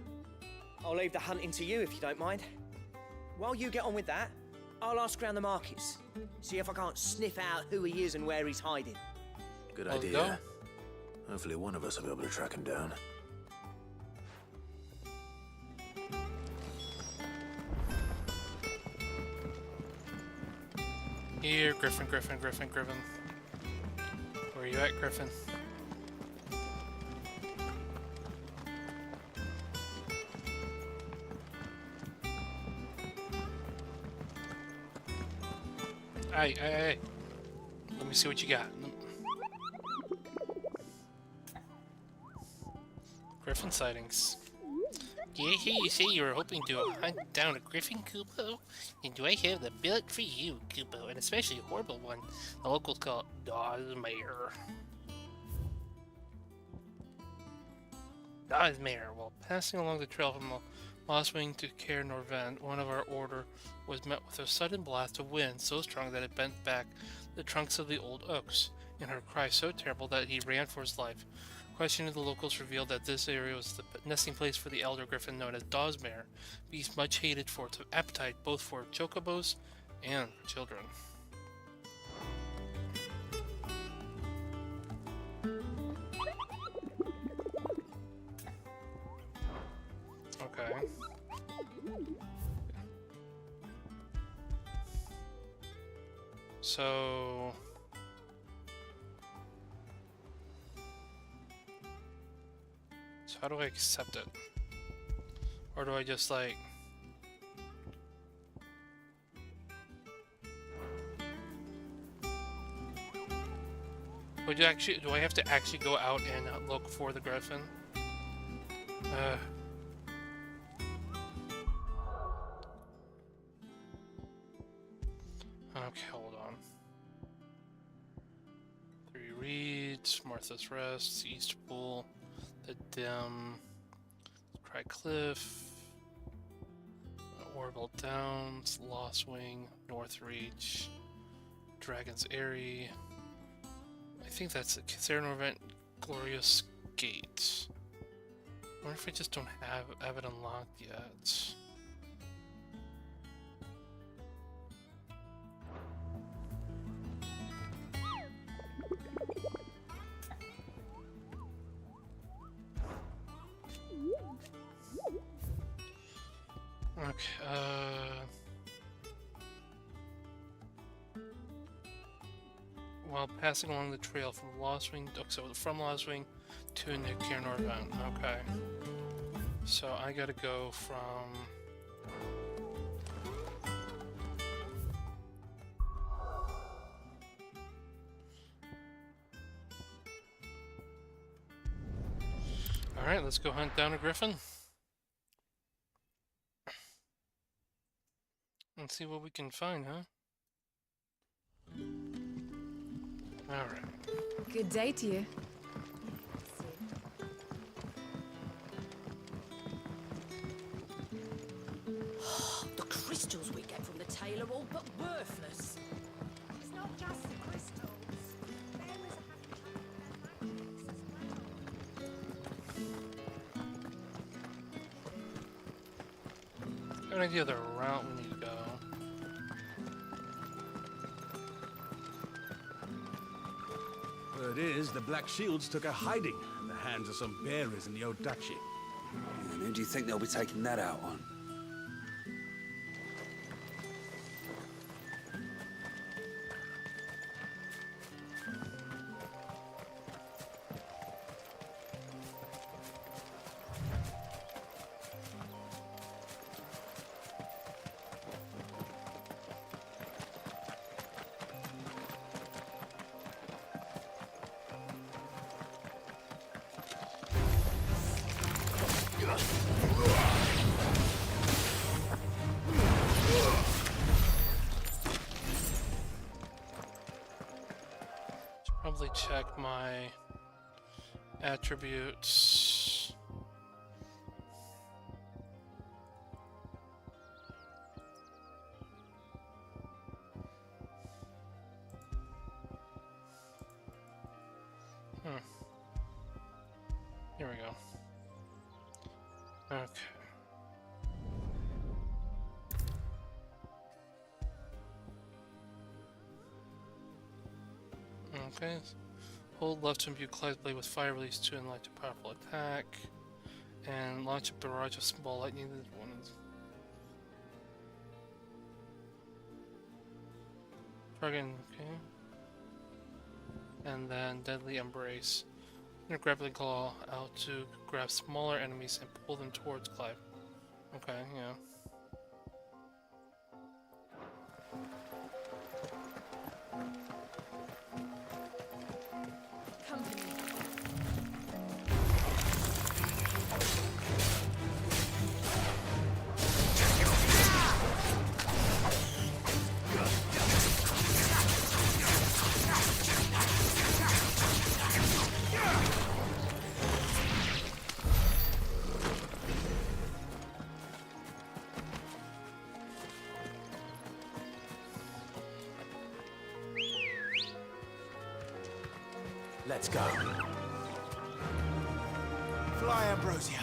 I'll leave the hunting to you if you don't mind. While you get on with that, I'll ask around the markets. See if I can't sniff out who he is and where he's hiding. Good Well, idea. go. Hopefully one of us will be able to track him down. Here, Griffin. Where are you at, Griffin? Hey. Let me see what you got. Griffin sightings. Did I hear you say you were hoping to hunt down a griffin, Kubo? And do I have the billet for you, Kubo? And especially a horrible one. The locals call it Dazmare. Dazmare. While passing along the trail from Mosswing to Cair Norvent, one of our order was met with a sudden blast of wind so strong that it bent back the trunks of the old oaks, and her cry so terrible that he ran for his life. Questioning the locals revealed that this area was the nesting place for the elder griffin known as Dazmare, beast much hated for its appetite both for chocobos and for children. Okay. So how do I accept it? Or do I just like... do I have to actually go out and look for the griffin? Okay, hold on. 3 Reeds, Martha's Rest, East Pool, the Dim, Cry Cliff, Orbital Downs, Lost Wing, North Reach, Dragon's Eyrie. I think that's it. Cair Norvent, Glorious Gate. I wonder if I just don't have it unlocked yet. Okay, while passing along the trail from Lostwing, from Lostwing to Cair Norvent. Okay. So I gotta go from... Alright, let's go hunt down a griffin. Let's see what we can find, huh? Alright. Good day to you. The crystals we get from the tail are all but worthless. It's not just the crystals. I have an idea of the route we need to go. Word is, the Black Shields took a hiding in the hands of some bearers in the old duchy. And who do you think they'll be taking that out on? check my attributes. Here we go. Okay. Okay. Hold left to imbue Clyde's blade with fire, release 2 and launch a powerful attack. And launch a barrage of small lightning ones. Target, okay. And then Deadly Embrace. Your grappling claw out to grab smaller enemies and pull them towards Clive. Okay, yeah. Let's go. Fly, Ambrosia.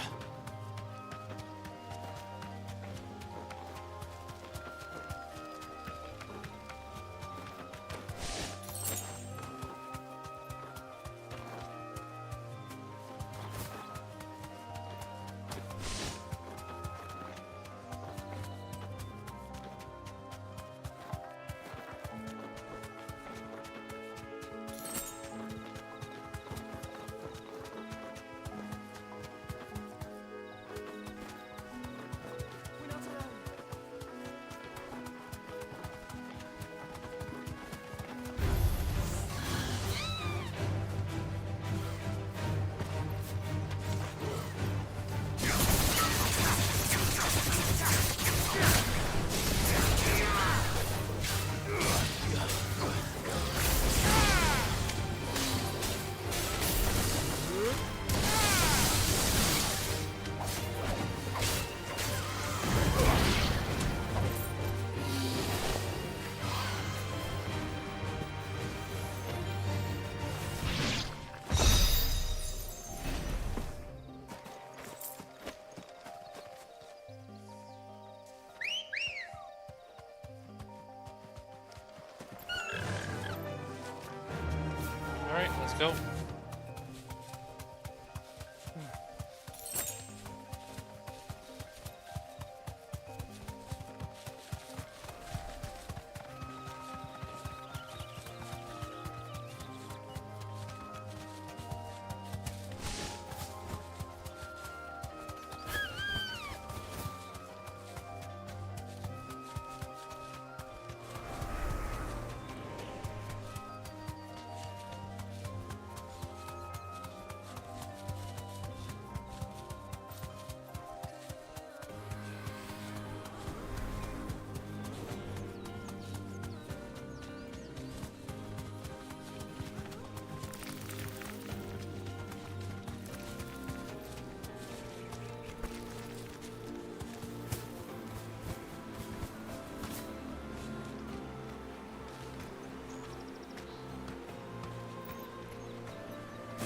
Alright, let's go.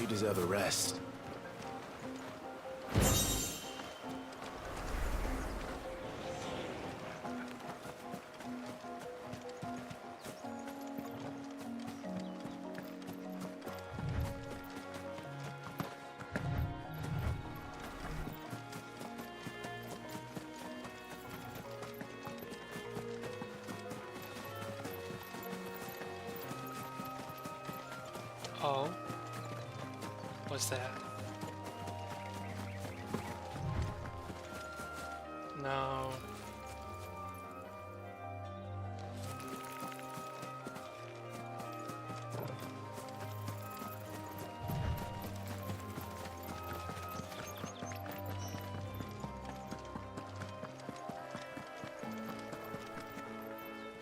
You deserve a rest. Oh. What's that? No.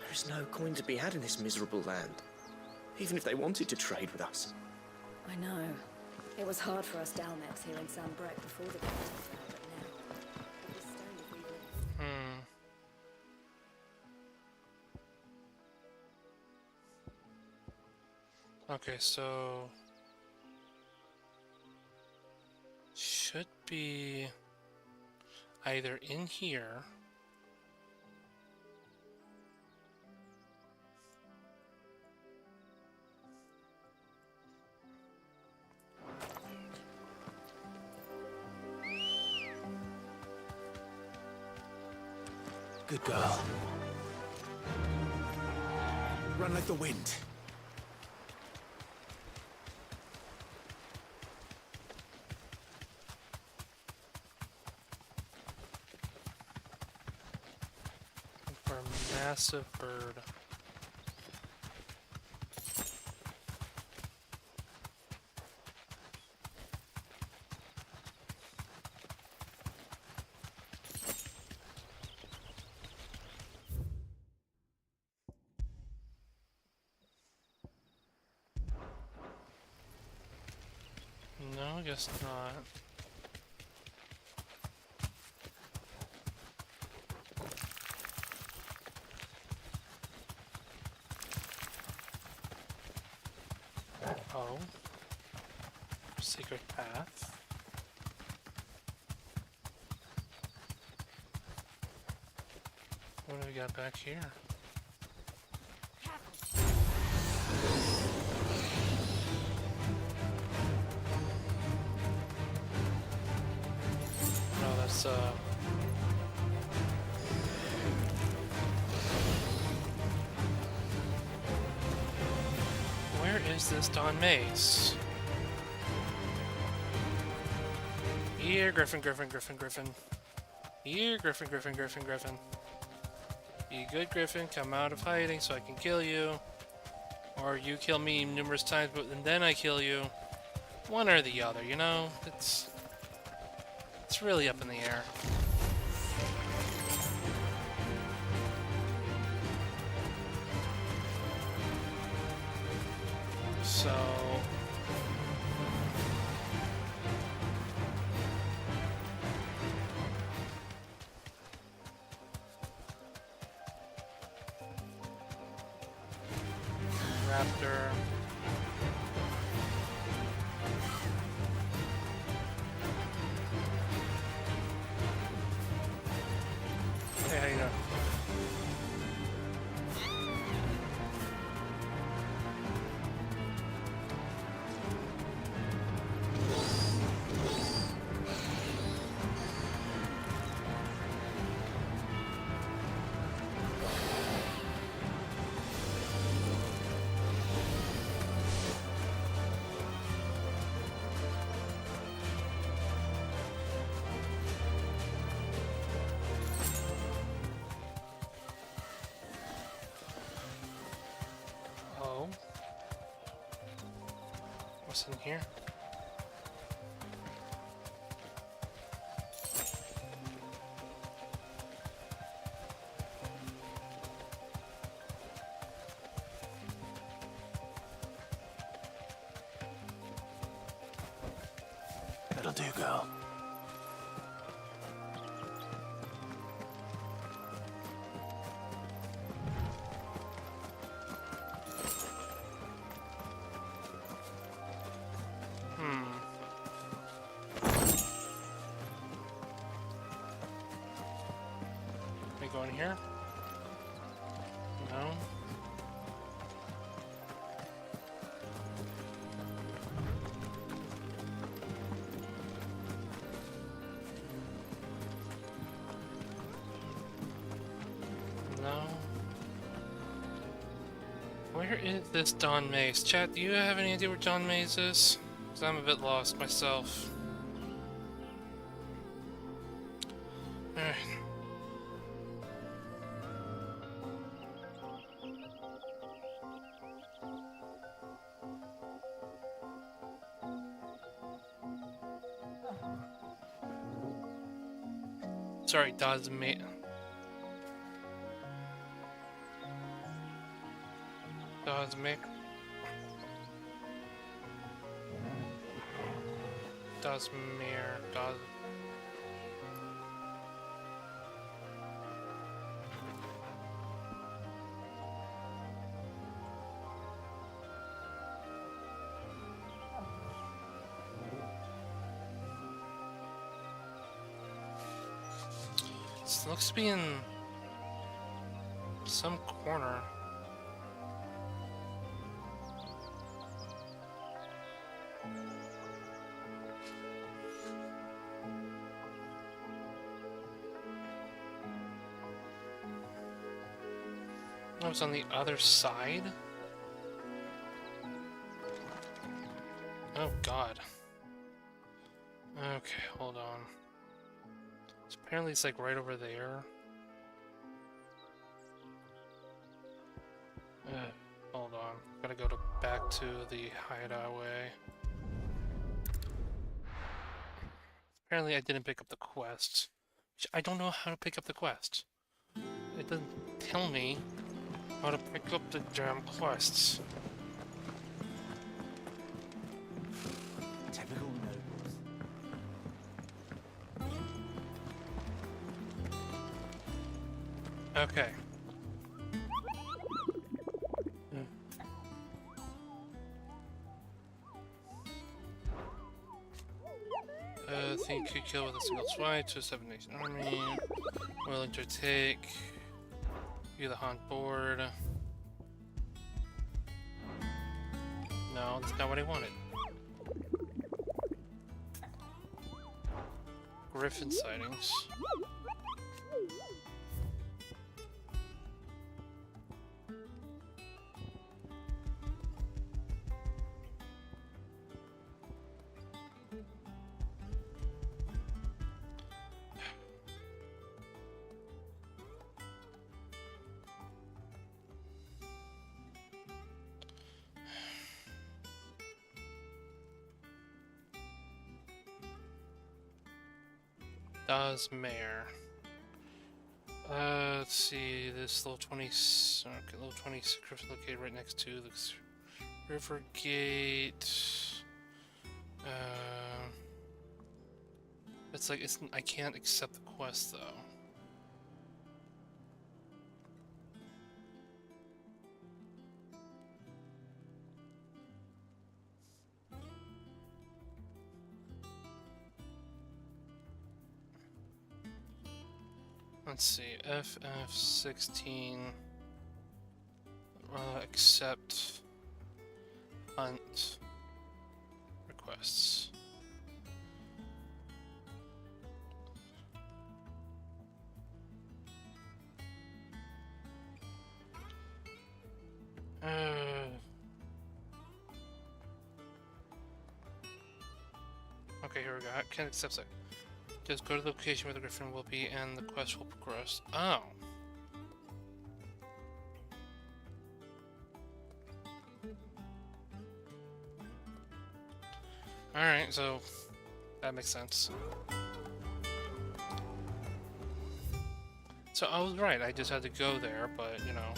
There is no coin to be had in this miserable land, even if they wanted to trade with us. I know. It was hard for us Dalmex here in Sanbreque before the captain fell, but now... We'll be stoned if we live. Okay, so... should be either in here... Good girl. Run like the wind. For a massive bird. No, I guess not. Oh. Secret path. What do we got back here? No, that's where is this Don Mace? Here, Griffin. Here, Griffin. Be good, Griffin. Come out of hiding so I can kill you. Or you kill me numerous times, but then I kill you. One or the other, you know? It's really up in the air. So... Raptor... Hey, how you doing? Oh. What's in here? That'll do, girl. Can we go in here? No. No. Where is this Don Maze? Chat, do you have any idea where Don Maze is? Because I'm a bit lost myself. Alright. Sorry, Dod's mate. Dod's mate. Das Meer. Das. This looks to be in some corner. I was on the other side. Oh God. Okay, hold on. So apparently it's like right over there. Hold on. Gotta go back to the hideaway. Apparently I didn't pick up the quest. Which I don't know how to pick up the quest. It doesn't tell me how to pick up the damn quests. Typical nobles. Okay. Think could kill with a single swipe to a 7-nation army. Willing to take. View the hunt board. No, that's not what I wanted. Griffin sightings. Das Meer. Let's see, this little 20, okay, little 20 griffin located right next to the river gate. It's like, I can't accept the quest though. Let's see, FF16, accept hunt requests. Okay, here we go. I can't accept that. Just go to the location where the griffin will be and the quest will progress. Oh. Alright, so that makes sense. So I was right, I just had to go there, but you know,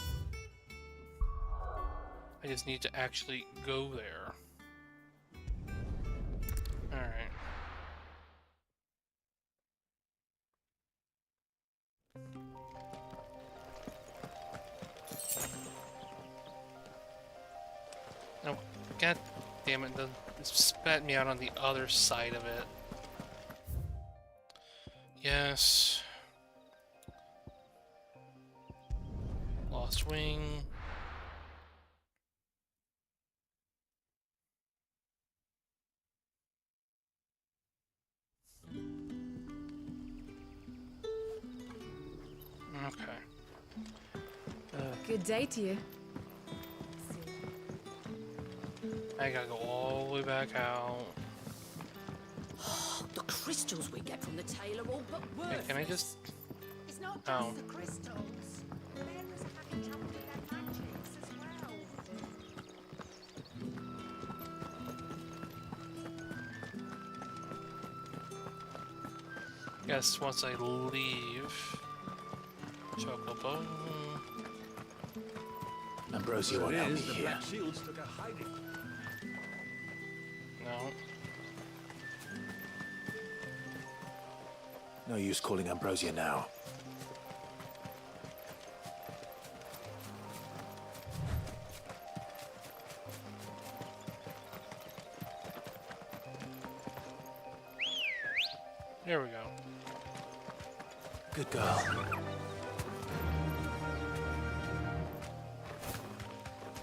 I just need to actually go there. Alright. Oh, god damn it, it spat me out on the other side of it. Yes. Lost wing. Okay. Good day to you. I gotta go all the way back out. The crystals we get from the tail are all but Hey, worthless. can I just... It's not just Oh. the crystals. The bearers are having trouble with their magics as well. Guess once I leave... Chocobo... Ambrosio won't help me here. Shields took a hiding. No. No use calling Ambrosia now. There we go. Good girl.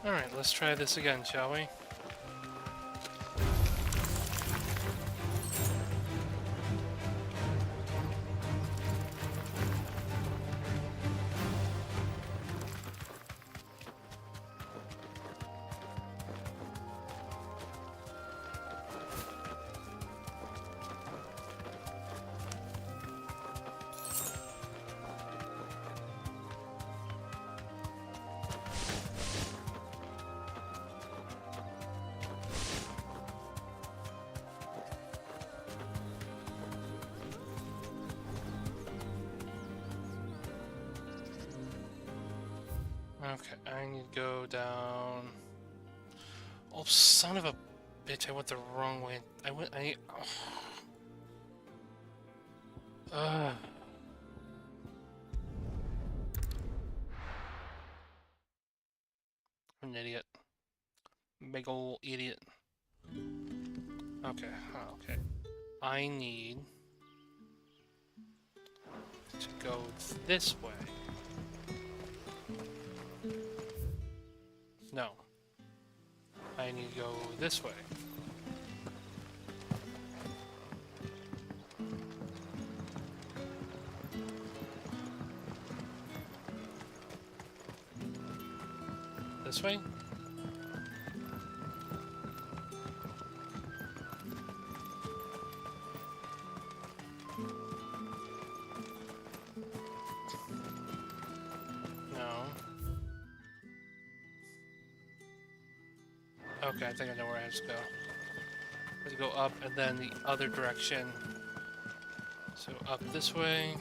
Alright, let's try this again, shall we? Okay, I need to go down. Oh, son of a bitch! I went the wrong way. I'm an idiot. Big ol' idiot. Okay, okay. I need to go this way. No. I need to go this way. This way? Okay, I think I know where I have to go. I have to go up and then the other direction. So up this way.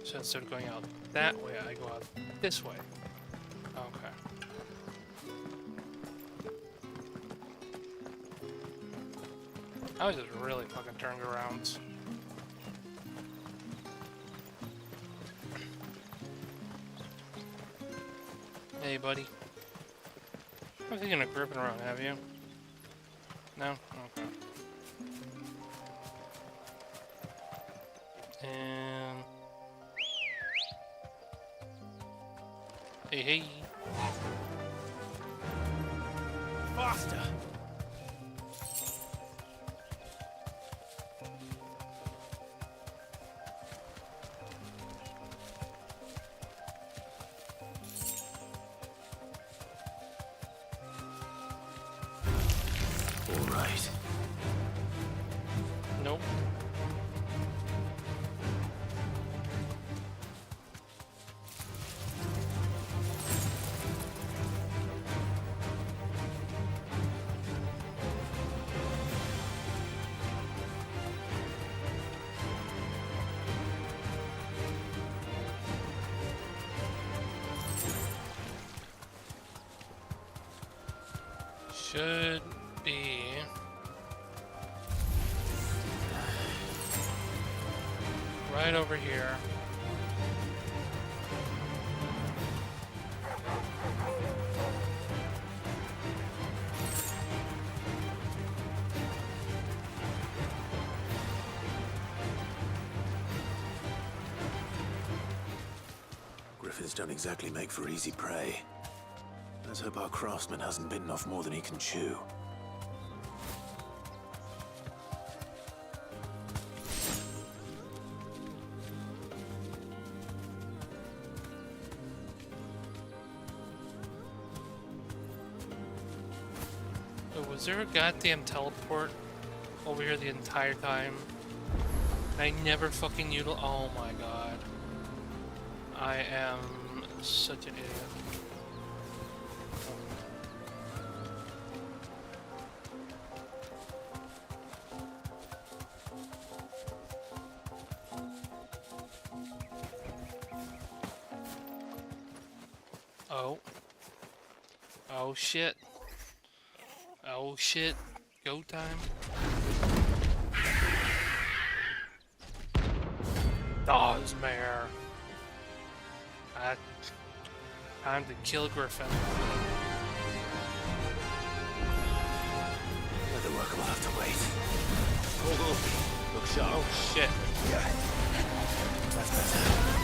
So instead of going out that way, I go out this way. Okay. I was just really fucking turned around. Hey, buddy. I think you're gonna grip around, have you? No? Okay. And... Hey, hey. Faster! Nope. Should be... right over here. Griffins don't exactly make for easy prey. Let's hope our craftsman hasn't bitten off more than he can chew. Was there a goddamn teleport over here the entire time? And I never fucking utilize. Oh my god. I am such an idiot. Oh. Oh shit. Oh shit. Go time. Dawsmare. Time to kill Griffin. The work will have to wait. Look sharp. Oh shit. Yeah. That's better.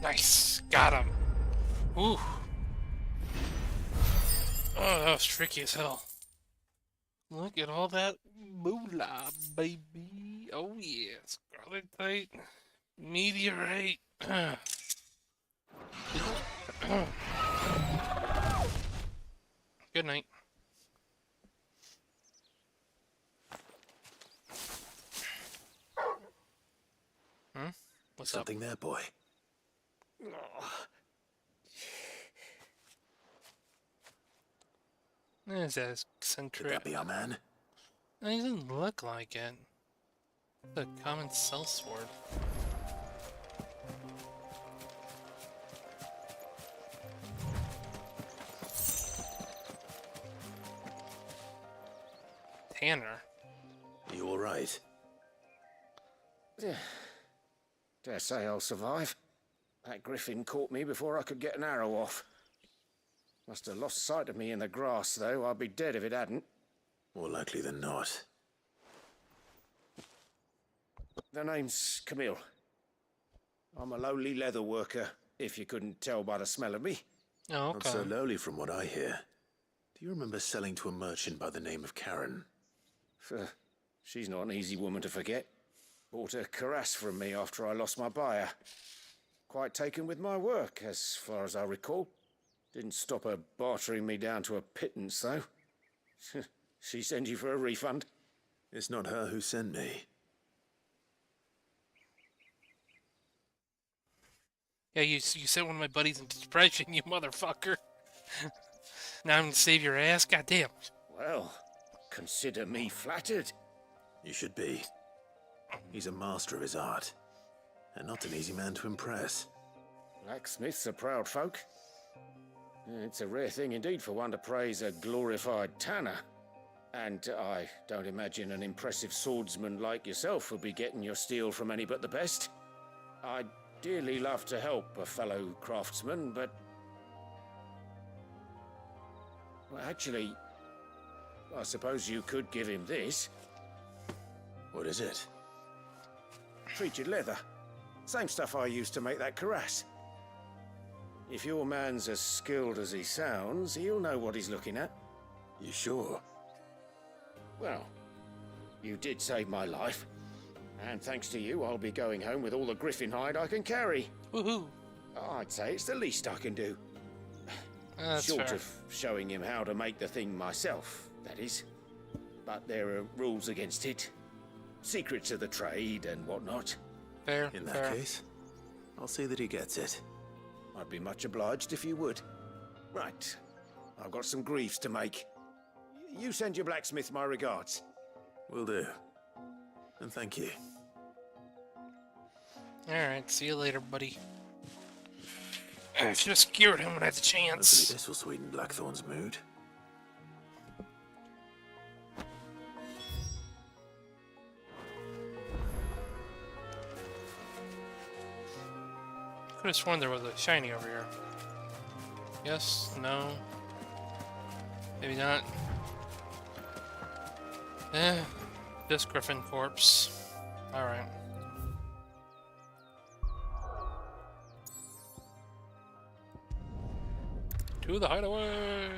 Nice. Got him. Ooh. Oh, that was tricky as hell. Look at all that moolah, baby. Oh yeah, scarlet tight, meteorite. Good night. What's Something there, boy. There's that eccentric. Could that be our man? He doesn't look like it. The common sellsword. Tanner. You all right? Dare say I'll survive. That griffin caught me before I could get an arrow off. Must have lost sight of me in the grass, though. I'd be dead if it hadn't. More likely than not. The name's Camille. I'm a lowly leather worker, if you couldn't tell by the smell of me. Oh, Not so lowly from what I hear. Do you remember selling to a merchant by the name of Karen? She's not an easy woman to forget. Bought a cuirass from me after I lost my buyer. Quite taken with my work, as far as I recall. Didn't stop her bartering me down to a pittance, though. She send you for a refund? It's not her who sent me. Yeah, you sent one of my buddies into depression, you motherfucker. Now I'm gonna save your ass? Goddamn. Well, consider me flattered. You should be. He's a master of his art, and not an easy man to impress. Blacksmiths are proud folk. It's a rare thing indeed for one to praise a glorified tanner. And I don't imagine an impressive swordsman like yourself would be getting your steel from any but the best. I'd dearly love to help a fellow craftsman, but... Well, actually, I suppose you could give him this. What is it? Treated leather. Same stuff I used to make that cuirass. If your man's as skilled as he sounds, he'll know what he's looking at. You sure? Well, you did save my life. And thanks to you, I'll be going home with all the griffin hide I can carry. Woohoo! I'd say it's the least I can do. That's Short fair. of showing him how to make the thing myself, that is. But there are rules against it. Secrets of the trade and whatnot. Fair, In that case, I'll see that he gets it. I'd be much obliged if you would. Right. I've got some greaves to make. You send your blacksmith my regards. Will do. And thank you. Alright, see you later, buddy. I should have skewered him when I had the chance. Hopefully this will sweeten Blackthorn's mood. Could have sworn there was a shiny over here. Yes, no. Maybe not. Just Griffin corpse. Alright. To the hideaway!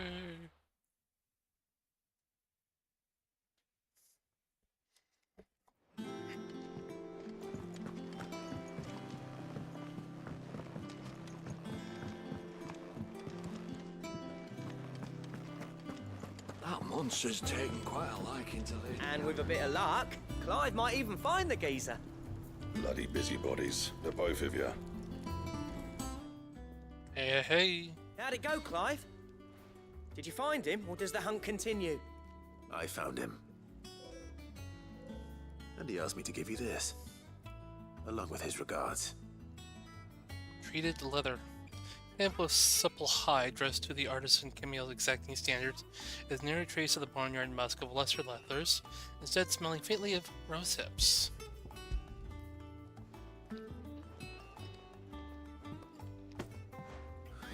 That monster's taken quite a liking to Lady. And with a bit of luck, Clive might even find the geezer. Bloody busybodies, the both of you. Hey, hey. How'd it go, Clive? Did you find him, or does the hunt continue? I found him. And he asked me to give you this, along with his regards. Treated leather. Ample supple hide dressed to the artisan Camille's exacting standards is near a trace of the barnyard musk of lesser leathers, instead smelling faintly of rose hips.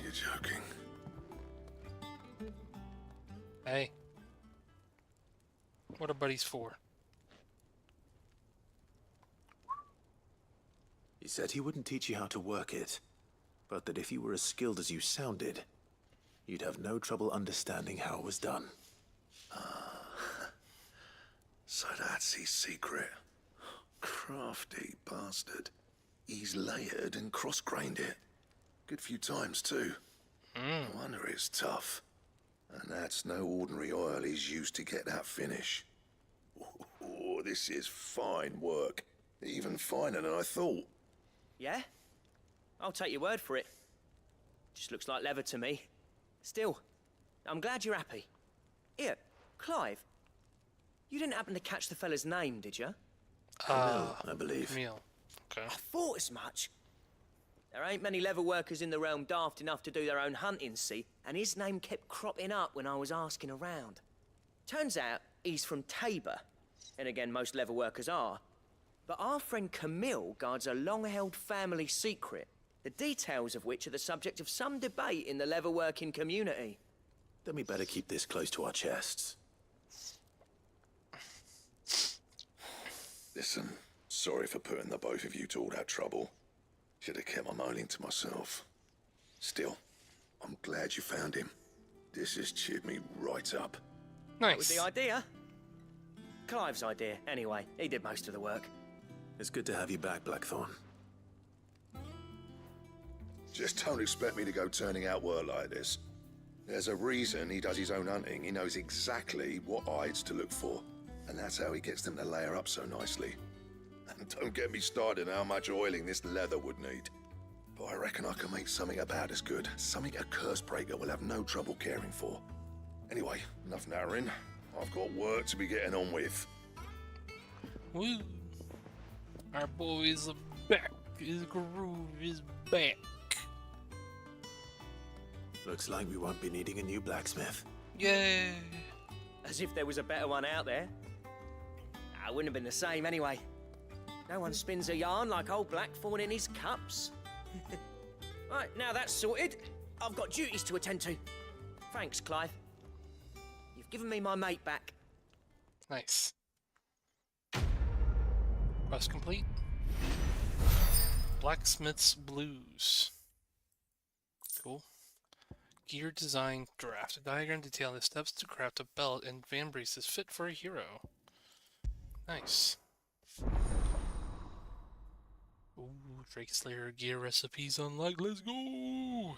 You're joking. Hey. What are buddies for? He said he wouldn't teach you how to work it, but that if you were as skilled as you sounded, you'd have no trouble understanding how it was done. So that's his secret. Crafty bastard. He's layered and cross-grained it. Good few times, too. No wonder it's tough. And that's no ordinary oil he's used to get that finish. Oh, this is fine work. Even finer than I thought. Yeah? I'll take your word for it. Just looks like leather to me. Still, I'm glad you're happy. Here, Clive. You didn't happen to catch the fella's name, did you? I believe. Camille. Okay. I thought as much. There ain't many leather workers in the realm daft enough to do their own hunting, see? And his name kept cropping up when I was asking around. Turns out he's from Tabor. And again, most leather workers are. But our friend Camille guards a long-held family secret, the details of which are the subject of some debate in the leatherworking community. Then we better keep this close to our chests. Listen, sorry for putting the both of you to all that trouble. Should have kept my moaning to myself. Still, I'm glad you found him. This has cheered me right up. Nice. That was the idea. Clive's idea, anyway. He did most of the work. It's good to have you back, Blackthorn. Just don't expect me to go turning out work like this. There's a reason he does his own hunting. He knows exactly what hides to look for. And that's how he gets them to layer up so nicely. And don't get me started on how much oiling this leather would need. But I reckon I can make something about as good. Something a Cursebreaker will have no trouble caring for. Anyway, enough narrowing. I've got work to be getting on with. Woo! Our boys are back. His groove is back. Looks like we won't be needing a new blacksmith. Yay! As if there was a better one out there. It wouldn't have been the same anyway. No one spins a yarn like old Blackthorn in his cups. Right, now that's sorted. I've got duties to attend to. Thanks, Clive. You've given me my mate back. Nice. Quest complete. Blacksmith's Blues. Cool. Gear design draft. A diagram detailing the steps to craft a belt and van braces fit for a hero. Nice. Ooh, Drake Slayer gear recipes unlocked. Let's go! You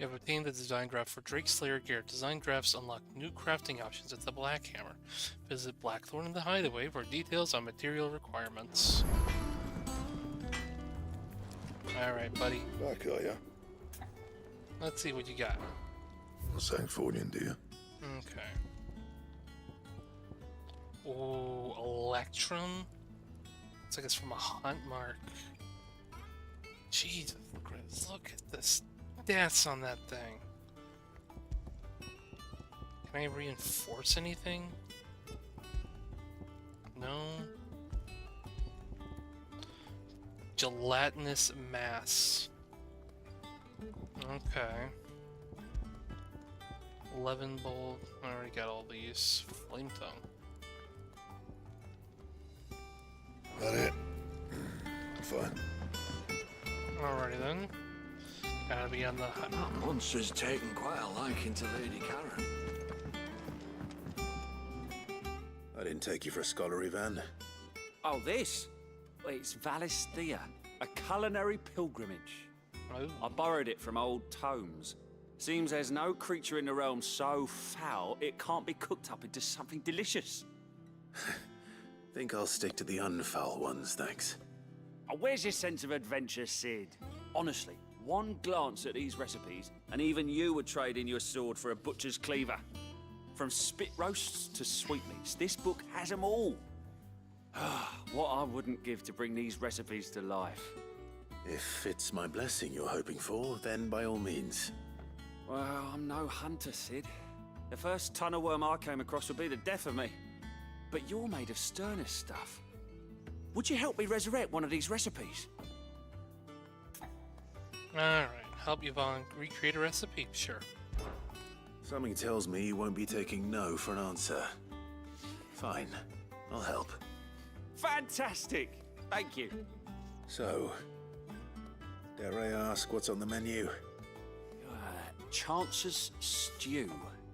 have obtained the design draft for Drake Slayer gear. Design drafts unlock new crafting options at the Black Hammer. Visit Blackthorn in the Hideaway for details on material requirements. Alright, buddy. Back, are ya? Let's see what you got. Something for you, dear. Okay. Oh, Electrum? Looks like it's from a hunt mark. Jesus, look at the stats on that thing. Can I reinforce anything? No. Gelatinous mass. Okay. 11 bolt. I already got all these. Flame tongue. That it? Fine. Alrighty then. Gotta be on the hut. That monster's taken quite a liking to Lady Karen. I didn't take you for a scholarly van. Oh, this? Well, it's Valisthea, a culinary pilgrimage. Oh. I borrowed it from old tomes. Seems there's no creature in the realm so foul it can't be cooked up into something delicious. Think I'll stick to the unfoul ones, thanks. Oh, where's your sense of adventure, Sid? Honestly, one glance at these recipes, and even you would trade in your sword for a butcher's cleaver. From spit roasts to sweetmeats, this book has them all. What I wouldn't give to bring these recipes to life. If it's my blessing you're hoping for, then by all means. Well, I'm no hunter, Sid. The first ton of worm I came across would be the death of me. But you're made of sterner stuff. Would you help me resurrect one of these recipes? Alright, help Yvonne recreate a recipe? Sure. Something tells me you won't be taking no for an answer. Fine, I'll help. Fantastic! Thank you. So, dare I ask what's on the menu? Chance's Stew.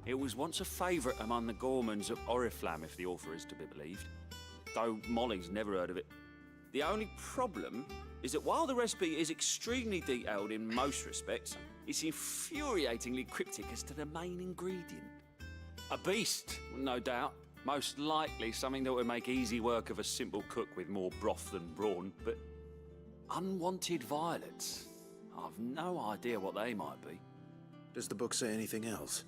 It was once a favourite among the gourmands of Oriflamme, if the author is to be believed. Though Molly's never heard of it. The only problem is that while the recipe is extremely detailed in most respects, it's infuriatingly cryptic as to the main ingredient. A beast, no doubt. Most likely something that would make easy work of a simple cook with more broth than brawn, but unwanted violets. I've no idea what they might be. Does the book say anything else?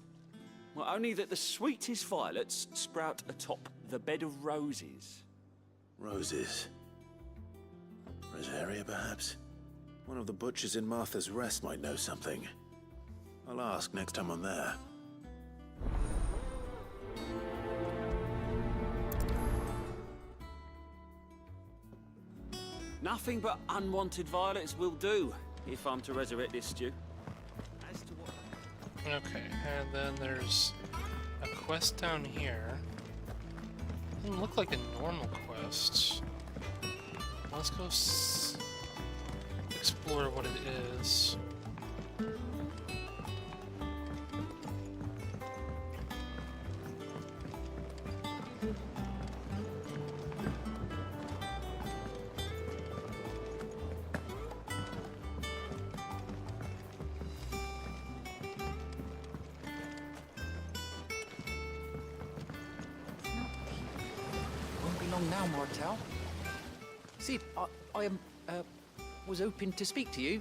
Well, only that the sweetest violets sprout atop the bed of roses. Roses. Rosaria, perhaps? One of the butchers in Martha's Rest might know something. I'll ask next time I'm there. Nothing but unwanted violets will do, if I'm to resurrect this stew. As to what... Okay, and then there's a quest down here. Doesn't look like a normal quest. Let's go explore what it is. Won't be long now, Martel. Sid, I was hoping to speak to you.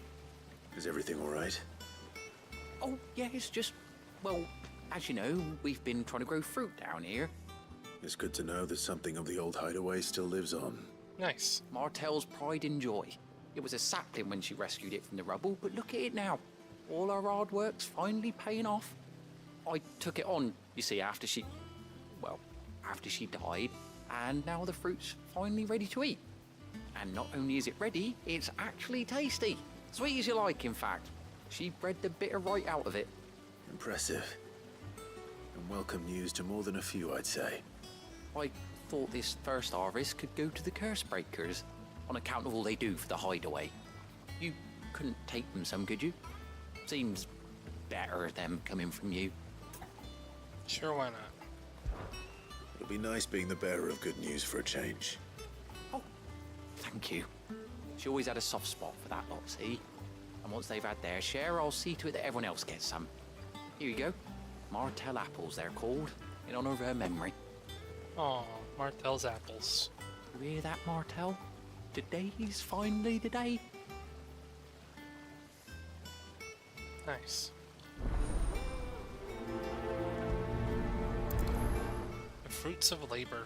Is everything all right? Oh, yeah, it's just, well, as you know, we've been trying to grow fruit down here. It's good to know that something of the old hideaway still lives on. Nice. Martel's pride and joy. It was a sapling when she rescued it from the rubble, but look at it now. All our hard work's finally paying off. I took it on, you see, after she died, and now the fruit's finally ready to eat. And not only is it ready, it's actually tasty. Sweet as you like, in fact. She bred the bitter right out of it. Impressive. And welcome news to more than a few, I'd say. I thought this first harvest could go to the curse breakers, on account of all they do for the hideaway. You couldn't take them some, could you? Seems better them coming from you. Sure, why not? It'll be nice being the bearer of good news for a change. Thank you. She always had a soft spot for that lot, see? And once they've had their share, I'll see to it that everyone else gets some. Here you go. Martel apples, they're called, in honor of her memory. Oh, Martel's apples. You hear that, Martel? Today's finally the day. Nice. The fruits of labor.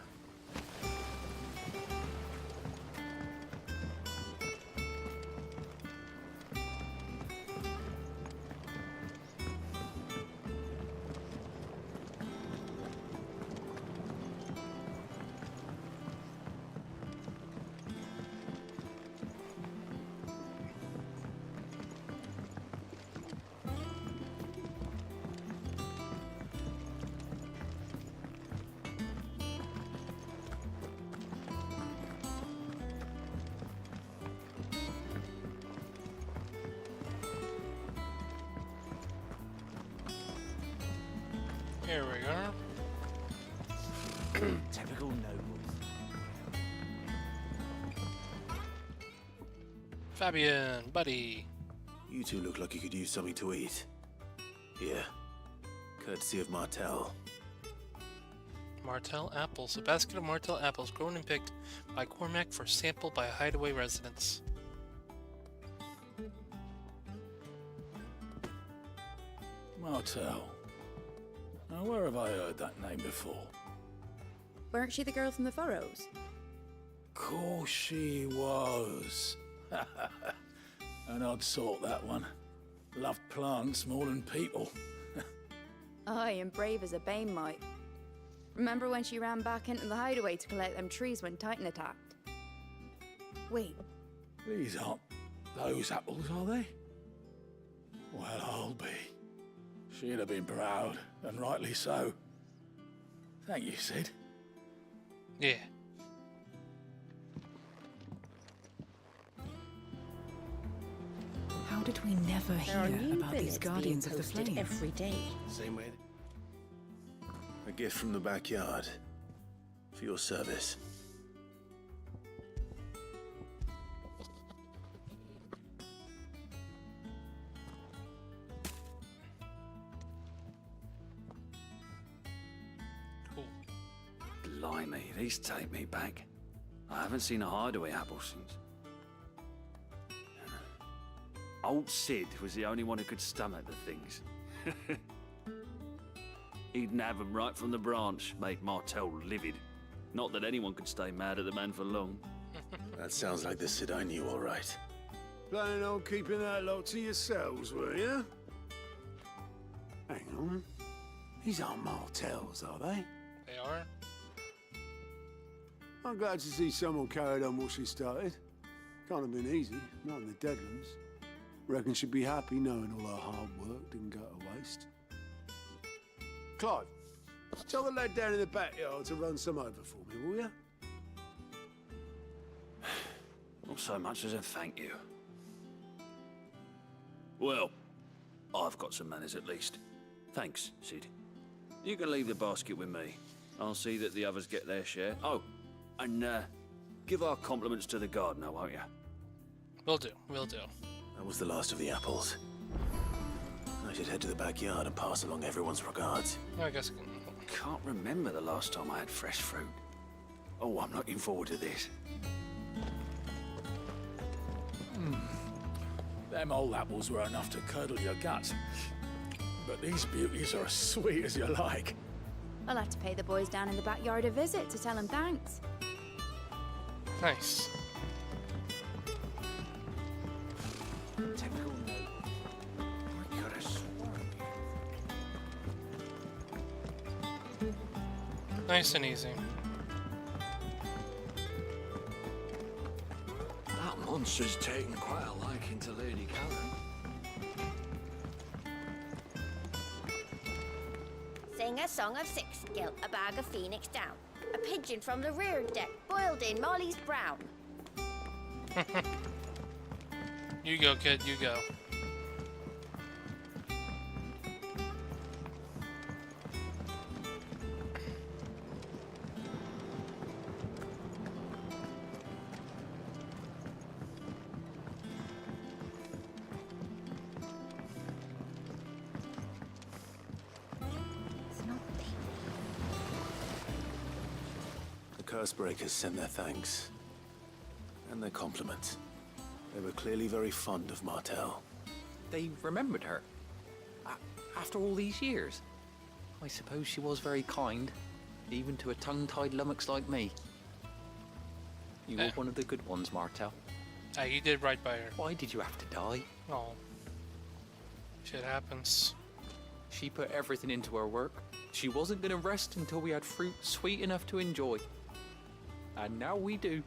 Here we go. Typical nobles. Fabian, buddy. You two look like you could use something to eat. Here. Courtesy of Martel. Martel apples. A basket of Martel apples grown and picked by Cormac for sample by hideaway residents. Martel. Now, where have I heard that name before? Weren't she the girl from the Furrows? Course she was. An odd sort, that one. Loved plants more than people. Aye, and brave as a bane might. Remember when she ran back into the hideaway to collect them trees when Titan attacked? Wait. These aren't those apples, are they? Well, I'll be. She'd have been proud, and rightly so. Thank you, Sid. Yeah. How did We never There are hear new about these billets being guardians of the posted flame. every day. Same way. A gift from the backyard. For your service. Cool. Blimey, these take me back. I haven't seen a hideaway apple since. Old Sid was the only one who could stomach the things. He'd nab 'em right from the branch, made Martel livid. Not that anyone could stay mad at the man for long. That sounds like the Sid I knew, all right. Planning on keeping that lot to yourselves, were you? Hang on. These aren't Martels, are they? They are? I'm glad to see someone carried on what she started. Can't have been easy, not in the Deadlands. Reckon she'd be happy knowing all her hard work didn't go to waste. Clive, tell the lad down in the backyard to run some over for me, will you? Not so much as a thank you. Well, I've got some manners at least. Thanks, Sid. You can leave the basket with me. I'll see that the others get their share. Oh, and give our compliments to the gardener, won't you? Will do, will do. That was the last of the apples. I should head to the backyard and pass along everyone's regards. I guess I can... Can't remember the last time I had fresh fruit. Oh, I'm looking forward to this. Them old apples were enough to curdle your guts. But these beauties are as sweet as you like. I'll have to pay the boys down in the backyard a visit to tell them thanks. Nice. Nice and easy. That monster's taken quite a liking to Lady Callum. Sing a song of six, gilt a bag of phoenix down. A pigeon from the rear deck, boiled in Molly's brown. You go, kid, you go. The Cursebreakers sent their thanks. And their compliments. They were clearly very fond of Martel. They remembered her. After all these years. I suppose she was very kind, even to a tongue-tied lummox like me. You were one of the good ones, Martel. You did right by her. Why did you have to die? Oh. Shit happens. She put everything into her work. She wasn't going to rest until we had fruit sweet enough to enjoy. And now we do.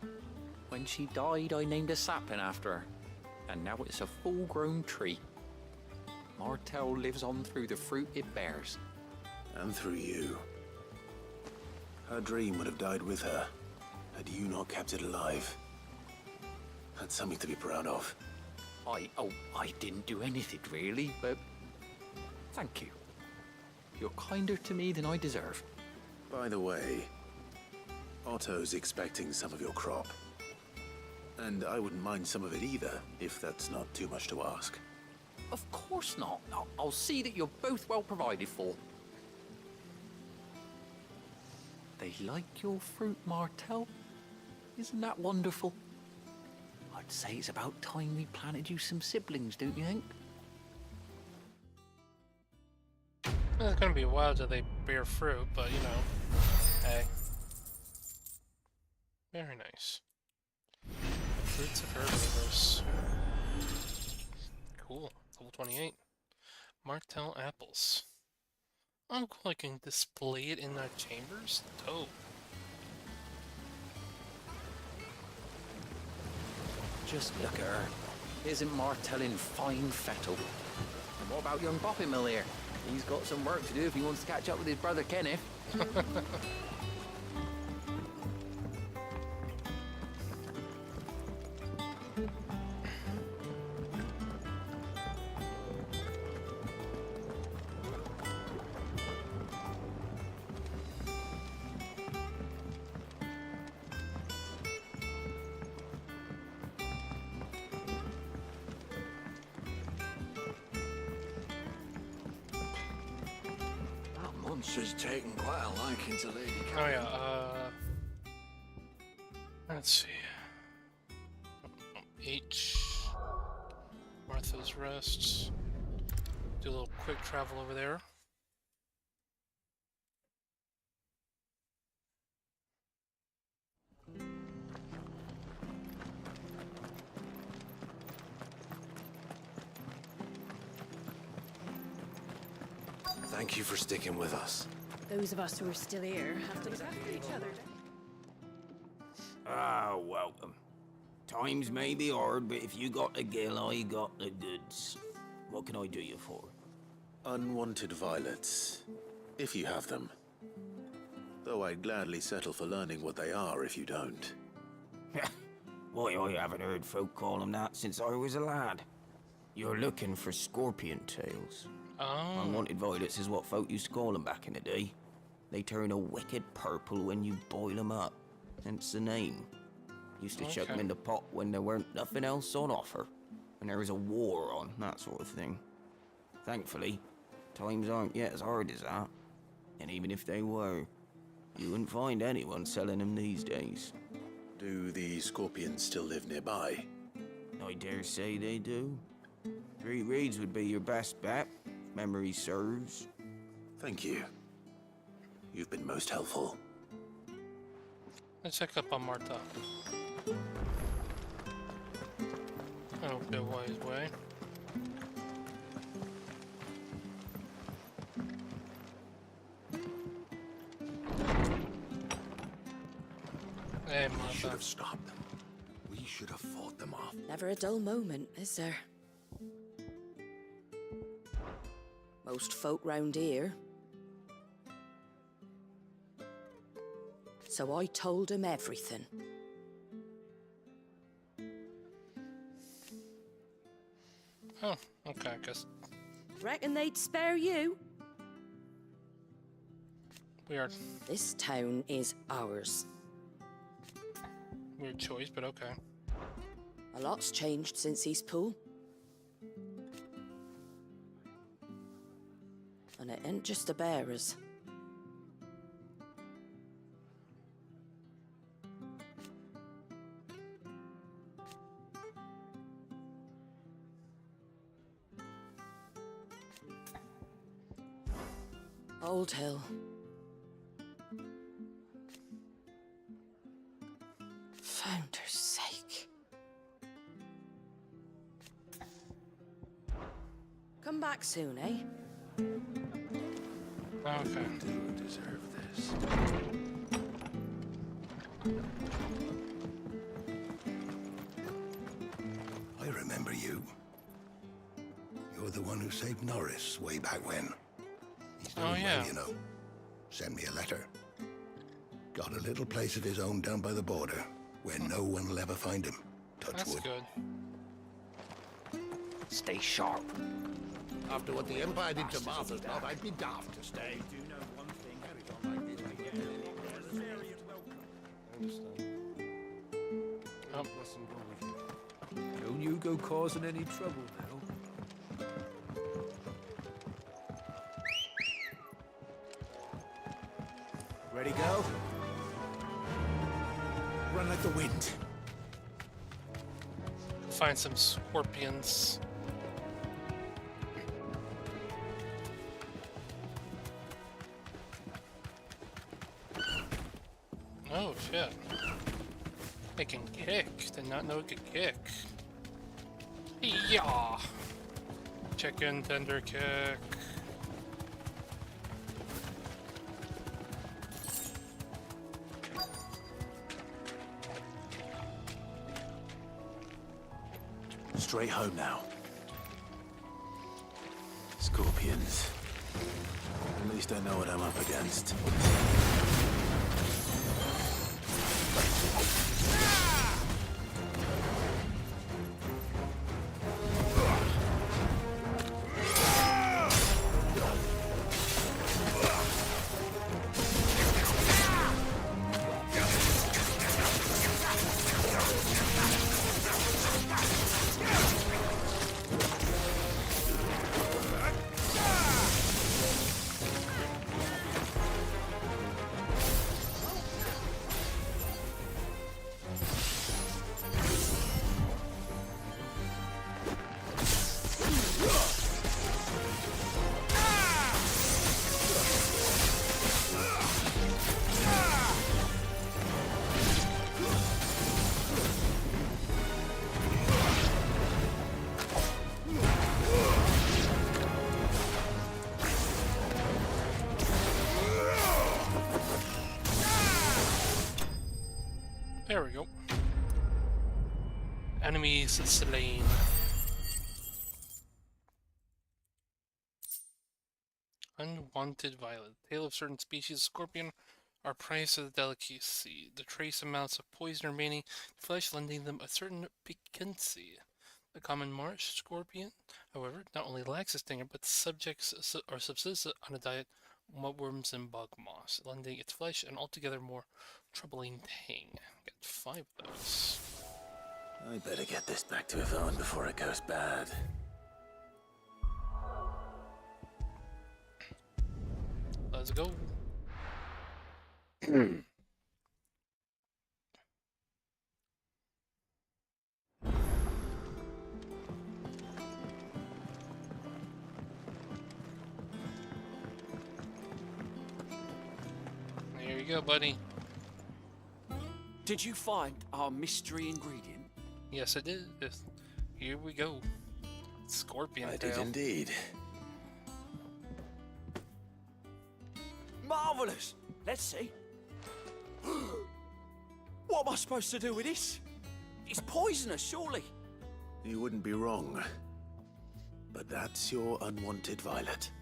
When she died, I named a sapling after her. And now it's a full-grown tree. Martel lives on through the fruit it bears. And through you. Her dream would have died with her, had you not kept it alive. That's something to be proud of. I didn't do anything really, but thank you. You're kinder to me than I deserve. By the way, Otto's expecting some of your crop. And I wouldn't mind some of it either, if that's not too much to ask. Of course not. I'll see that you're both well provided for. They like your fruit, Martel. Isn't that wonderful? I'd say it's about time we planted you some siblings, don't you think? Well, it's gonna be a while till they bear fruit, but you know, hey. Very nice. Fruits of herbivores. Cool. Level 28. Martel apples. Oh, cool. I can display it in our chambers? Dope. Just look at her. Isn't Martel in fine fettle? And what about young Boppy Mill here? He's got some work to do if he wants to catch up with his brother Kenneth. Monster's taken quite a liking to Lady Oh yeah, let's see. H. Martha's Rest. Do a little quick travel over there. Thank you for sticking with us. Those of us who are still here have to look after each other. Ah, welcome. Times may be hard, but if you got the gill, I got the goods. What can I do you for? Unwanted violets, if you have them. Though I'd gladly settle for learning what they are if you don't. Why, I haven't heard folk call them that since I was a lad. You're looking for scorpion tails. Oh. Unwanted violets is what folk used to call them back in the day. They turn a wicked purple when you boil them up, hence the name. Used to chuck them in the pot when there weren't nothing else on offer, when there was a war on, that sort of thing. Thankfully, times aren't yet as hard as that. And even if they were, you wouldn't find anyone selling them these days. Do the scorpions still live nearby? I dare say they do. 3 Reeds would be your best bet, if memory serves. Thank you. You've been most helpful. Let's check up on Martha. Oh, be a wise way. Hey, We should Martha. have stopped them. We should have fought them off. Never a dull moment, is there? Most folk round here. So I told him everything. Oh, okay, I guess Reckon they'd spare you? weird. This town is ours. Weird choice, but okay. A lot's changed since East Pool. And it ain't just the bearers. Old Hill. Founder's sake. Come back soon, eh? Okay. Do deserve this. I remember you. You're the one who saved Norris way back when. He's done yeah. well, you know. Sent me a letter. Got a little place of his own down by the border, where no one will ever find him. Touch That's wood. good. Stay sharp. After what the Empire did to Martha's Knot, I'd be daft to stay. Do know one thing, carry on like this, I get it. Very welcome. Oh. Don't you go causing any trouble now. Ready, go? Run like the wind. Find some scorpions. Oh shit. It can kick. Did not know it could kick. Yeah. Chicken tender kick. Straight home now. Scorpions. At least I know what I'm up against. There we go. Enemies slain. Unwanted violet. Tail of certain species of scorpion are prized of the delicacy. The trace amounts of poison remaining flesh, lending them a certain piquancy. The common marsh scorpion, however, not only lacks a stinger, but subjects or subsists on a diet of worms and bog moss, lending its flesh an altogether more troubling tang. Got 5 of those. I better get this back to Yvonne before it goes bad. Let's go. There you go, buddy. Did you find our mystery ingredient? Yes, I did. Here we go. Scorpion I tail. did indeed. Marvellous! Let's see. What am I supposed to do with this? It's poisonous, surely. You wouldn't be wrong. But that's your unwanted violet.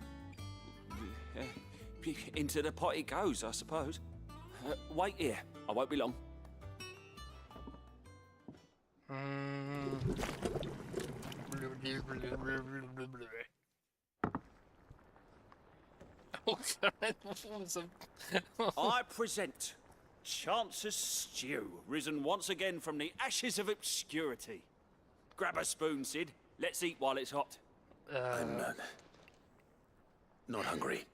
Into the pot it goes, I suppose. Wait here. I won't be long. Oh God! What was I present Chance's Stew, risen once again from the ashes of obscurity. Grab a spoon, Sid. Let's eat while it's hot. I'm not hungry.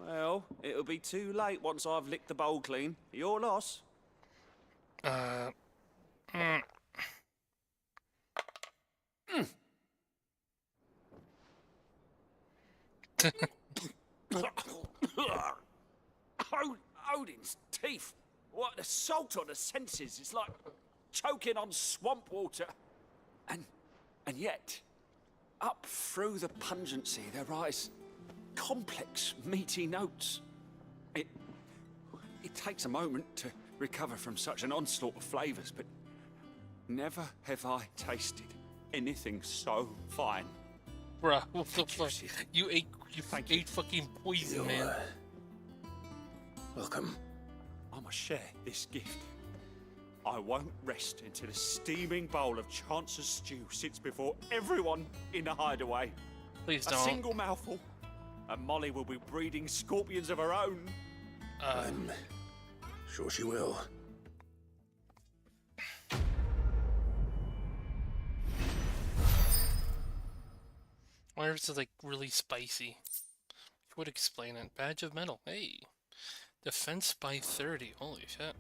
Well, it'll be too late once I've licked the bowl clean. Your loss. Odin's teeth. What assault on the senses. It's like choking on swamp water. And yet, up through the pungency there rise complex, meaty notes. It takes a moment to recover from such an onslaught of flavours, but never have I tasted anything so fine. Bruh, what the fuck? You ate fucking poison, man. Welcome. I must share this gift. I won't rest until a steaming bowl of Chance's Stew sits before everyone in the hideaway. Please A don't. single mouthful, and Molly will be breeding scorpions of her own. I'm sure she will. I wonder if it's like really spicy. Would explain it. Badge of metal. Hey. Defense by 30. Holy shit.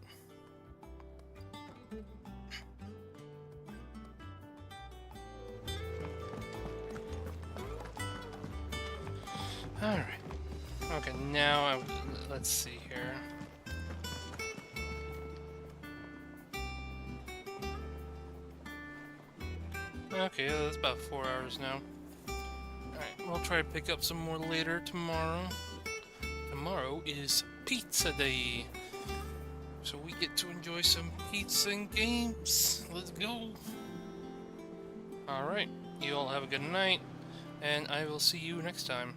Alright. Okay, now let's see here. Okay, that's about 4 hours now. Alright, we'll try to pick up some more later tomorrow. Tomorrow is pizza day. So we get to enjoy some pizza and games. Let's go. Alright, you all have a good night, and I will see you next time.